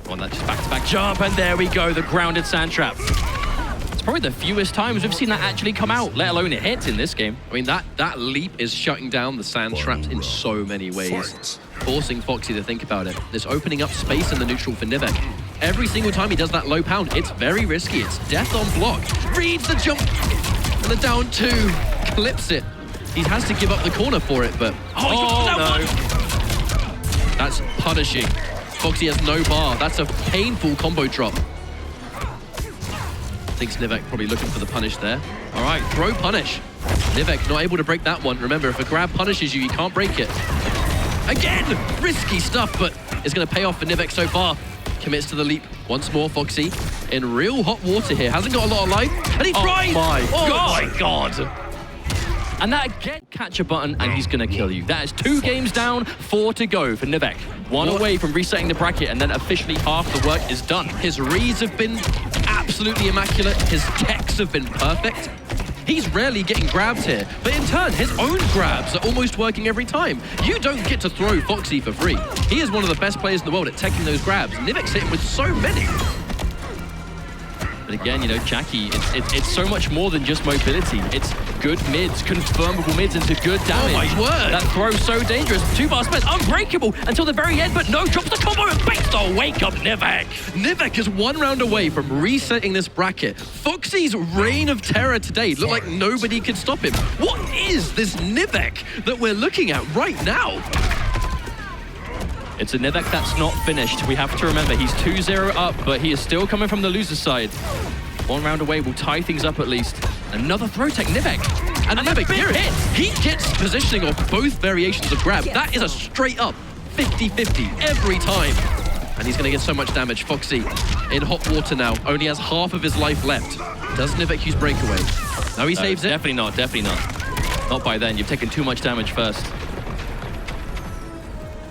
On that just back-to-back jump, and there we go, the grounded sand trap. It's probably the fewest times we've seen that actually come out, let alone it hits in this game. I mean, that leap is shutting down the sand traps in so many ways. Forcing F0xy to think about it. It's opening up space in the neutral for Nivek. Every single time he does that low pound, it's very risky. It's death on block. Reads the jump. And the down 2. Clips it. He has to give up the corner for it, but... Oh, no. That's punishing. F0xy has no bar. That's a painful combo drop. Thinks Nivek probably looking for the punish there. All right, throw punish. Nivek not able to break that one. Remember, if a grab punishes you, you can't break it. Again, risky stuff, but it's going to pay off for Nivek so far. Commits to the leap once more. F0xy in real hot water here. Hasn't got a lot of life, and he tries. Oh my God. And that again, catch a button, and he's going to kill you. That is 2 games down, 4 to go for Nivek. 1 away from resetting the bracket, and then officially half the work is done. His reads have been absolutely immaculate. His techs have been perfect. He's rarely getting grabs here, but in turn, his own grabs are almost working every time. You don't get to throw F0xy for free. He is one of the best players in the world at teching those grabs. Nivek's hitting with so many. But again, you know, Jacqui, it's so much more than just mobility. It's good mids, confirmable mids into good damage. Oh my word! That throw's so dangerous. 2-bar spent, unbreakable until the very end, but no, drops the combo and bakes the wake up Nivek. Nivek is 1 round away from resetting this bracket. F0xy's reign of terror today looked like nobody could stop him. What is this Nivek that we're looking at right now? It's a Nivek that's not finished. We have to remember he's 2-0 up, but he is still coming from the loser's side. 1 round away will tie things up at least. Another throw tech, Nivek. And Nivek, here hit. He gets positioning off both variations of grab. That is a straight up 50-50 every time. And he's going to get so much damage. F0xy in hot water now. Only has half of his life left. Does Nivek use breakaway? No, he saves it. Definitely not, definitely not. Not by then. You've taken too much damage first.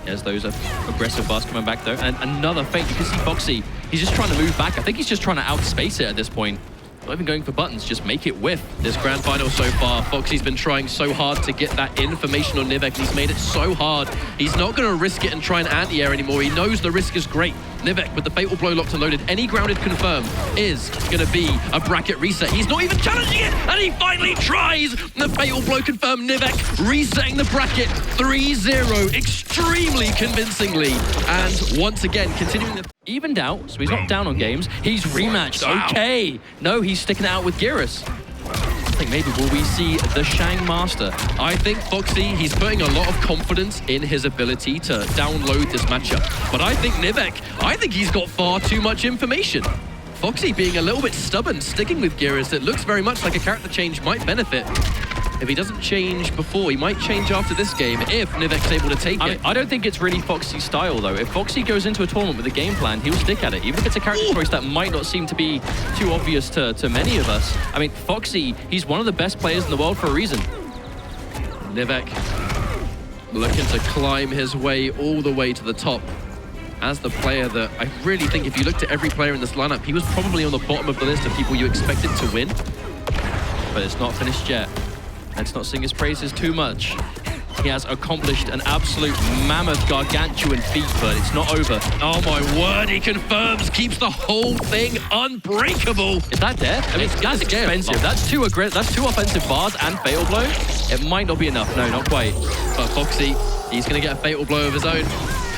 There's those aggressive bars coming back though. And another feint. You can see F0xy. He's just trying to move back. I think he's just trying to outspace it at this point. Not even going for buttons, just make it whiff. This grand final so far, F0xy's been trying so hard to get that information on Nivek. He's made it so hard. He's not going to risk it and try an anti-air anymore. He knows the risk is great. Nivek with the fatal blow locked and loaded. Any grounded confirm is going to be a bracket reset. He's not even challenging it, and he finally tries. The fatal blow confirmed. Nivek resetting the bracket 3-0 extremely convincingly. And once again, continuing the... Evened out, so he's not down on games. He's rematched. Okay. No, he's sticking it out with Geras. I think maybe will we see the Shang Master? I think F0xy, he's putting a lot of confidence in his ability to download this matchup. But I think Nivek, I think he's got far too much information. F0xy being a little bit stubborn, sticking with Geras, it looks very much like a character change might benefit. If he doesn't change before, he might change after this game if Nivek's able to take it. I don't think it's really F0xy's style, though. If F0xy goes into a tournament with a game plan, he'll stick at it, even if it's a character choice that might not seem to be too obvious to many of us. I mean, F0xy, he's one of the best players in the world for a reason. Nivek looking to climb his way all the way to the top. As the player that I really think, if you looked at every player in this lineup, he was probably on the bottom of the list of people you expected to win. But it's not finished yet. Let's not sing his praises too much. He has accomplished an absolute mammoth gargantuan feat, but it's not over. Oh my word, he confirms, keeps the whole thing unbreakable. Is that dead? I mean, that's expensive. That's two offensive bars and fatal blow. It might not be enough. No, not quite. But F0xy, he's going to get a fatal blow of his own.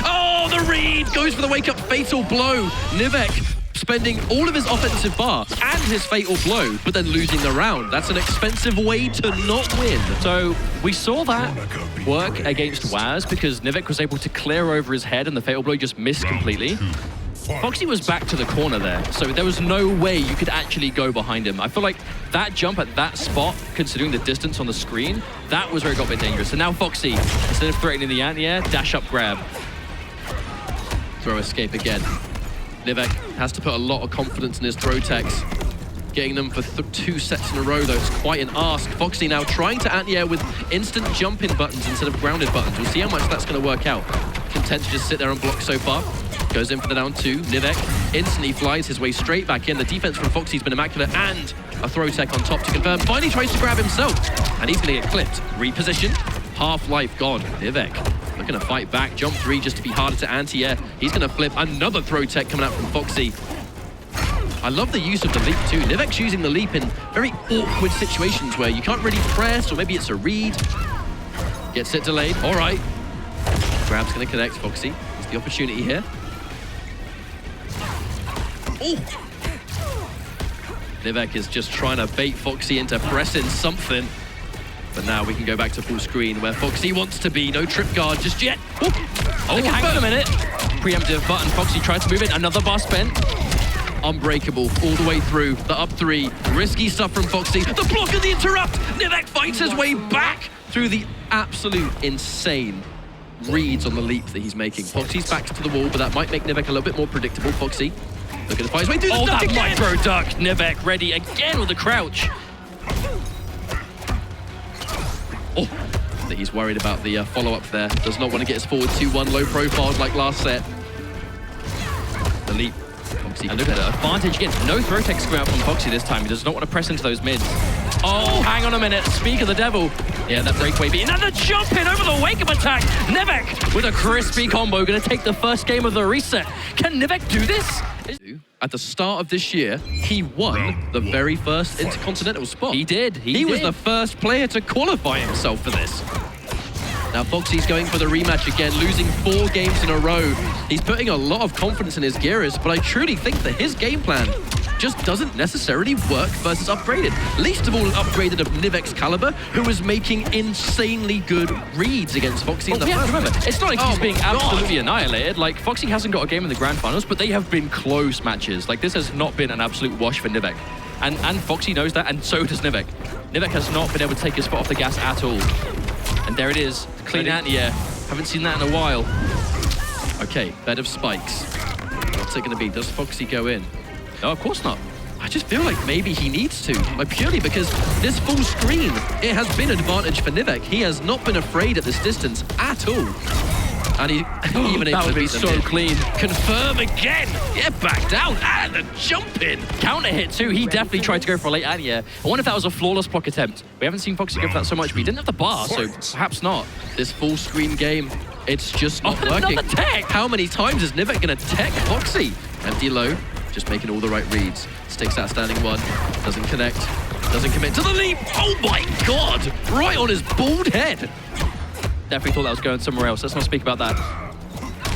Oh, the read goes for the wake-up fatal blow. Nivek spending all of his offensive bar and his fatal blow, but then losing the round. That's an expensive way to not win. So we saw that work against Waz because Nivek was able to clear over his head and the fatal blow just missed completely. Foxy was back to the corner there, so there was no way you could actually go behind him. I feel like that jump at that spot, considering the distance on the screen, that was where it got a bit dangerous. So now Foxy, instead of threatening the anti-air, dash up grab. Throw escape again. Nivek has to put a lot of confidence in his throw techs. Getting them for 2 sets in a row, though, it's quite an ask. Foxy now trying to anti-air with instant jump-in buttons instead of grounded buttons. We'll see how much that's going to work out. Content to just sit there and block so far. Goes in for the down 2. Nivek instantly flies his way straight back in. The defense from Foxy's been immaculate, and a throw tech on top to confirm. Finally tries to grab himself, and he's going to get clipped. Reposition. Half-life gone. Nivek looking to fight back. Jump 3 just to be harder to anti-air. He's going to flip. Another throw tech coming out from Foxy. I love the use of the leap too. Nivek's using the leap in very awkward situations where you can't really press, or maybe it's a read. Gets it delayed. All right. Grab's going to connect. Foxy has the opportunity here. Oh! Nivek is just trying to bait Foxy into pressing something. But now we can go back to full screen where Foxy wants to be. No trip guard just yet. Oh, Hang on a minute. Preemptive button. Foxy tries to move in. Another bar spent. Unbreakable all the way through. The up 3. Risky stuff from Foxy. The block and the interrupt. Nivek fights his way back through the absolute insane reads on the leap that he's making. Foxy's back to the wall, but that might make Nivek a little bit more predictable. Foxy looking to fight his way through the duck again. Micro duck. Nivek ready again with the crouch. Oh, I think he's worried about the follow-up there. Does not want to get his forward 2-1 low profile like last set. The leap. Foxy, and look at the advantage again. No throw techs coming out from Foxy this time. He does not want to press into those mids. Oh, hang on a minute. Speak of the devil. Yeah, that breakaway beat. Another jump in over the wake-up attack. Nivek with a crispy combo. Going to take the first game of the reset. Can Nivek do this? At the start of this year, he won the very first Intercontinental spot. He did. He was the first player to qualify himself for this. Now Foxy's going for the rematch again, losing 4 games in a row. He's putting a lot of confidence in his Geras, but I truly think that his game plan just doesn't necessarily work versus upgraded. Least of all upgraded of Nivek's caliber, who was making insanely good reads against Foxy in the first remember, match. it's not like he's being absolutely annihilated. Like, Foxy hasn't got a game in the Grand Finals, but they have been close matches. Like, this has not been an absolute wash for Nivek. And Foxy knows that, and so does Nivek. Nivek has not been able to take his foot off the gas at all. And there it is. Clean anti-air. Haven't seen that in a while. Okay, bed of spikes. What's it going to be? Does Foxy go in? No, of course not. I just feel like maybe he needs to, like purely because this full screen, it has been an advantage for Nivek. He has not been afraid at this distance at all. And he even able to beat them so clean. Confirm again. Yeah, back down. And a jump in. Counter hit too. He definitely tried to go for a late anti-air. I wonder if that was a flawless block attempt. We haven't seen Foxy go for that so much, but he didn't have the bar, so perhaps not. This full screen game, it's just not working. Another tech. How many times is Nivek going to tech Foxy? Empty low, just making all the right reads. Sticks that standing 1, doesn't connect, doesn't commit to the leap. Oh my God, right on his bald head. Definitely thought that was going somewhere else. Let's not speak about that.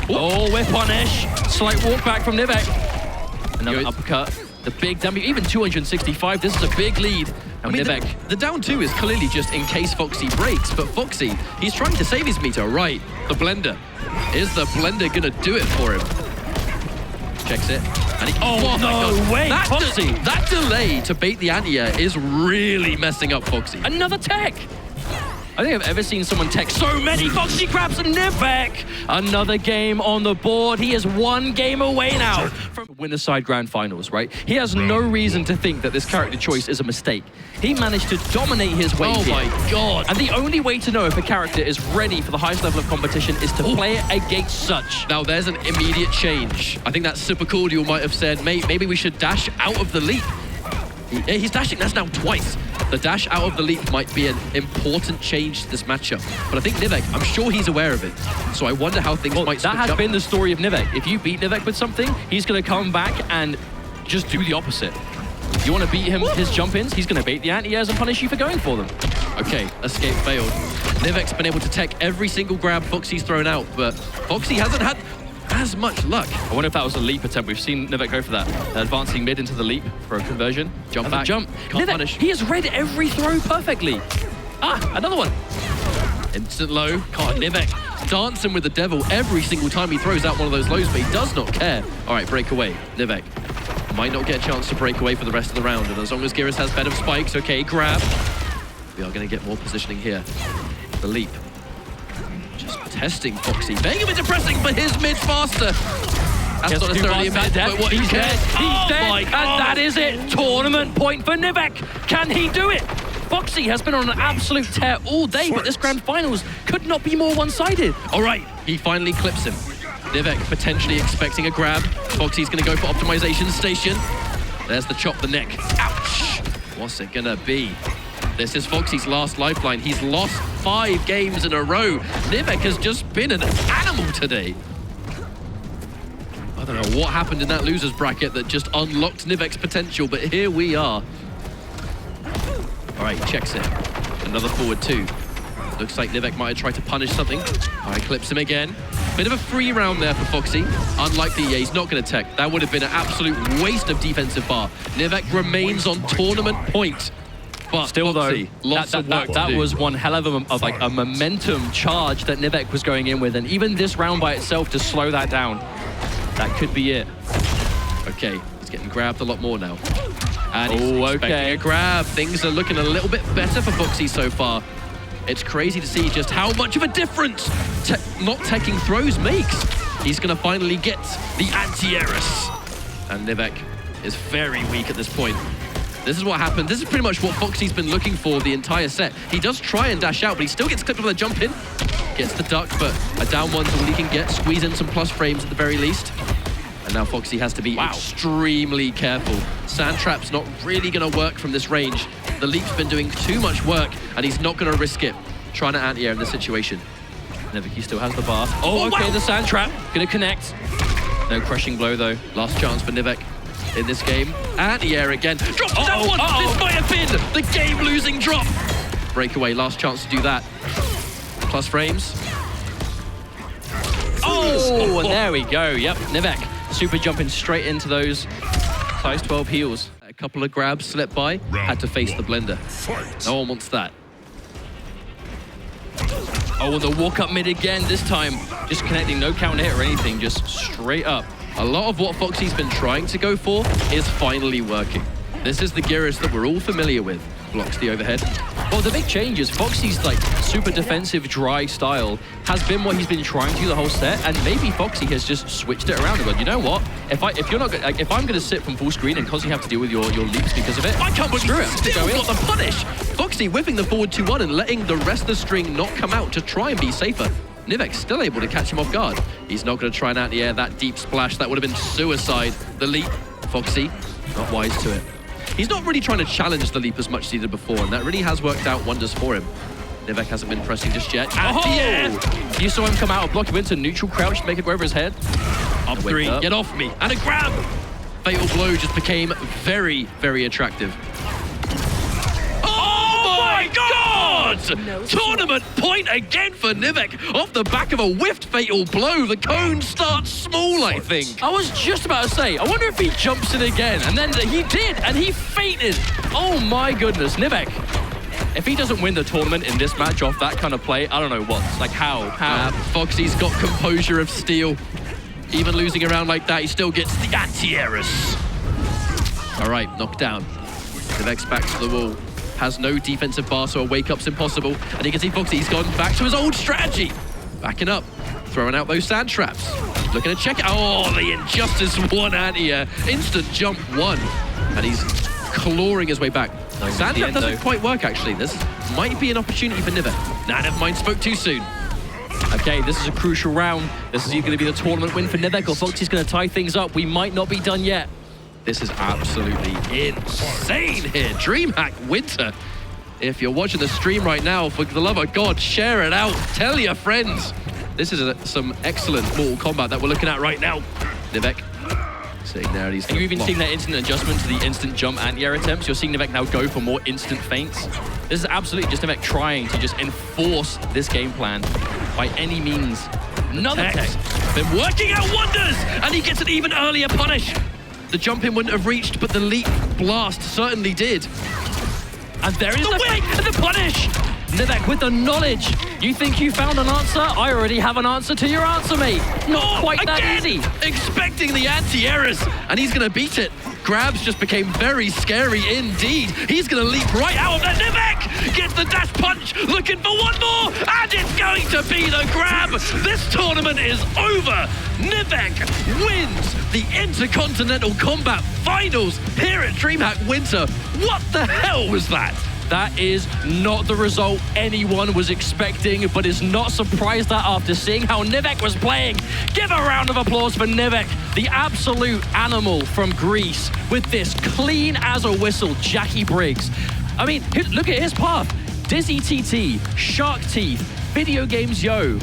Oh, we're punished. Slight walk back from Nivek. Another uppercut. The big damage, even 265. This is a big lead. And Nivek. The down 2 is clearly just in case Foxy breaks, but Foxy, he's trying to save his meter. Right, the blender. Is the blender gonna do it for him? Checks it. And he, oh no way, Foxy! That delay to bait the anti-air is really messing up Foxy. Another tech! I think I've ever seen someone tech so many. Foxy grabs Nivek. Another game on the board. He is 1 game away now from Winners Side Grand Finals, right? He has no reason to think that this character choice is a mistake. He managed to dominate his way here. Oh my God. And the only way to know if a character is ready for the highest level of competition is to play it against such. Now there's an immediate change. I think that Super Cordial might have said, mate, maybe we should dash out of the leap. He's dashing, that's now twice. The dash out of the leap might be an important change to this matchup. But I think Nivek, I'm sure he's aware of it. So I wonder how things might switch up. That has been the story of Nivek. If you beat Nivek with something, he's going to come back and just do the opposite. You want to beat him his jump-ins, he's going to bait the anti-airs and punish you for going for them. Okay, escape failed. Nivek's been able to tech every single grab Foxy's thrown out, but Foxy hasn't had as much luck. I wonder if that was a leap attempt. We've seen Nivek go for that. Advancing mid into the leap for a conversion. Jump back. Jump. Can't Nivek, punish. he has read every throw perfectly. Ah, another one. Instant low. God, Nivek dancing with the devil every single time he throws out one of those lows, but he does not care. All right, break away. Nivek might not get a chance to break away for the rest of the round, and as long as Geras has bed of spikes, okay, grab. We are going to get more positioning here. The leap. Just testing F0xy. Being a bit depressing, but his mid's faster. That's not necessarily a mid, but what he's dead. He's dead, My and God. that is it. Tournament point for Nivek. Can he do it? F0xy has been on an absolute tear all day, but this grand finals could not be more one-sided. All right, he finally clips him. Nivek potentially expecting a grab. F0xy's going to go for optimization station. There's the chop the neck. Ouch! What's it going to be? This is F0xy's last lifeline. He's lost 5 games in a row. Nivek has just been an animal today. I don't know what happened in that losers bracket that just unlocked Nivek's potential, but here we are. All right, checks it. Another forward 2. Looks like Nivek might have tried to punish something. All right, clips him again. Bit of a free round there for F0xy. Unlikely, yeah, he's not going to tech. That would have been an absolute waste of defensive bar. Nivek remains on tournament point. But Still F0xy, though, lots of work that to do. was one hell of a momentum charge that Nivek was going in with, and even this round by itself to slow that down, that could be it. Okay, he's getting grabbed a lot more now. And he's Oh, expecting okay. a grab. Things are looking a little bit better for F0xy so far. It's crazy to see just how much of a difference not taking throws makes. He's going to finally get the anti-Geras. And Nivek is very weak at this point. This is what happened. This is pretty much what F0xy's been looking for the entire set. He does try and dash out, but he still gets clipped with a jump in. Gets the duck, but a down one's all he can get. Squeeze in some plus frames at the very least. And now F0xy has to be extremely careful. Sand Trap's not really going to work from this range. The leap's been doing too much work, and he's not going to risk it trying to anti-air in this situation. Nivek, he still has the bar. Oh, okay, the sand trap. Gonna connect. No crushing blow, though. Last chance for Nivek in this game. Anti-air again. Drops that one! This might have been the game-losing drop. Breakaway, last chance to do that. Plus frames. Oh, and there we go. Yep, Nivek. Super jumping straight into those size 12 heels. A couple of grabs slipped by. Had to face the blender. No one wants that. Oh, and the walk up mid again, this time just connecting, no counter hit or anything, just straight up. A lot of what F0xy's been trying to go for is finally working. This is the Geras that we're all familiar with. Blocks the overhead. Well, the big change is F0xy's like super defensive, dry style has been what he's been trying to do the whole set, and maybe F0xy has just switched it around and gone, you know what? If I'm gonna sit from full screen and constantly have to deal with your leaps because of it, I can't believe screw it. still got the punish. F0xy whipping the forward 2-1 and letting the rest of the string not come out to try and be safer. Nivek's still able to catch him off guard. He's not going to try and anti-air that deep splash. That would have been suicide. The leap, F0xy, not wise to it. He's not really trying to challenge the leap as much as he did before, and that really has worked out wonders for him. Nivek hasn't been pressing just yet. Anti-air! You saw him come out, block him into neutral crouch, make it go over his head. Up 3, get off me, and a grab! Fatal blow just became very, very attractive. Oh my God! Tournament point again for Nivek. Off the back of a whiffed fatal blow, the cone starts small, I think. I was just about to say, I wonder if he jumps in again, and then he did, and he fainted. Oh my goodness, Nivek. If he doesn't win the tournament in this match off that kind of play, I don't know what. Like how? F0xy's got composure of steel. Even losing a round like that, he still gets the anti-Geras. All right, knocked down. Nivek's back to the wall. Has no defensive bar, so a wake-up's impossible. And you can see F0xy's gone back to his old strategy. Backing up, throwing out those sand traps. Looking to check it. Oh, the Injustice 1 anti-air. Instant jump 1. And he's clawing his way back. Sand trap doesn't quite work, actually. This might be an opportunity for Nivek. Nah, never mind, spoke too soon. Okay, this is a crucial round. This is either going to be the tournament win for Nivek or F0xy's going to tie things up. We might not be done yet. This is absolutely insane here. DreamHack Winter. If you're watching the stream right now, for the love of God, share it out. Tell your friends. This is some excellent Mortal Kombat that we're looking at right now. Nivek sitting there. And you've even seen that instant adjustment to the instant jump anti-air attempts. You're seeing Nivek now go for more instant feints. This is absolutely just Nivek trying to just enforce this game plan by any means. Another tech. Been working out wonders, and he gets an even earlier punish. The jump in wouldn't have reached, but the leap blast certainly did. And there is the win! and the punish! Nivek with the knowledge. You think you found an answer? I already have an answer to your answer, mate. Not quite that easy. Expecting the anti-errors, and he's going to beat it. Grabs just became very scary indeed. He's going to leap right out of there. Nivek gets the dash punch, looking for one more, and it's going to be the grab. This tournament is over. Nivek wins the Intercontinental Kombat Finals here at DreamHack Winter. What the hell was that? That is not the result anyone was expecting, but is not surprised that after seeing how Nivek was playing. Give a round of applause for Nivek, the absolute animal from Greece, with this clean as a whistle Jacqui Briggs. I mean, look at his path. DizzyTT, Shark Teeth, VideoGamezYo,